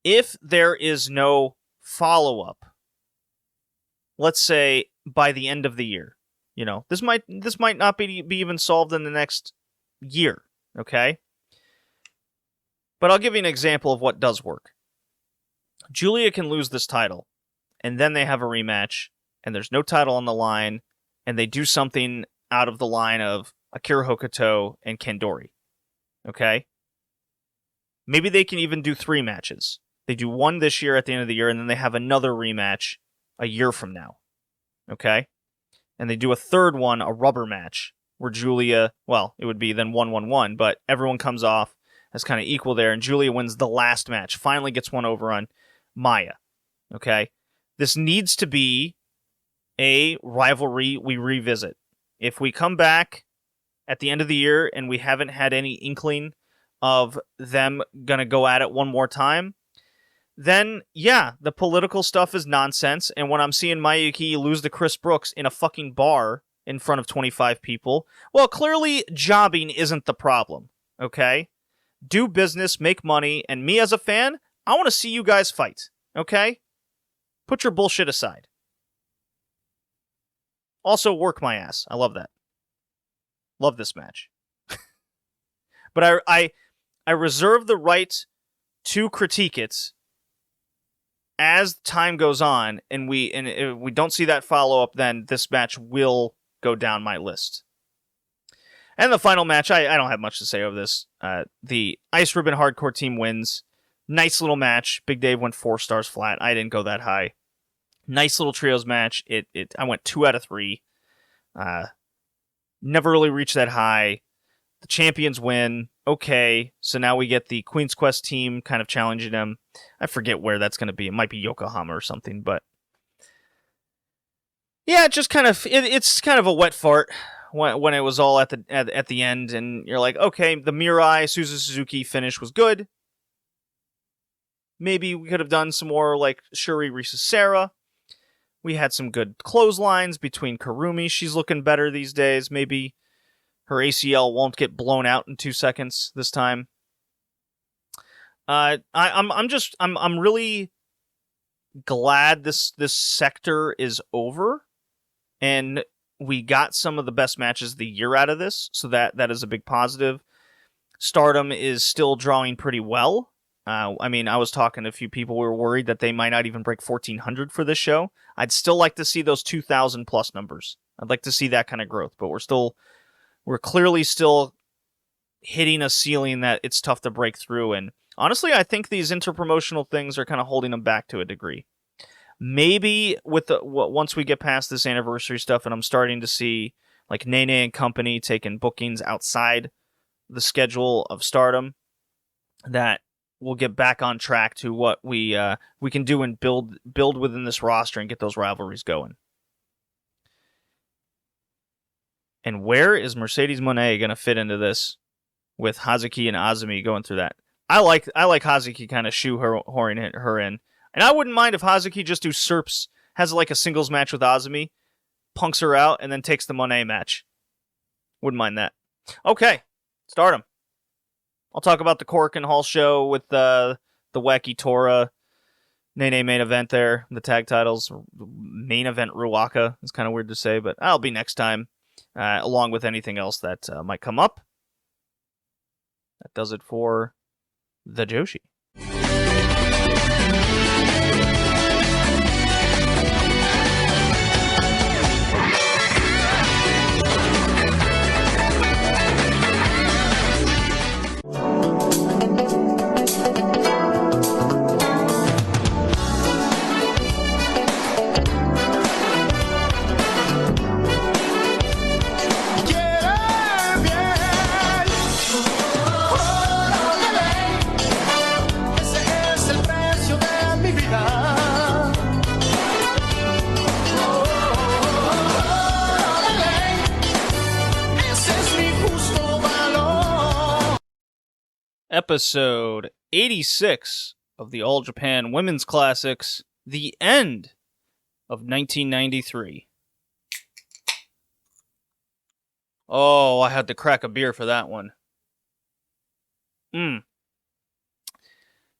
Speaker 1: If there is no follow-up, let's say by the end of the year, this might not be even solved in the next year, okay? But I'll give you an example of what does work. Julia can lose this title, and then they have a rematch, and there's no title on the line, and they do something out of the line of Akira Hokuto and Kandori, okay? Maybe they can even do 3 matches. They do 1 this year at the end of the year, and then they have another rematch a year from now, okay? And they do a third one, a rubber match, where Julia, well, it would be then 1-1-1, but everyone comes off as kind of equal there, and Julia wins the last match, finally gets one over on Maya, okay? This needs to be a rivalry we revisit. If we come back at the end of the year and we haven't had any inkling of them going to go at it one more time, then, yeah, the political stuff is nonsense. And when I'm seeing Mayuki lose to Chris Brooks in a fucking bar in front of 25 people, well, clearly jobbing isn't the problem, okay? Do business, make money, and me as a fan, I want to see you guys fight, okay? Put your bullshit aside. Also, work my ass. I love that. Love this match. But I reserve the right to critique it as time goes on, and if we don't see that follow-up, then this match will go down my list. And the final match, I don't have much to say over this. The Ice Ribbon Hardcore team wins. Nice little match. Big Dave went 4 stars flat. I didn't go that high. Nice little trios match. I went 2 out of 3. Never really reached that high. The champions win. Okay, so now we get the Queen's Quest team kind of challenging them. I forget where that's going to be. It might be Yokohama or something, but yeah, just kind of it's kind of a wet fart when it was all at the end, and you're like, okay, the Mirai Suzu Suzuki finish was good. Maybe we could have done some more like Shuri Risa Sarah. We had some good clotheslines between Karumi. She's looking better these days. Maybe her ACL won't get blown out in 2 seconds this time. I'm really glad this sector is over, and we got some of the best matches of the year out of this, so that is a big positive. Stardom is still drawing pretty well. I was talking to a few people who were worried that they might not even break 1,400 for this show. I'd still like to see those 2,000 plus numbers. I'd like to see that kind of growth, but we're clearly still hitting a ceiling that it's tough to break through. And honestly, I think these interpromotional things are kind of holding them back to a degree. Maybe once we get past this anniversary stuff, and I'm starting to see like Nene and company taking bookings outside the schedule of Stardom, that we'll get back on track to what we can do and build within this roster and get those rivalries going. And where is Mercedes Moné going to fit into this with Hazuki and Azumi going through that? I like Hazuki kind of shoehorning her in. And I wouldn't mind if Hazuki just has like a singles match with Azumi, punks her out, and then takes the Moné match. Wouldn't mind that. Okay, Stardom. I'll talk about the Korakuen Hall show with the Wacky Tora Nene main event there. The tag titles. Main event Ruaka. It's kind of weird to say, but I'll be next time. Along with anything else that might come up. That does it for the Joshi. Episode 86 of the All Japan Women's Classics, the end of 1993. Oh, I had to crack a beer for that one.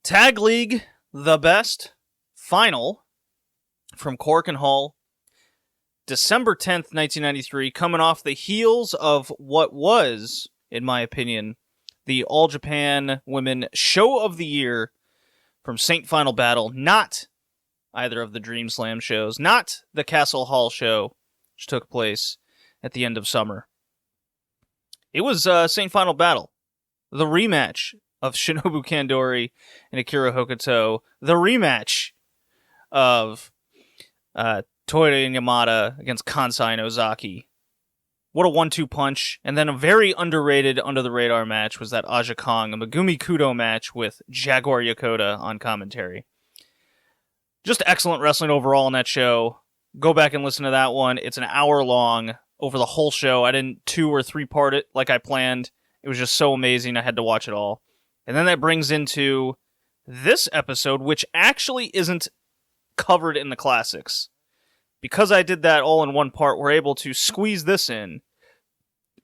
Speaker 1: Tag League The Best Final from Cork and Hull, December 10th, 1993, coming off the heels of what was, in my opinion, the All Japan Women Show of the Year from St. Final Battle, not either of the Dream Slam shows, not the Castle Hall show, which took place at the end of summer. It was St. Final Battle, the rematch of Shinobu Kandori and Akira Hokuto, the rematch of Toyoda and Yamada against Kansai and Ozaki. What a 1-2 punch. And then a very underrated, under-the-radar match was that Aja Kong, a Megumi Kudo match with Jaguar Yokota on commentary. Just excellent wrestling overall in that show. Go back and listen to that one. It's an hour long over the whole show. I didn't 2 or 3 part it like I planned. It was just so amazing. I had to watch it all. And then that brings into this episode, which actually isn't covered in the classics. Because I did that all in one part, we're able to squeeze this in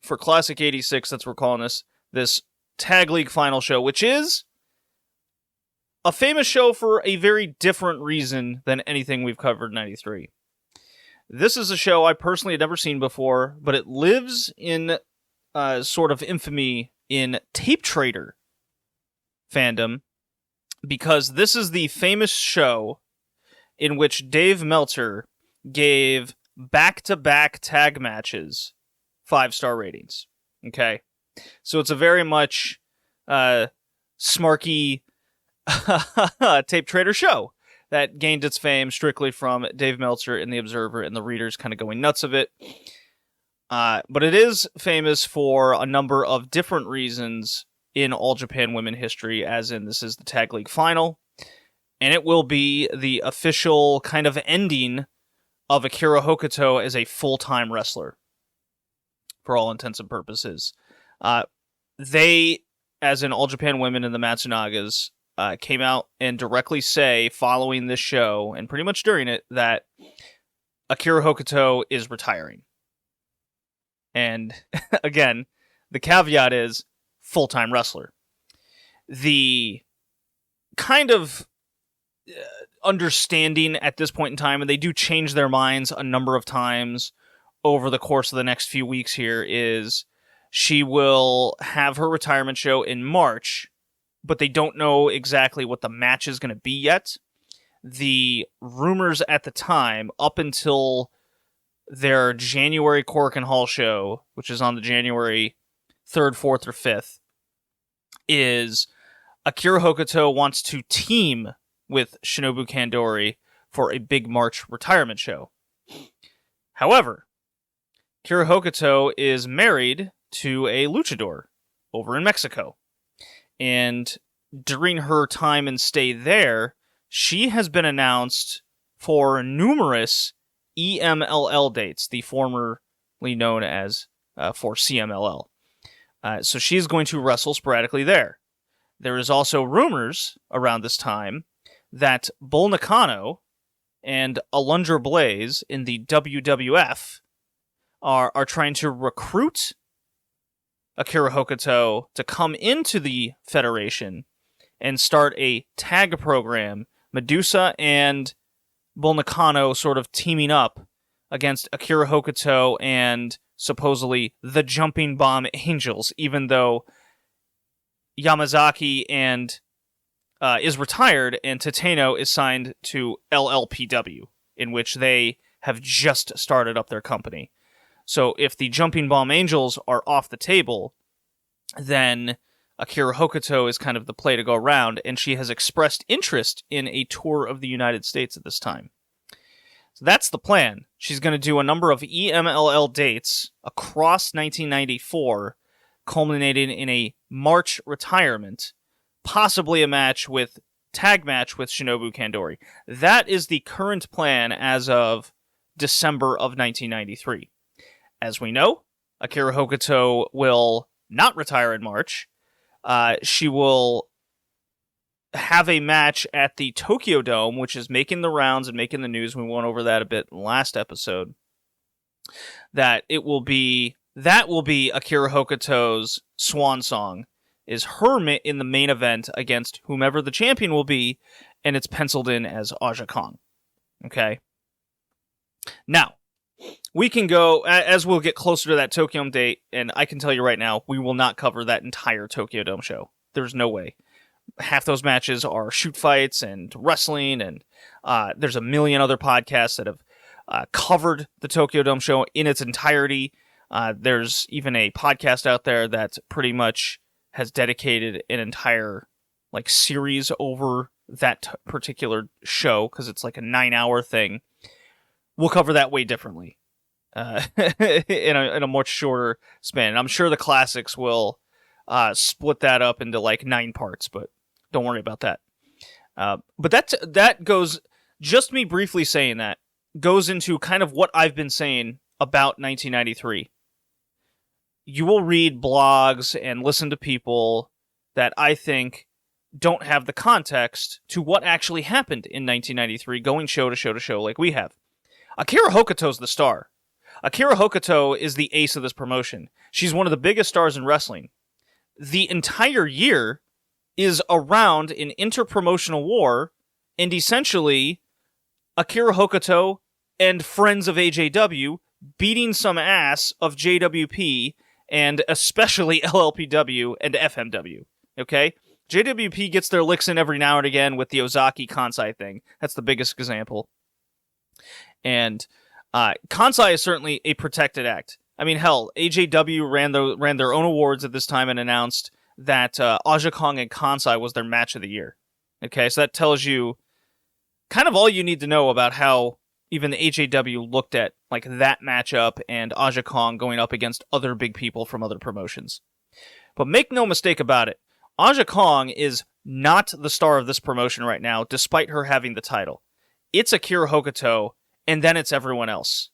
Speaker 1: for Classic 86, that's what we're calling this Tag League Final show, which is a famous show for a very different reason than anything we've covered in 93. This is a show I personally had never seen before, but it lives in sort of infamy in Tape Trader fandom, because this is the famous show in which Dave Meltzer gave back-to-back tag matches 5-star ratings. Okay? So it's a very much smarky Tape Trader show that gained its fame strictly from Dave Meltzer and The Observer and the readers kind of going nuts of it. But it is famous for a number of different reasons in All Japan Women history, as in this is the Tag League Final, and it will be the official kind of ending of Akira Hokuto as a full-time wrestler, for all intents and purposes. They, as in All Japan Women and the Matsunagas, came out and directly say, following this show, and pretty much during it, that Akira Hokuto is retiring. And, again, the caveat is full-time wrestler. The kind of understanding at this point in time, and they do change their minds a number of times over the course of the next few weeks here, is she will have her retirement show in March, but they don't know exactly what the match is going to be yet. The rumors at the time, up until their January Cork and Hall show, which is on the January 3rd, 4th, or 5th, is Akira Hokuto wants to team with Shinobu Kandori for a big March retirement show. However, Akira Hokuto is married to a luchador over in Mexico. And during her time and stay there, she has been announced for numerous EMLL dates, the formerly known as for CMLL. So she's going to wrestle sporadically there. There is also rumors around this time that Bull Nakano and Alundra Blaze in the WWF are trying to recruit Akira Hokuto to come into the Federation and start a tag program, Medusa and Bull Nakano sort of teaming up against Akira Hokuto and supposedly the Jumping Bomb Angels, even though Yamazaki is retired and Tateno is signed to LLPW, in which they have just started up their company. So if the Jumping Bomb Angels are off the table, then Akira Hokuto is kind of the play to go around, and she has expressed interest in a tour of the United States at this time. So that's the plan. She's going to do a number of EMLL dates across 1994, culminating in a March retirement, possibly a tag match with Shinobu Kandori. That is the current plan as of December of 1993. As we know, Akira Hokuto will not retire in March. She will have a match at the Tokyo Dome, which is making the rounds and making the news. We went over that a bit in the last episode. That will be Akira Hokuto's swan song, is her in the main event against whomever the champion will be, and it's penciled in as Aja Kong. Okay? Now, we can go, as we'll get closer to that Tokyo Dome date, and I can tell you right now, we will not cover that entire Tokyo Dome show. There's no way. Half those matches are shoot fights and wrestling, and there's a million other podcasts that have covered the Tokyo Dome show in its entirety. There's even a podcast out there that pretty much has dedicated an entire series over that particular show, because it's like a 9-hour thing. We'll cover that way differently in a much shorter span. I'm sure the classics will split that up into 9 parts, but don't worry about that. But that goes, just me briefly saying that, goes into kind of what I've been saying about 1993. You will read blogs and listen to people that I think don't have the context to what actually happened in 1993, going show to show to show like we have. Akira Hokuto's the star. Akira Hokuto is the ace of this promotion. She's one of the biggest stars in wrestling. The entire year is around an interpromotional war, and essentially Akira Hokuto and friends of AJW beating some ass of JWP and especially LLPW and FMW. Okay? JWP gets their licks in every now and again with the Ozaki Kansai thing. That's the biggest example. And Kansai is certainly a protected act. I mean, hell, AJW ran their own awards at this time and announced that Aja Kong and Kansai was their match of the year. Okay, so that tells you kind of all you need to know about how even the AJW looked at that matchup and Aja Kong going up against other big people from other promotions. But make no mistake about it, Aja Kong is not the star of this promotion right now, despite her having the title. It's Akira Hokuto, and then it's everyone else.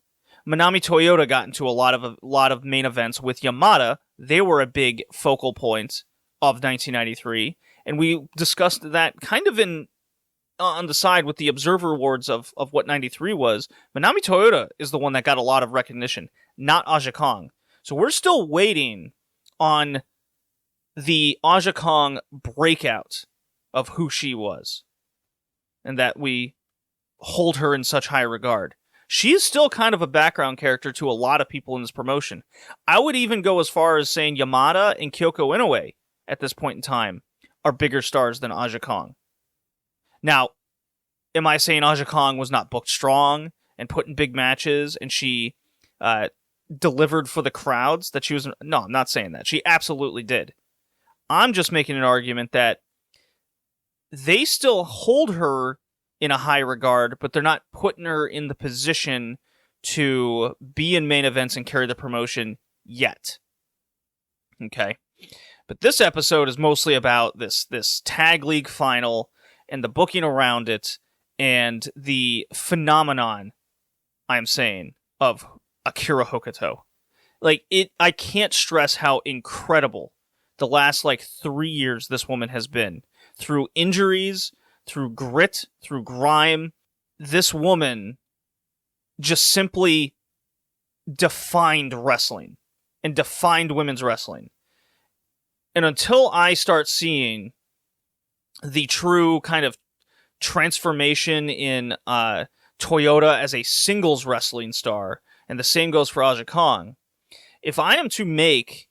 Speaker 1: Manami Toyota got into a lot of main events with Yamada. They were a big focal point of 1993, and we discussed that kind of on the side with the Observer Awards of what 93 was. Manami Toyota is the one that got a lot of recognition, not Aja Kong. So we're still waiting on the Aja Kong breakout of who she was, and that we hold her in such high regard. She's still kind of a background character to a lot of people in this promotion. I would even go as far as saying Yamada and Kyoko Inoue at this point in time are bigger stars than Aja Kong. Now, am I saying Aja Kong was not booked strong and put in big matches and she delivered for the crowds? No, I'm not saying that. She absolutely did. I'm just making an argument that they still hold her in a high regard, but they're not putting her in the position to be in main events and carry the promotion yet. Okay? But this episode is mostly about this tag league final and the booking around it and the phenomenon, I'm saying, of Akira Hokuto. I can't stress how incredible the last 3 years this woman has been. Through injuries, through grit, through grime, this woman just simply defined wrestling and defined women's wrestling. And until I start seeing the true kind of transformation in Toyota as a singles wrestling star, and the same goes for Aja Kong, if I am to make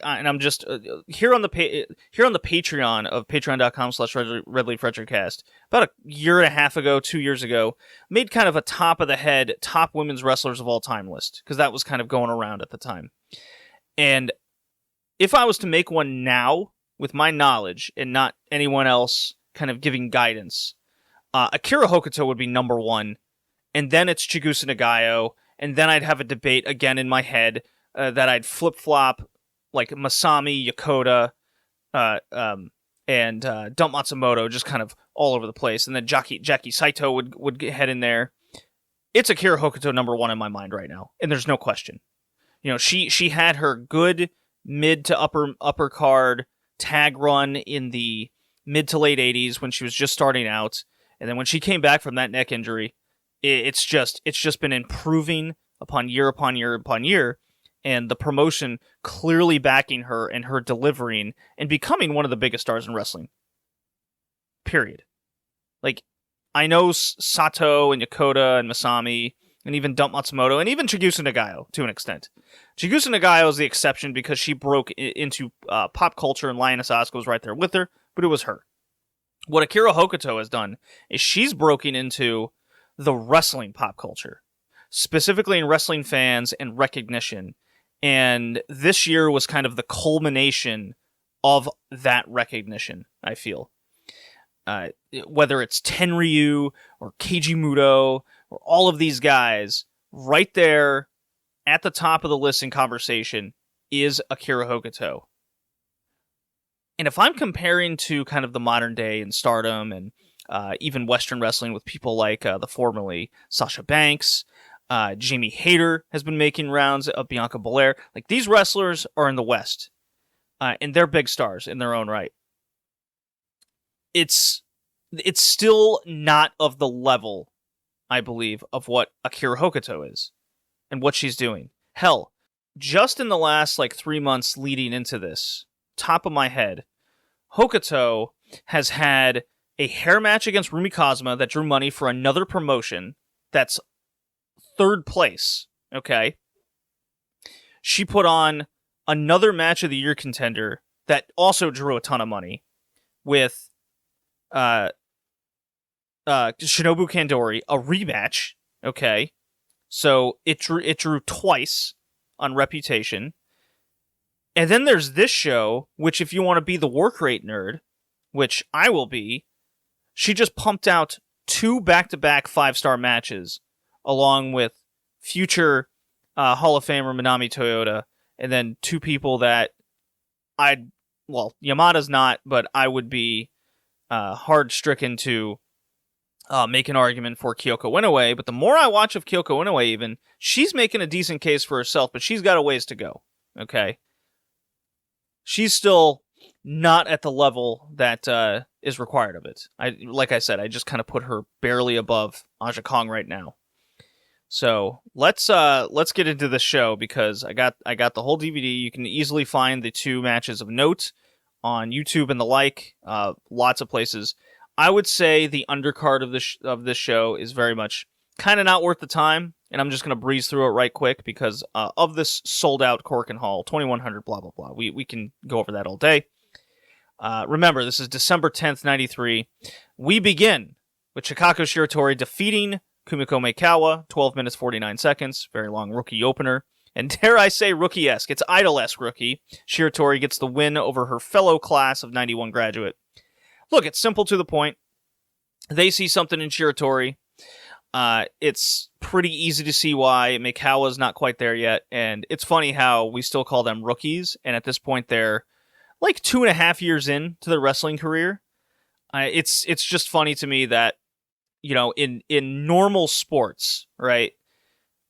Speaker 1: and I'm just here on the Patreon of patreon.com/RedLeafRetroCast, about a year and a half ago, 2 years ago, made kind of a top of the head top women's wrestlers of all time list, because that was kind of going around at the time. And if I was to make one now with my knowledge and not anyone else kind of giving guidance, Akira Hokuto would be number one, and then it's Chigusa Nagayo, and then I'd have a debate again in my head that I'd flip-flop Masami, Yokota, and Dump Matsumoto, just kind of all over the place. And then Jackie Saito would head in there. It's Akira Hokuto number one in my mind right now, and there's no question. She had her good mid to upper card tag run in the mid to late 80s when she was just starting out. And then when she came back from that neck injury, it's just been improving upon year upon year upon year. And the promotion clearly backing her and her delivering and becoming one of the biggest stars in wrestling. Period. Like, I know Sato and Yokota and Masami and even Dump Matsumoto and even Chigusa Nagayo to an extent. Chigusa Nagayo is the exception because she broke into pop culture and Lioness Asuka was right there with her, but it was her. What Akira Hokuto has done is she's broken into the wrestling pop culture, specifically in wrestling fans and recognition. And this year was kind of the culmination of that recognition, I feel. Whether it's Tenryu or Keiji Muto or all of these guys, right there at the top of the list in conversation is Akira Hokuto. And if I'm comparing to kind of the modern day in Stardom and even Western wrestling with people like the formerly Sasha Banks, Jamie Hayter has been making rounds of Bianca Belair. Like, these wrestlers are in the West, and they're big stars in their own right. It's still not of the level, I believe, of what Akira Hokuto is and what she's doing. Hell, just in the last 3 months leading into this, top of my head, Hokuto has had a hair match against Rumi Kazuma that drew money for another promotion that's third place, okay? She put on another match of the year contender that also drew a ton of money with Shinobu Kandori, a rematch, okay? So it drew twice on Reputation. And then there's this show, which if you want to be the work rate nerd, which I will be, she just pumped out 2 back-to-back 5-star matches along with future Hall of Famer Manami Toyota, and then 2 people that Yamada's not, but I would be hard-stricken to make an argument for Kyoko Inoue. But the more I watch of Kyoko Inoue even, she's making a decent case for herself, but she's got a ways to go, okay? She's still not at the level that is required of it. Like I said, I just kind of put her barely above Aja Kong right now. So let's get into the show because I got the whole DVD. You can easily find the 2 matches of note on YouTube and the like, lots of places. I would say the undercard of this show is very much kind of not worth the time, and I'm just going to breeze through it right quick because of this sold out Cork and Hall 2100 blah blah blah. We can go over that all day. Remember, this is December 10th, 93. We begin with Chikako Shiratori defeating Kumiko Meikawa, 12 minutes 49 seconds, very long rookie opener. And dare I say rookie-esque, it's Idol-esque rookie. Shiratori gets the win over her fellow class of 91 graduate. Look, it's simple to the point. They see something in Shiratori. It's pretty easy to see why Meikawa's not quite there yet. And it's funny how we still call them rookies. And at this point, they're 2.5 years into their wrestling career. It's just funny to me that, in normal sports, right,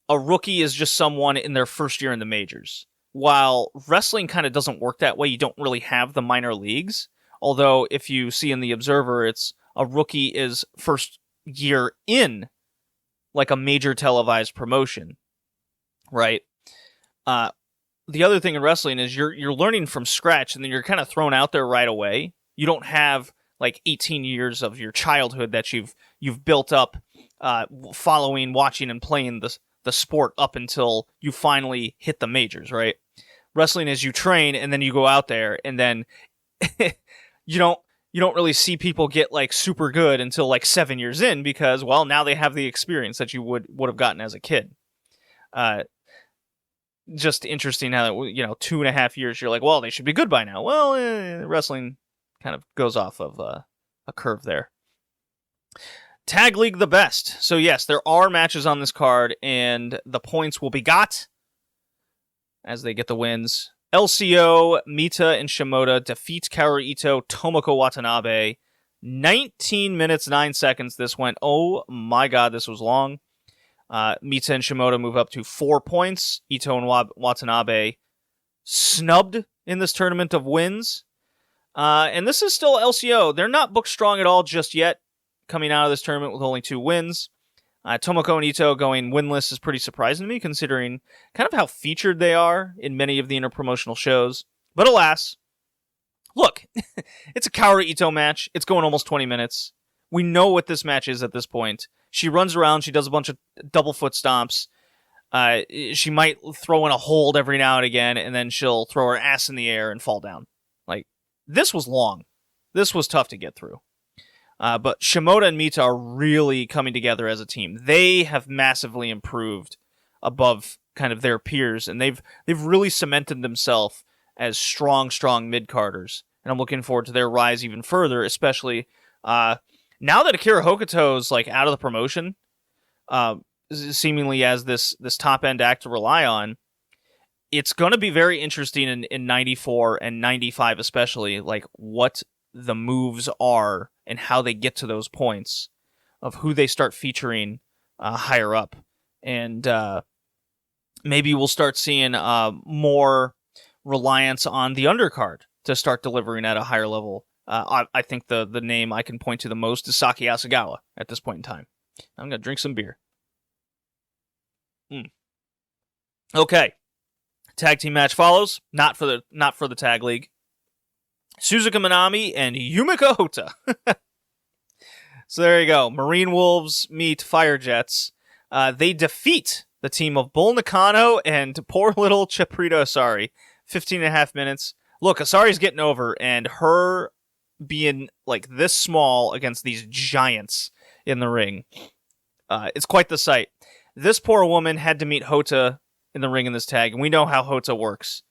Speaker 1: a rookie is just someone in their first year in the majors. While wrestling kind of doesn't work that way, you don't really have the minor leagues. Although, if you see in the Observer, it's a rookie is first year in, a major televised promotion, right? The other thing in wrestling is you're learning from scratch, and then you're kind of thrown out there right away. You don't have 18 years of your childhood that you've built up, following, watching, and playing the sport up until you finally hit the majors, right? Wrestling is you train and then you go out there, and then you don't really see people get super good until 7 years in because, well, now they have the experience that you would have gotten as a kid. Just interesting how 2.5 years you're like, well, they should be good by now. Well, wrestling kind of goes off of a curve there. Tag League the best. So yes, there are matches on this card, and the points will be got as they get the wins. LCO, Mita, and Shimoda defeat Kaoru Ito, Tomoko Watanabe. 19 minutes, 9 seconds this went. Oh my god, this was long. Mita and Shimoda move up to 4 points. Ito and Watanabe snubbed in this tournament of wins. And this is still LCO. They're not booked strong at all just yet, coming out of this tournament with only 2 wins. Tomoko and Ito going winless is pretty surprising to me, considering kind of how featured they are in many of the interpromotional shows. But alas, look, it's a Kaoru Ito match. It's going almost 20 minutes. We know what this match is at this point. She runs around. She does a bunch of double foot stomps. She might throw in a hold every now and again, and then she'll throw her ass in the air and fall down. Like, this was long. This was tough to get through. But Shimoda and Mita are really coming together as a team. They have massively improved above kind of their peers, and they've really cemented themselves as strong mid-carders. And I'm looking forward to their rise even further, especially now that Akira Hokuto's like out of the promotion, seemingly as this top-end act to rely on. It's going to be very interesting in 94 and 95 especially, like what the moves are and how they get to those points of who they start featuring higher up. And maybe we'll start seeing more reliance on the undercard to start delivering at a higher level. I think the name I can point to the most is Saki Asagawa at this point in time. I'm going to drink some beer. Okay. Tag team match follows. Not for the tag league. Suzuka Minami and Yumiko Hotta. So there you go. Marine Wolves meet Fire Jets. They defeat the team of Bull Nakano and poor little Chaprito Asari. 15.5 minutes. Look, Asari's getting over, and her being like this small against these giants in the ring, it's quite the sight. This poor woman had to meet Hotta in the ring in this tag, and we know how Hotta works.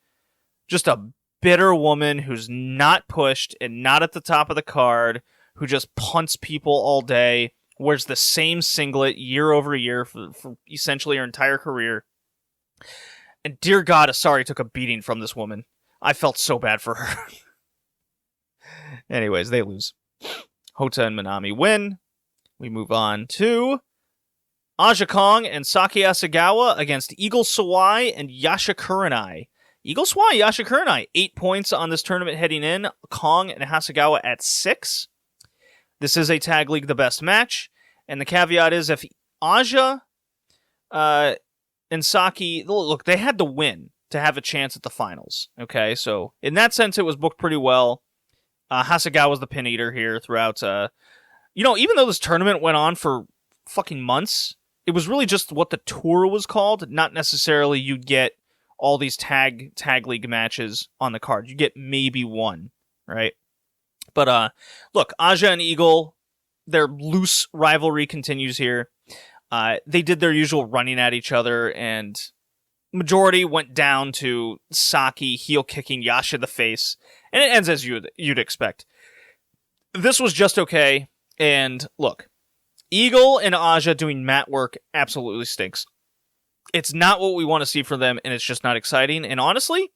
Speaker 1: Just a bitter woman who's not pushed and not at the top of the card, who just punts people all day, wears the same singlet year over year for essentially her entire career. And dear God, Asari took a beating from this woman. I felt so bad for her. Anyways, they lose. Hotta and Minami win. We move on to Aja Kong and Saki Asagawa against Eagle Sawai and Yasha Kurenai. Eagle Sawai, Yasha Kurenai, 8 points on this tournament heading in. Kong and Hasegawa at 6. This is a tag league the best match. And the caveat is if Aja and Saki, look, they had to win to have a chance at the finals. Okay, so in that sense, it was booked pretty well. Hasegawa's the pin eater here throughout. Even though this tournament went on for fucking months, it was really just what the tour was called. Not necessarily you'd get all these tag league matches on the card. You get maybe one, right? But look, Aja and Eagle, their loose rivalry continues here. They did their usual running at each other, and majority went down to Saki heel kicking Yasha the face, and it ends as you'd expect. This was just okay, and look, Eagle and Aja doing mat work absolutely stinks. It's not what we want to see from them, and it's just not exciting. And honestly,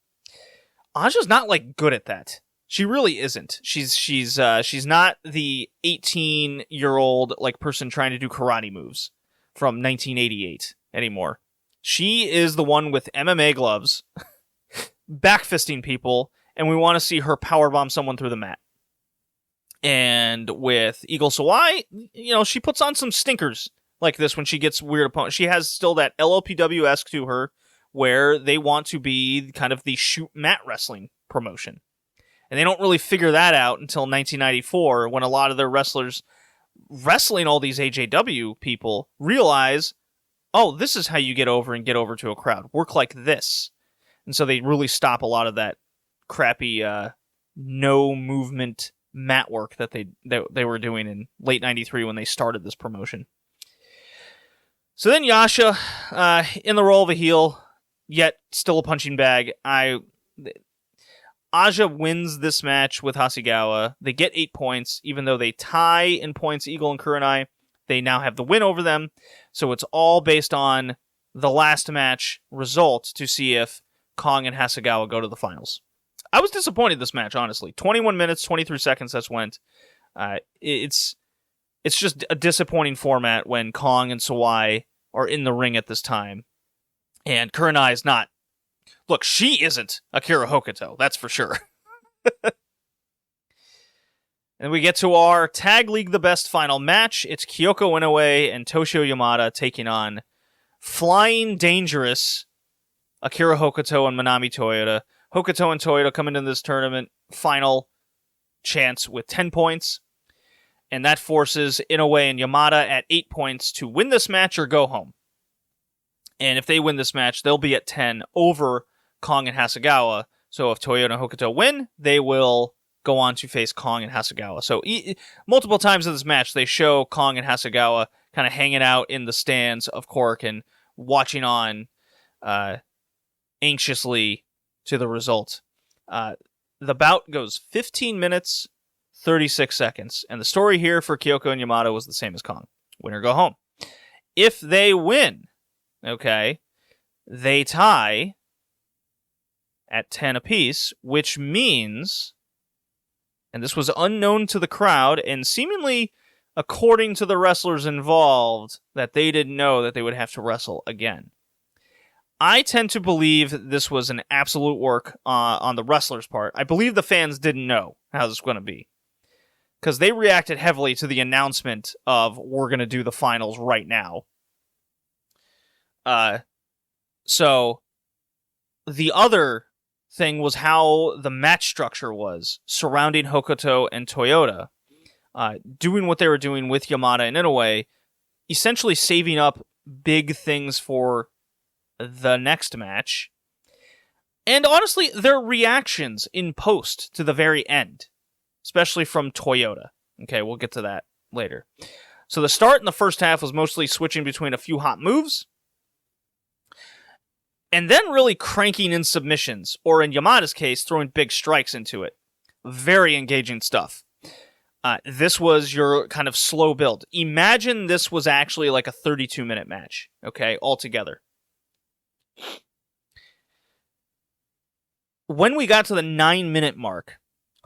Speaker 1: Aja's not like good at that. She really isn't. She's not the 18-year-old like person trying to do karate moves from 1988 anymore. She is the one with MMA gloves, backfisting people, and we want to see her powerbomb someone through the mat. And with Eagle Sawai, she puts on some stinkers like this when she gets weird opponents. She has still that LLPW-esque to her, where they want to be kind of the shoot mat wrestling promotion. And they don't really figure that out until 1994, when a lot of their wrestlers wrestling all these AJW people realize, oh, this is how you get over and get over to a crowd. Work like this. And so they really stop a lot of that crappy no movement mat work that they were doing in late 93 when they started this promotion. So then Yasha, in the role of a heel, yet still a punching bag. Aja wins this match with Hasegawa. They get 8 points, even though they tie in points Eagle and Kurenai. They now have the win over them. So it's all based on the last match result to see if Kong and Hasegawa go to the finals. I was disappointed this match, honestly. 21 minutes, 23 seconds this went. It's just a disappointing format when Kong and Sawai are in the ring at this time. And Kurenai is not. Look, she isn't Akira Hokuto, that's for sure. And we get to our Tag League the Best final match. It's Kyoko Inoue and Toshio Yamada taking on Flying Dangerous, Akira Hokuto and Manami Toyota. Hokuto and Toyota come into this tournament final chance with 10 points. And that forces Inoue and Yamada at 8 points to win this match or go home. And if they win this match, they'll be at 10 over Kong and Hasegawa. So if Toyota and Hokuto win, they will go on to face Kong and Hasegawa. So multiple times in this match, they show Kong and Hasegawa kind of hanging out in the stands of Cork and watching on anxiously to the result. The bout goes 15 minutes, 36 seconds. And the story here for Kyoko and Yamada was the same as Kong. Win or go home. If they win, okay, they tie at 10 apiece, which means, and this was unknown to the crowd, and seemingly, according to the wrestlers involved, that they didn't know that they would have to wrestle again. I tend to believe this was an absolute work on the wrestlers' part. I believe the fans didn't know how this was going to be, because they reacted heavily to the announcement of, we're going to do the finals right now. So the other thing was how the match structure was surrounding Hokuto and Toyota, doing what they were doing with Yamada and Inoue, essentially saving up big things for the next match. And honestly, their reactions in post to the very end, especially from Toyota. Okay, we'll get to that later. So the start in the first half was mostly switching between a few hot moves, and then really cranking in submissions, or in Yamada's case, throwing big strikes into it. Very engaging stuff. This was your kind of slow build. Imagine this was actually like a 32-minute match, okay, altogether. When we got to the 9-minute mark,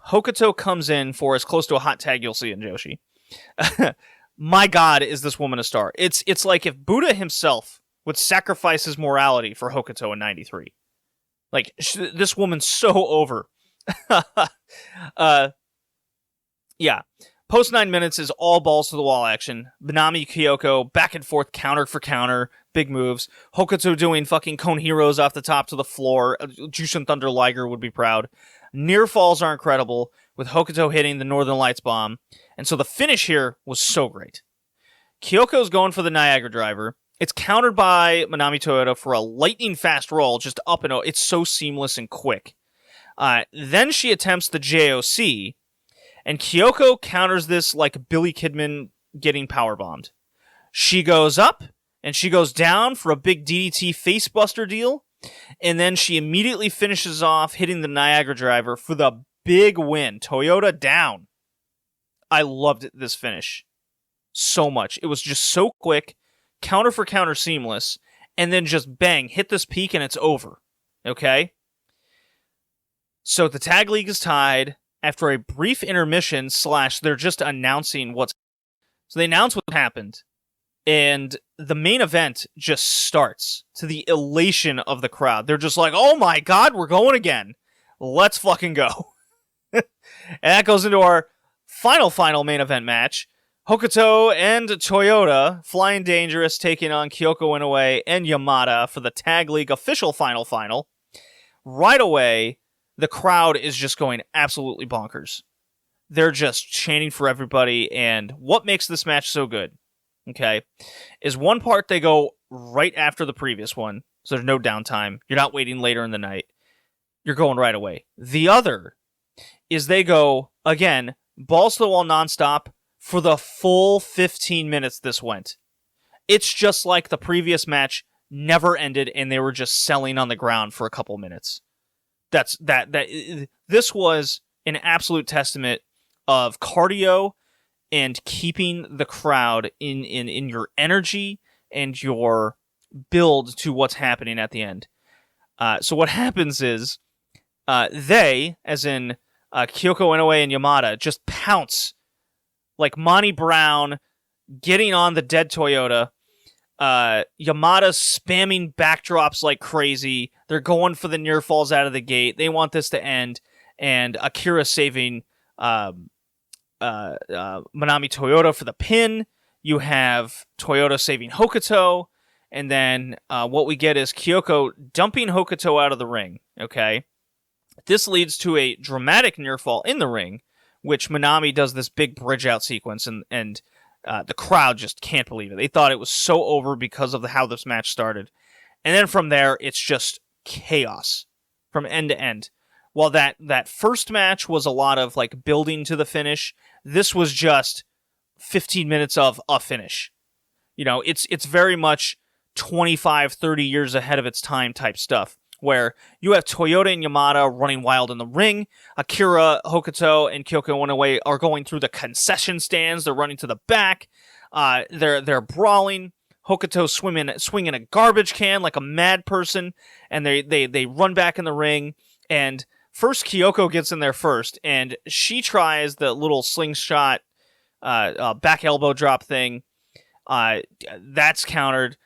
Speaker 1: Hokuto comes in for as close to a hot tag you'll see in Joshi. My God, is this woman a star. It's like if Buddha himself would sacrifice his morality for Hokuto in 93. Like, this woman's so over. Yeah. Post 9 minutes is all balls to the wall action. Manami Kyoko, back and forth, counter for counter, big moves. Hokuto doing fucking cone heroes off the top to the floor. Jushin Thunder Liger would be proud. Near falls are incredible, with Hokuto hitting the Northern Lights bomb. And so the finish here was so great. Kyoko's going for the Niagara driver. It's countered by Manami Toyota for a lightning fast roll, just up and over. It's so seamless and quick. Then she attempts the JOC, and Kyoko counters this like Billy Kidman getting powerbombed. She goes up, and she goes down for a big DDT facebuster deal, and then she immediately finishes off hitting the Niagara driver for the big win. Toyota down. I loved this finish so much. It was just so quick, counter for counter seamless, and then just bang, hit this peak and it's over. Okay? So the tag league is tied after a brief intermission / they're just announcing what's... So they announce what happened, and the main event just starts to the elation of the crowd. They're just like, oh my God, we're going again. Let's fucking go. And that goes into our final main event match. Hokuto and Toyota, Flying Dangerous, taking on Kyoko Inoue and Yamada for the Tag League official final. Right away, the crowd is just going absolutely bonkers. They're just chanting for everybody, and what makes this match so good, okay, is one part they go right after the previous one, so there's no downtime. You're not waiting later in the night. You're going right away. The other is they go, again, balls to the wall nonstop, for the full 15 minutes this went. It's just like the previous match never ended and they were just selling on the ground for a couple minutes. This was an absolute testament of cardio and keeping the crowd in your energy and your build to what's happening at the end. So what happens is they, as in Kyoko Inoue and Yamada, just pounce like Monty Brown getting on the dead Toyota. Yamada spamming backdrops like crazy. They're going for the near falls out of the gate. They want this to end. And Akira saving Manami Toyota for the pin. You have Toyota saving Hokuto. And then what we get is Kyoko dumping Hokuto out of the ring. Okay, this leads to a dramatic near fall in the ring, which Manami does this big bridge out sequence, and the crowd just can't believe it. They thought it was so over because of how this match started. And then from there, it's just chaos from end to end. While that first match was a lot of like building to the finish, this was just 15 minutes of a finish. You know, it's very much 25, 30 years ahead of its time type stuff, where you have Toyota and Yamada running wild in the ring. Akira, Hokuto, and Kyoko Inoue are going through the concession stands. They're running to the back. They're brawling. Hokuto swinging a garbage can like a mad person, and they run back in the ring. And first, Kyoko gets in there first, and she tries the little slingshot back elbow drop thing. That's countered.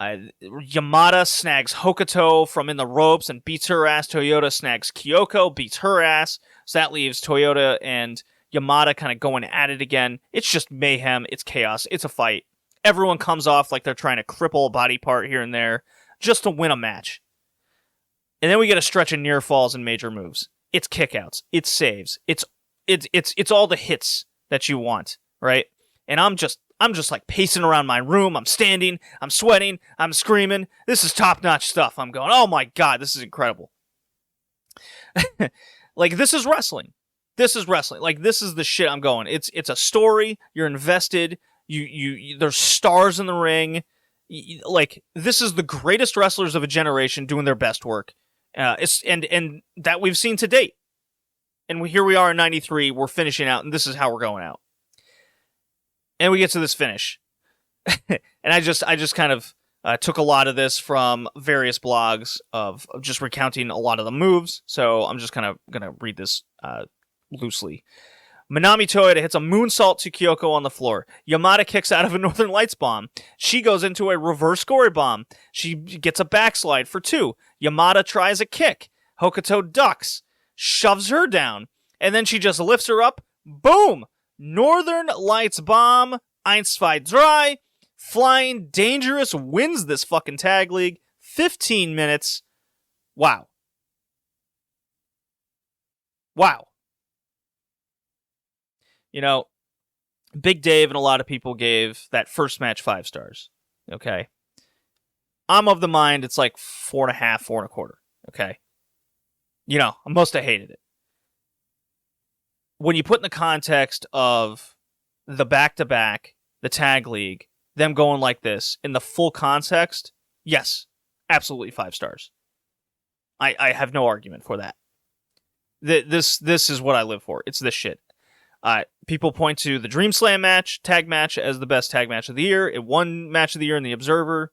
Speaker 1: Yamada snags Hokuto from in the ropes and beats her ass. Toyota snags Kyoko, beats her ass. So that leaves Toyota and Yamada kind of going at it again. It's just mayhem. It's chaos. It's a fight. Everyone comes off like they're trying to cripple a body part here and there just to win a match. And then we get a stretch of near falls and major moves. It's kickouts. It's saves. It's all the hits that you want, right? And I'm just like pacing around my room. I'm standing. I'm sweating. I'm screaming. This is top-notch stuff. I'm going, oh my God, this is incredible. Like, this is wrestling. This is wrestling. Like, this is the shit I'm going. It's a story. You're invested. You there's stars in the ring. Like, this is the greatest wrestlers of a generation doing their best work. And that we've seen to date. And here we are in 93. We're finishing out, and this is how we're going out. And we get to this finish. And I just kind of took a lot of this from various blogs of just recounting a lot of the moves. So I'm just kind of going to read this loosely. Manami Toyota hits a moonsault to Kyoko on the floor. Yamada kicks out of a Northern Lights bomb. She goes into a reverse gory bomb. She gets a backslide for 2. Yamada tries a kick. Hokuto ducks, shoves her down, and then she just lifts her up. Boom! Northern Lights bomb, 1, 2, 3. Flying Dangerous wins this fucking tag league. 15 minutes. Wow. Wow. You know, Big Dave and a lot of people gave that first match 5 stars. Okay. I'm of the mind it's like 4.5, 4.25. Okay. You know, I must have hated it. When you put in the context of the back-to-back, the tag league, them going like this, in the full context, yes, absolutely 5 stars. I have no argument for that. This is what I live for. It's this shit. People point to the Dream Slam tag match, as the best tag match of the year. It won match of the year in the Observer.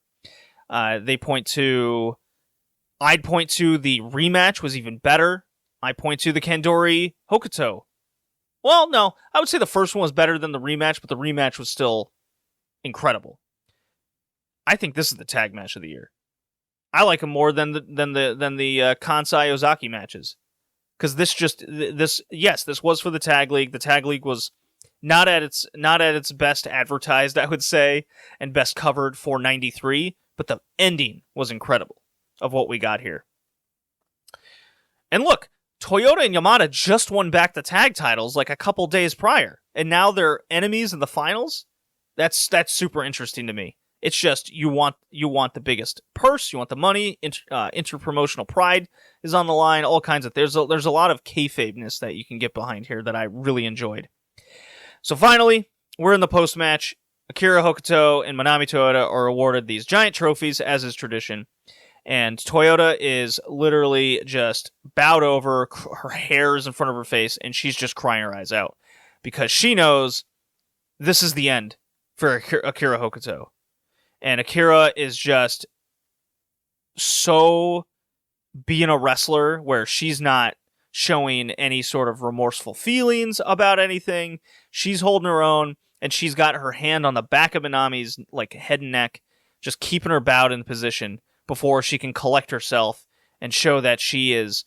Speaker 1: I'd point to the rematch was even better. I point to the Kandori Hokuto. Well, no, I would say the first one was better than the rematch, but the rematch was still incredible. I think this is the tag match of the year. I like them more than the Kansai Ozaki matches. Because this was for the tag league. The tag league was not at its best advertised, I would say, and best covered for 93, but the ending was incredible of what we got here. And look, Toyota and Yamada just won back the tag titles like a couple days prior, and now they're enemies in the finals. That's super interesting to me. It's just you want the biggest purse, you want the money, interpromotional pride is on the line, all kinds of there's a lot of kayfabeness that you can get behind here that I really enjoyed. So finally, we're in the post match. Akira Hokuto and Manami Toyota are awarded these giant trophies, as is tradition. And Toyota is literally just bowed over, her hair is in front of her face, and she's just crying her eyes out. Because she knows this is the end for Akira Hokuto. And Akira is just so being a wrestler where she's not showing any sort of remorseful feelings about anything. She's holding her own, and she's got her hand on the back of Manami's like head and neck, just keeping her bowed in position before she can collect herself and show that she is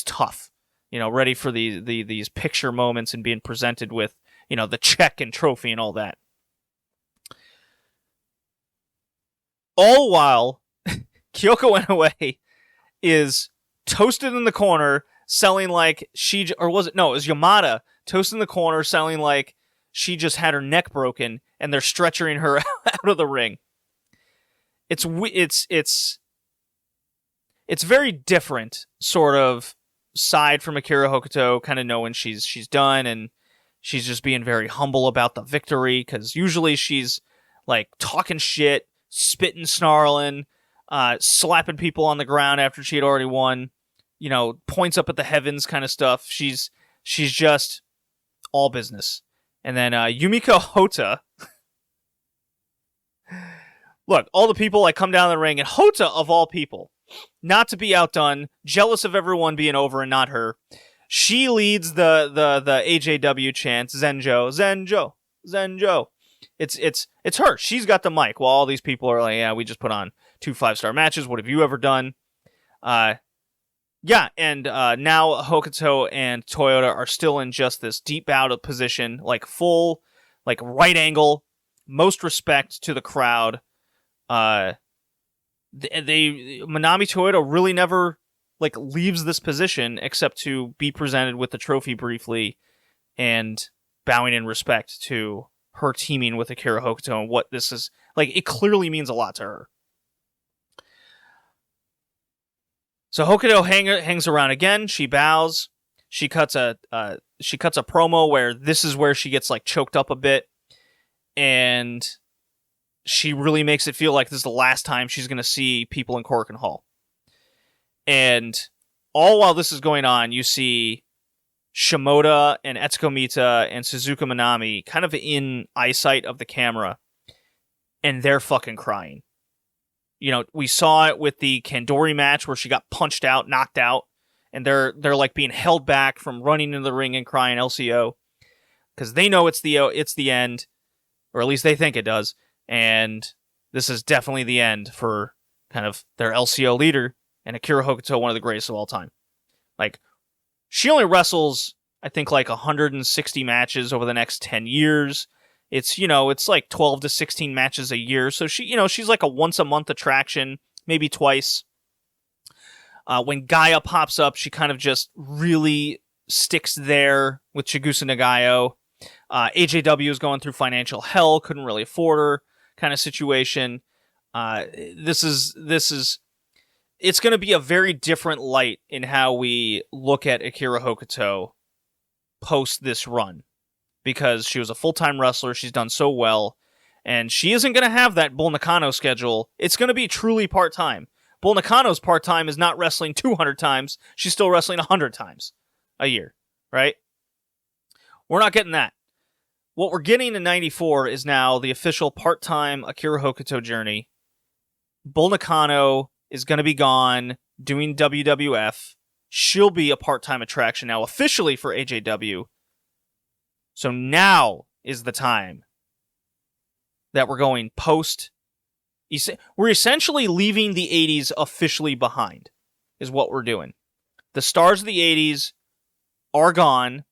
Speaker 1: tough, ready for these picture moments and being presented with, the check and trophy and all that. All while Kyoko Inoue is toasted in the corner, selling like it was Yamada toasted in the corner, selling like she just had her neck broken, and they're stretchering her out of the ring. It's very different, sort of side from Akira Hokuto, kind of knowing she's done, and she's just being very humble about the victory, because usually she's like talking shit, spitting, snarling, slapping people on the ground after she had already won, points up at the heavens kind of stuff. She's just all business. And then Yumiko Hota. Look, all the people like come down the ring, and Hota, of all people, not to be outdone, jealous of everyone being over and not her, she leads the AJW chants, Zenjo, Zenjo, Zenjo. It's her. She's got the mic, while all these people are like, yeah, we just put on 2 5-star matches. What have you ever done? Yeah, and now Hokuto and Toyota are still in just this deep out position, like full, like right angle, most respect to the crowd. Manami Toyota really never like leaves this position except to be presented with the trophy briefly and bowing in respect to her teaming with Akira Hokuto and what this is like. It clearly means a lot to her. So Hokuto hangs around again. She bows. She cuts a promo where this is where she gets like choked up a bit, and she really makes it feel like this is the last time she's going to see people in Korakuen Hall. And all while this is going on, you see Shimoda and Etsuko Mita and Suzuka Minami kind of in eyesight of the camera, and they're fucking crying. We saw it with the Kandori match where she got punched out, knocked out, and they're like being held back from running into the ring and crying LCO because they know it's the end, or at least they think it does, and this is definitely the end for kind of their LCO leader and Akira Hokuto, one of the greatest of all time. Like, she only wrestles, I think, like 160 matches over the next 10 years. It's like 12 to 16 matches a year. So she's like a once a month attraction, maybe twice. When Gaia pops up, she kind of just really sticks there with Chigusa Nagayo. AJW is going through financial hell, couldn't really afford her kind of situation. It's going to be a very different light in how we look at Akira Hokuto post this run. Because she was a full-time wrestler, she's done so well, and she isn't going to have that Bull Nakano schedule. It's going to be truly part-time. Bull Nakano's part-time is not wrestling 200 times, she's still wrestling 100 times a year, right? We're not getting that. What we're getting in 94 is now the official part-time Akira Hokuto journey. Bull Nakano is going to be gone, doing WWF. She'll be a part-time attraction now, officially for AJW. So now is the time that we're going post. We're essentially leaving the 80s officially behind, is what we're doing. The stars of the 80s are gone.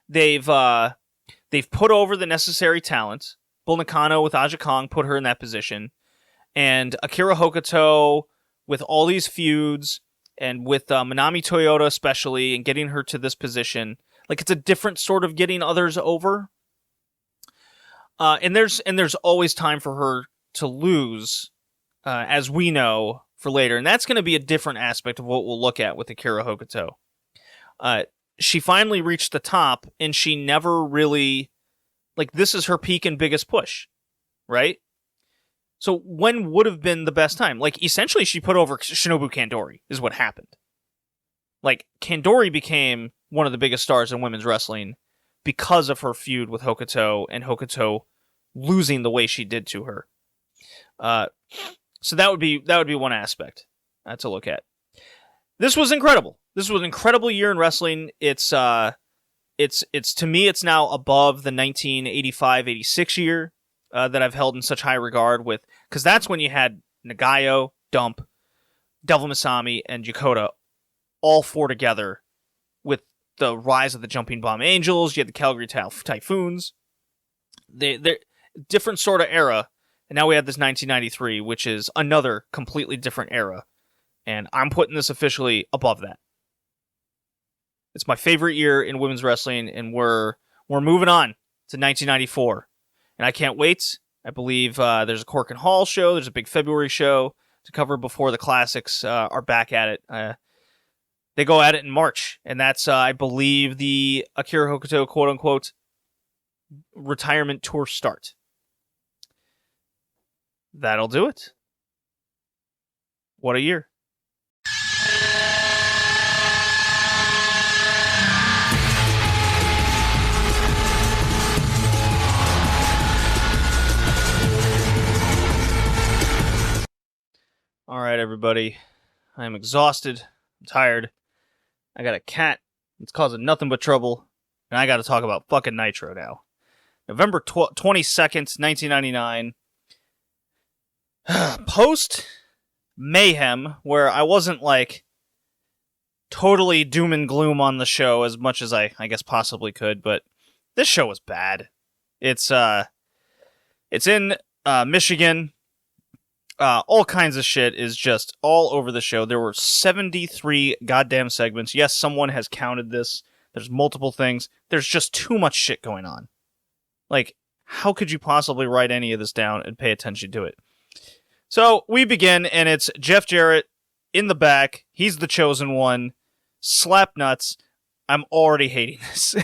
Speaker 1: They've put over the necessary talent. Bull Nakano with Aja Kong put her in that position. And Akira Hokuto with all these feuds, and with Manami Toyota especially, and getting her to this position. Like, it's a different sort of getting others over. And there's always time for her to lose, as we know, for later. And that's going to be a different aspect of what we'll look at with Akira Hokuto. She finally reached the top, and she never really... Like, this is her peak and biggest push, right? So when would have been the best time? Like, essentially, she put over Shinobu Kandori, is what happened. Like, Kandori became one of the biggest stars in women's wrestling because of her feud with Hokuto, and Hokuto losing the way she did to her. So that would be one aspect to look at. This was incredible. This was an incredible year in wrestling. It's to me, it's now above the 1985-86 year that I've held in such high regard with, because that's when you had Nagayo, Dump, Devil Masami, and Yokota all four together with the rise of the Jumping Bomb Angels. You had the Calgary Typhoons. They're different sort of era. And now we have this 1993, which is another completely different era. And I'm putting this officially above that. It's my favorite year in women's wrestling, and we're moving on to 1994. And I can't wait. I believe there's a Cork and Hall show. There's a big February show to cover before the classics are back at it. They go at it in March, and that's, I believe, the Akira Hokuto quote-unquote retirement tour start. That'll do it. What a year. All right, everybody. I'm exhausted. I'm tired. I got a cat that's causing nothing but trouble, and I got to talk about fucking Nitro now. November 22nd, 1999. Post Mayhem, where I wasn't like totally doom and gloom on the show as much as I guess possibly could, but this show was bad. It's in Michigan. All kinds of shit is just all over the show. There were 73 goddamn segments. Yes, someone has counted this. There's multiple things. There's just too much shit going on. Like, how could you possibly write any of this down and pay attention to it? So, we begin, and it's Jeff Jarrett in the back. He's the chosen one. Slap nuts. I'm already hating this.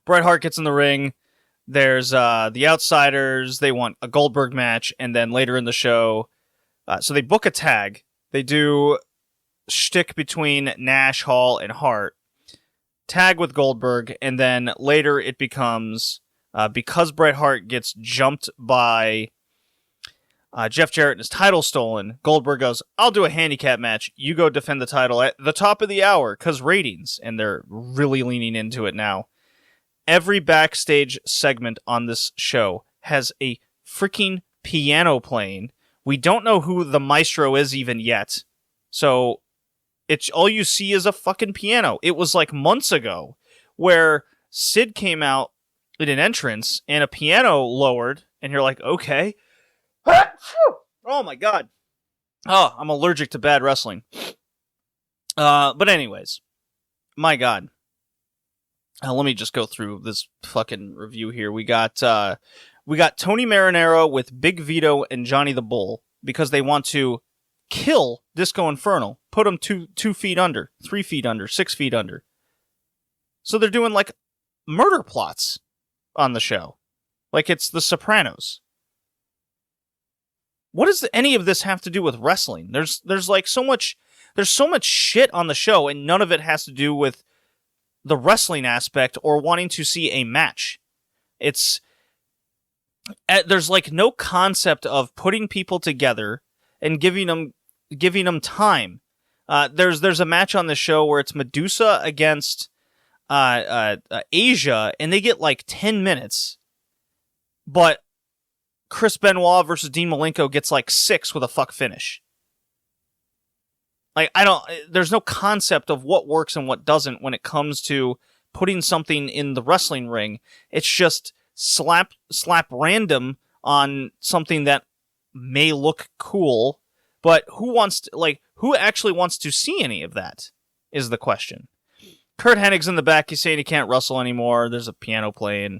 Speaker 1: Bret Hart gets in the ring. There's the Outsiders. They want a Goldberg match, and then later in the show, so they book a tag. They do shtick between Nash, Hall, and Hart. Tag with Goldberg, and then later it becomes, because Bret Hart gets jumped by Jeff Jarrett and his title stolen, Goldberg goes, I'll do a handicap match. You go defend the title at the top of the hour, because ratings, and they're really leaning into it now. Every backstage segment on this show has a freaking piano playing. We don't know who the maestro is even yet. So it's all you see is a fucking piano. It was like months ago where Sid came out in an entrance and a piano lowered and you're like, okay. Oh my God. Oh, I'm allergic to bad wrestling. But anyways, my God. Let me just go through this fucking review here. We got Tony Marinaro with Big Vito and Johnny the Bull because they want to kill Disco Inferno, put him 2 feet under, 3 feet under, 6 feet under. So they're doing like murder plots on the show, like it's The Sopranos. What does any of this have to do with wrestling? There's like so much shit on the show, and none of it has to do with the wrestling aspect or wanting to see a match. There's like no concept of putting people together and giving them time. There's a match on the show where it's Medusa against Asia, and they get like 10 minutes, but Chris Benoit versus Dean Malenko gets like 6 with a fuck finish. Like, there's no concept of what works and what doesn't when it comes to putting something in the wrestling ring. It's just slap random on something that may look cool, but who actually wants to see any of that is the question. Kurt Hennig's in the back. He's saying he can't wrestle anymore. There's a piano playing.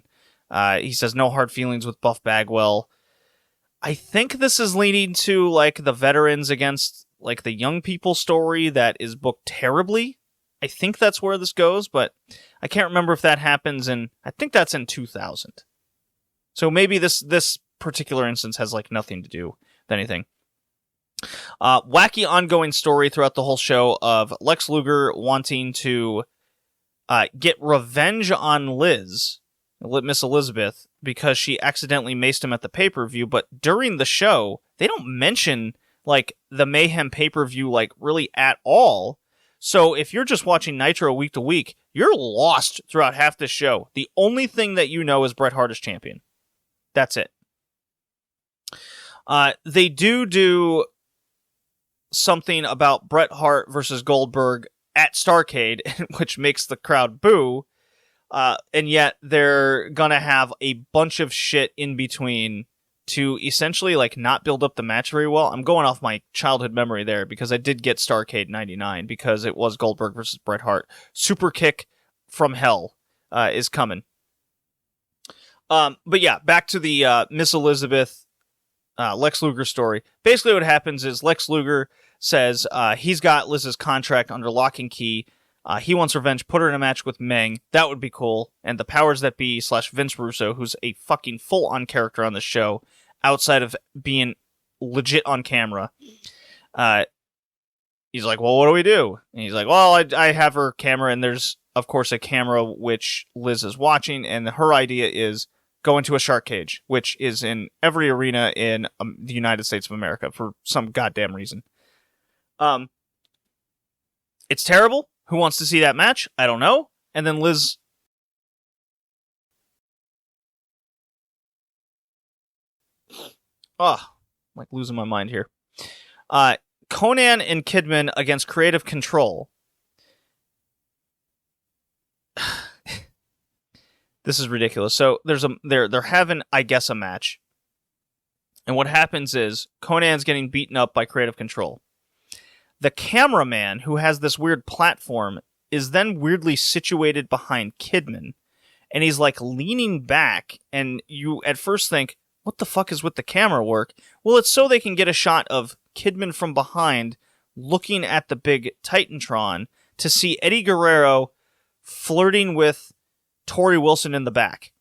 Speaker 1: He says no hard feelings with Buff Bagwell. I think this is leading to like the veterans against like the young people story that is booked terribly. I think that's where this goes, but I can't remember if that happens I think that's in 2000. So maybe this particular instance has like nothing to do with anything. Wacky ongoing story throughout the whole show of Lex Luger wanting to get revenge on Miss Elizabeth, because she accidentally maced him at the pay-per-view, but during the show, they don't mention like the Mayhem pay-per-view like really at all. So if you're just watching Nitro week to week, you're lost throughout half the show. The only thing that you know is Bret Hart is champion. That's it. They do something about Bret Hart versus Goldberg at Starrcade, which makes the crowd boo. And yet they're gonna have a bunch of shit in between to essentially like not build up the match very well. I'm going off my childhood memory there because I did get Starrcade 99 because it was Goldberg versus Bret Hart. Super kick from hell is coming. But yeah, back to the Miss Elizabeth Lex Luger story. Basically what happens is Lex Luger says he's got Liz's contract under lock and key. He wants revenge, put her in a match with Meng. That would be cool. And the powers that be / Vince Russo, who's a fucking full-on character on the show, outside of being legit on camera. He's like, well, what do we do? And he's like, well, I have her camera, and there's, of course, a camera which Liz is watching, and her idea is go into a shark cage, which is in every arena in the United States of America for some goddamn reason. It's terrible. Who wants to see that match? I don't know. And then Liz... Oh, I'm like losing my mind here. Conan and Kidman against Creative Control. This is ridiculous. So they're having, I guess, a match. And what happens is Conan's getting beaten up by Creative Control. The cameraman, who has this weird platform, is then weirdly situated behind Kidman. And he's like leaning back, and you at first think, what the fuck is with the camera work? Well, it's so they can get a shot of Kidman from behind looking at the big Titantron to see Eddie Guerrero flirting with Torrie Wilson in the back.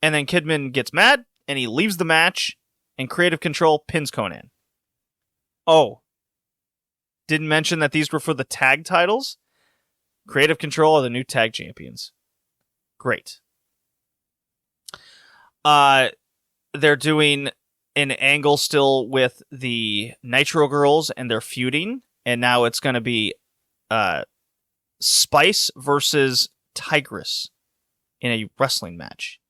Speaker 1: And then Kidman gets mad, and he leaves the match, and Creative Control pins Conan. Oh. Didn't mention that these were for the tag titles. Creative Control are the new tag champions. Great. They're doing an angle still with the Nitro girls, and they're feuding. And now it's going to be Spice versus Tigress in a wrestling match.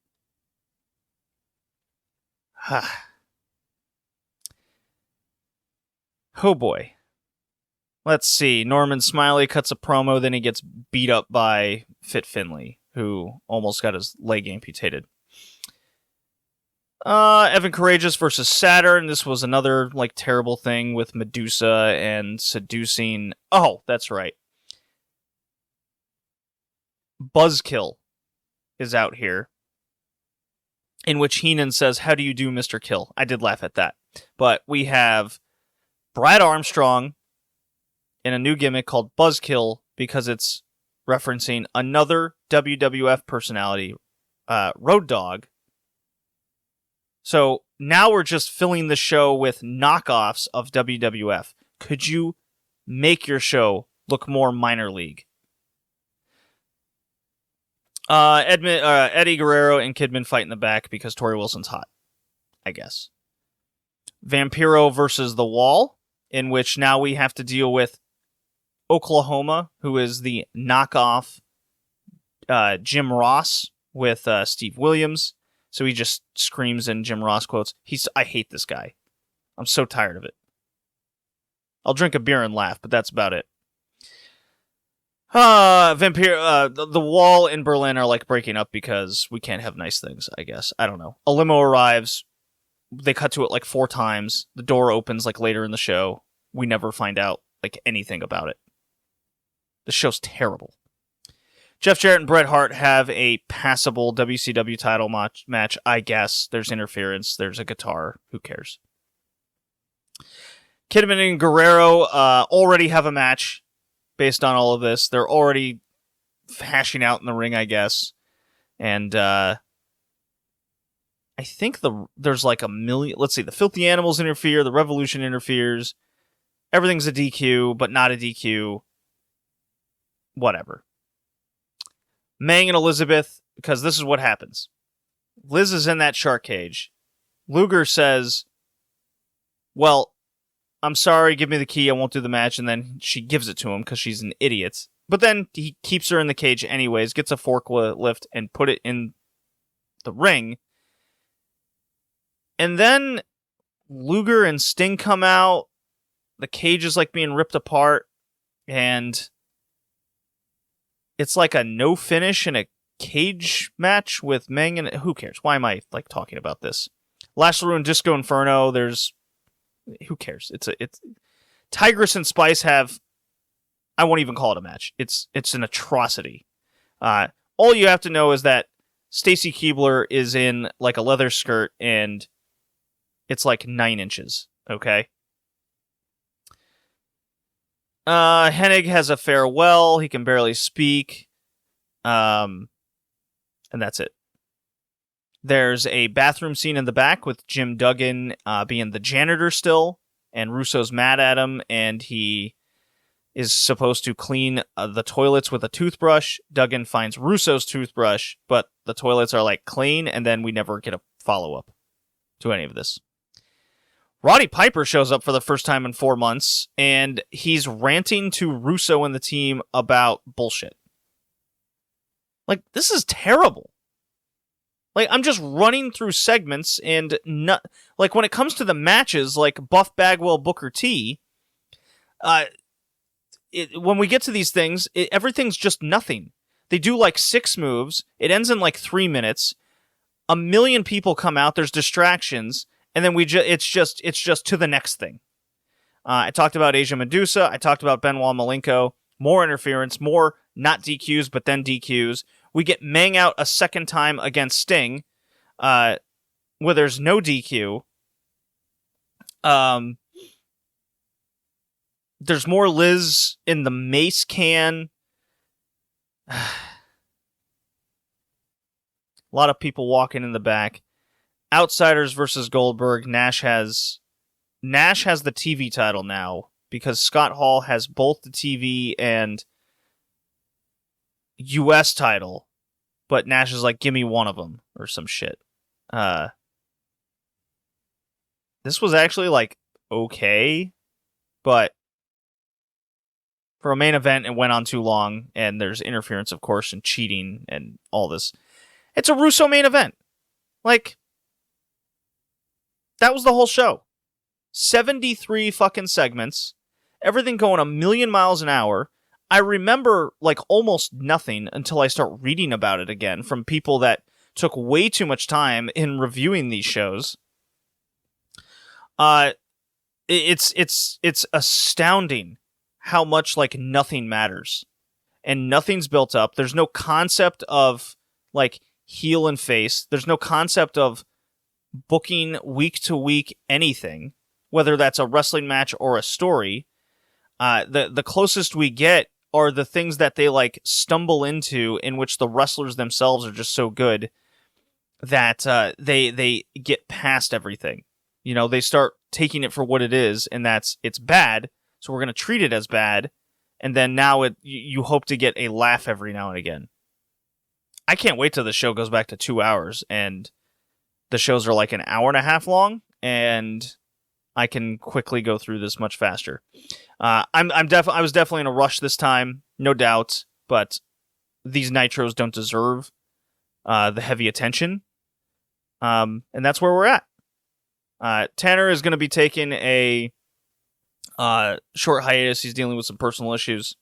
Speaker 1: Oh boy. Let's see. Norman Smiley cuts a promo, then he gets beat up by Fit Finlay, who almost got his leg amputated. Evan Courageous versus Saturn. This was another like terrible thing with Medusa and seducing... Oh, that's right. Buzzkill is out here, in which Heenan says, how do you do, Mr. Kill? I did laugh at that. But we have Brad Armstrong in a new gimmick called Buzzkill because it's referencing another WWF personality, Road Dogg. So now we're just filling the show with knockoffs of WWF. Could you make your show look more minor league? Eddie Guerrero and Kidman fight in the back because Torrie Wilson's hot, I guess. Vampiro versus The Wall, in which now we have to deal with Oklahoma, who is the knockoff Jim Ross with Steve Williams. So he just screams in Jim Ross quotes. I hate this guy. I'm so tired of it. I'll drink a beer and laugh, but that's about it. The Wall in Berlin are like breaking up because we can't have nice things, I guess. I don't know. A limo arrives. They cut to it like 4 times. The door opens like later in the show. We never find out like anything about it. The show's terrible. Jeff Jarrett and Bret Hart have a passable WCW title match, I guess. There's interference. There's a guitar. Who cares? Kidman and Guerrero already have a match based on all of this. They're already hashing out in the ring, I guess. And I think there's like a million... Let's see. The Filthy Animals interfere. The Revolution interferes. Everything's a DQ, but not a DQ. Whatever. Meng and Elizabeth, because this is what happens. Liz is in that shark cage. Luger says, well, I'm sorry, give me the key, I won't do the match, and then she gives it to him because she's an idiot. But then he keeps her in the cage anyways, gets a forklift and put it in the ring. And then Luger and Sting come out. The cage is like being ripped apart. And it's like a no finish in a cage match with Meng, and who cares? Why am I like talking about this? Lashley and Disco Inferno. Who cares? It's Tigress and Spice have. I won't even call it a match. It's an atrocity. All you have to know is that Stacy Keibler is in like a leather skirt and it's like 9 inches. Okay. Hennig has a farewell. He can barely speak. And that's it. There's a bathroom scene in the back with Jim Duggan being the janitor still, and Russo's mad at him, and he is supposed to clean the toilets with a toothbrush. Duggan finds Russo's toothbrush, but the toilets are like clean, and then we never get a follow-up to any of this. Roddy Piper shows up for the first time in 4 months, and he's ranting to Russo and the team about bullshit. Like, this is terrible. Like, I'm just running through segments, and like, when it comes to the matches, like Buff Bagwell, Booker T, when we get to these things, everything's just nothing. They do like 6 moves. It ends in like 3 minutes. 1 million people come out. There's distractions, and then it's just to the next thing. I talked about Asia Medusa. I talked about Benoit Malenko. More interference, more not DQs, but then DQs. We get Meng out a second time against Sting, where there's no DQ. There's more Liz in the mace can. A lot of people walking in the back. Outsiders versus Goldberg. Nash has the TV title now because Scott Hall has both the TV and US title, but Nash is like, give me one of them or some shit. This was actually like okay, but for a main event, it went on too long, and there's interference, of course, and cheating and all this. It's a Russo main event. Like, that was the whole show. 73 fucking segments, everything going 1,000,000 miles an hour. I remember like almost nothing until I start reading about it again from people that took way too much time in reviewing these shows. It's astounding how much like nothing matters and nothing's built up. There's no concept of like heel and face. There's no concept of booking week to week anything, whether that's a wrestling match or a story. The closest we get are the things that they like stumble into, in which the wrestlers themselves are just so good that they get past everything. You know, they start taking it for what it is, and it's bad. So we're going to treat it as bad, and then now you hope to get a laugh every now and again. I can't wait till the show goes back to 2 hours, and the shows are like an hour and a half long, and I can quickly go through this much faster. I was definitely in a rush this time, no doubt, but these Nitros don't deserve the heavy attention, and that's where we're at. Tanner is going to be taking a short hiatus. He's dealing with some personal issues.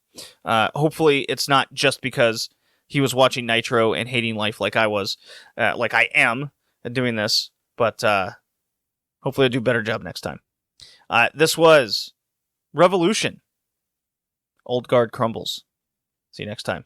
Speaker 1: Hopefully, it's not just because he was watching Nitro and hating life like I was, like I am doing this, but hopefully I'll do a better job next time. This was Revolution. Old Guard Crumbles. See you next time.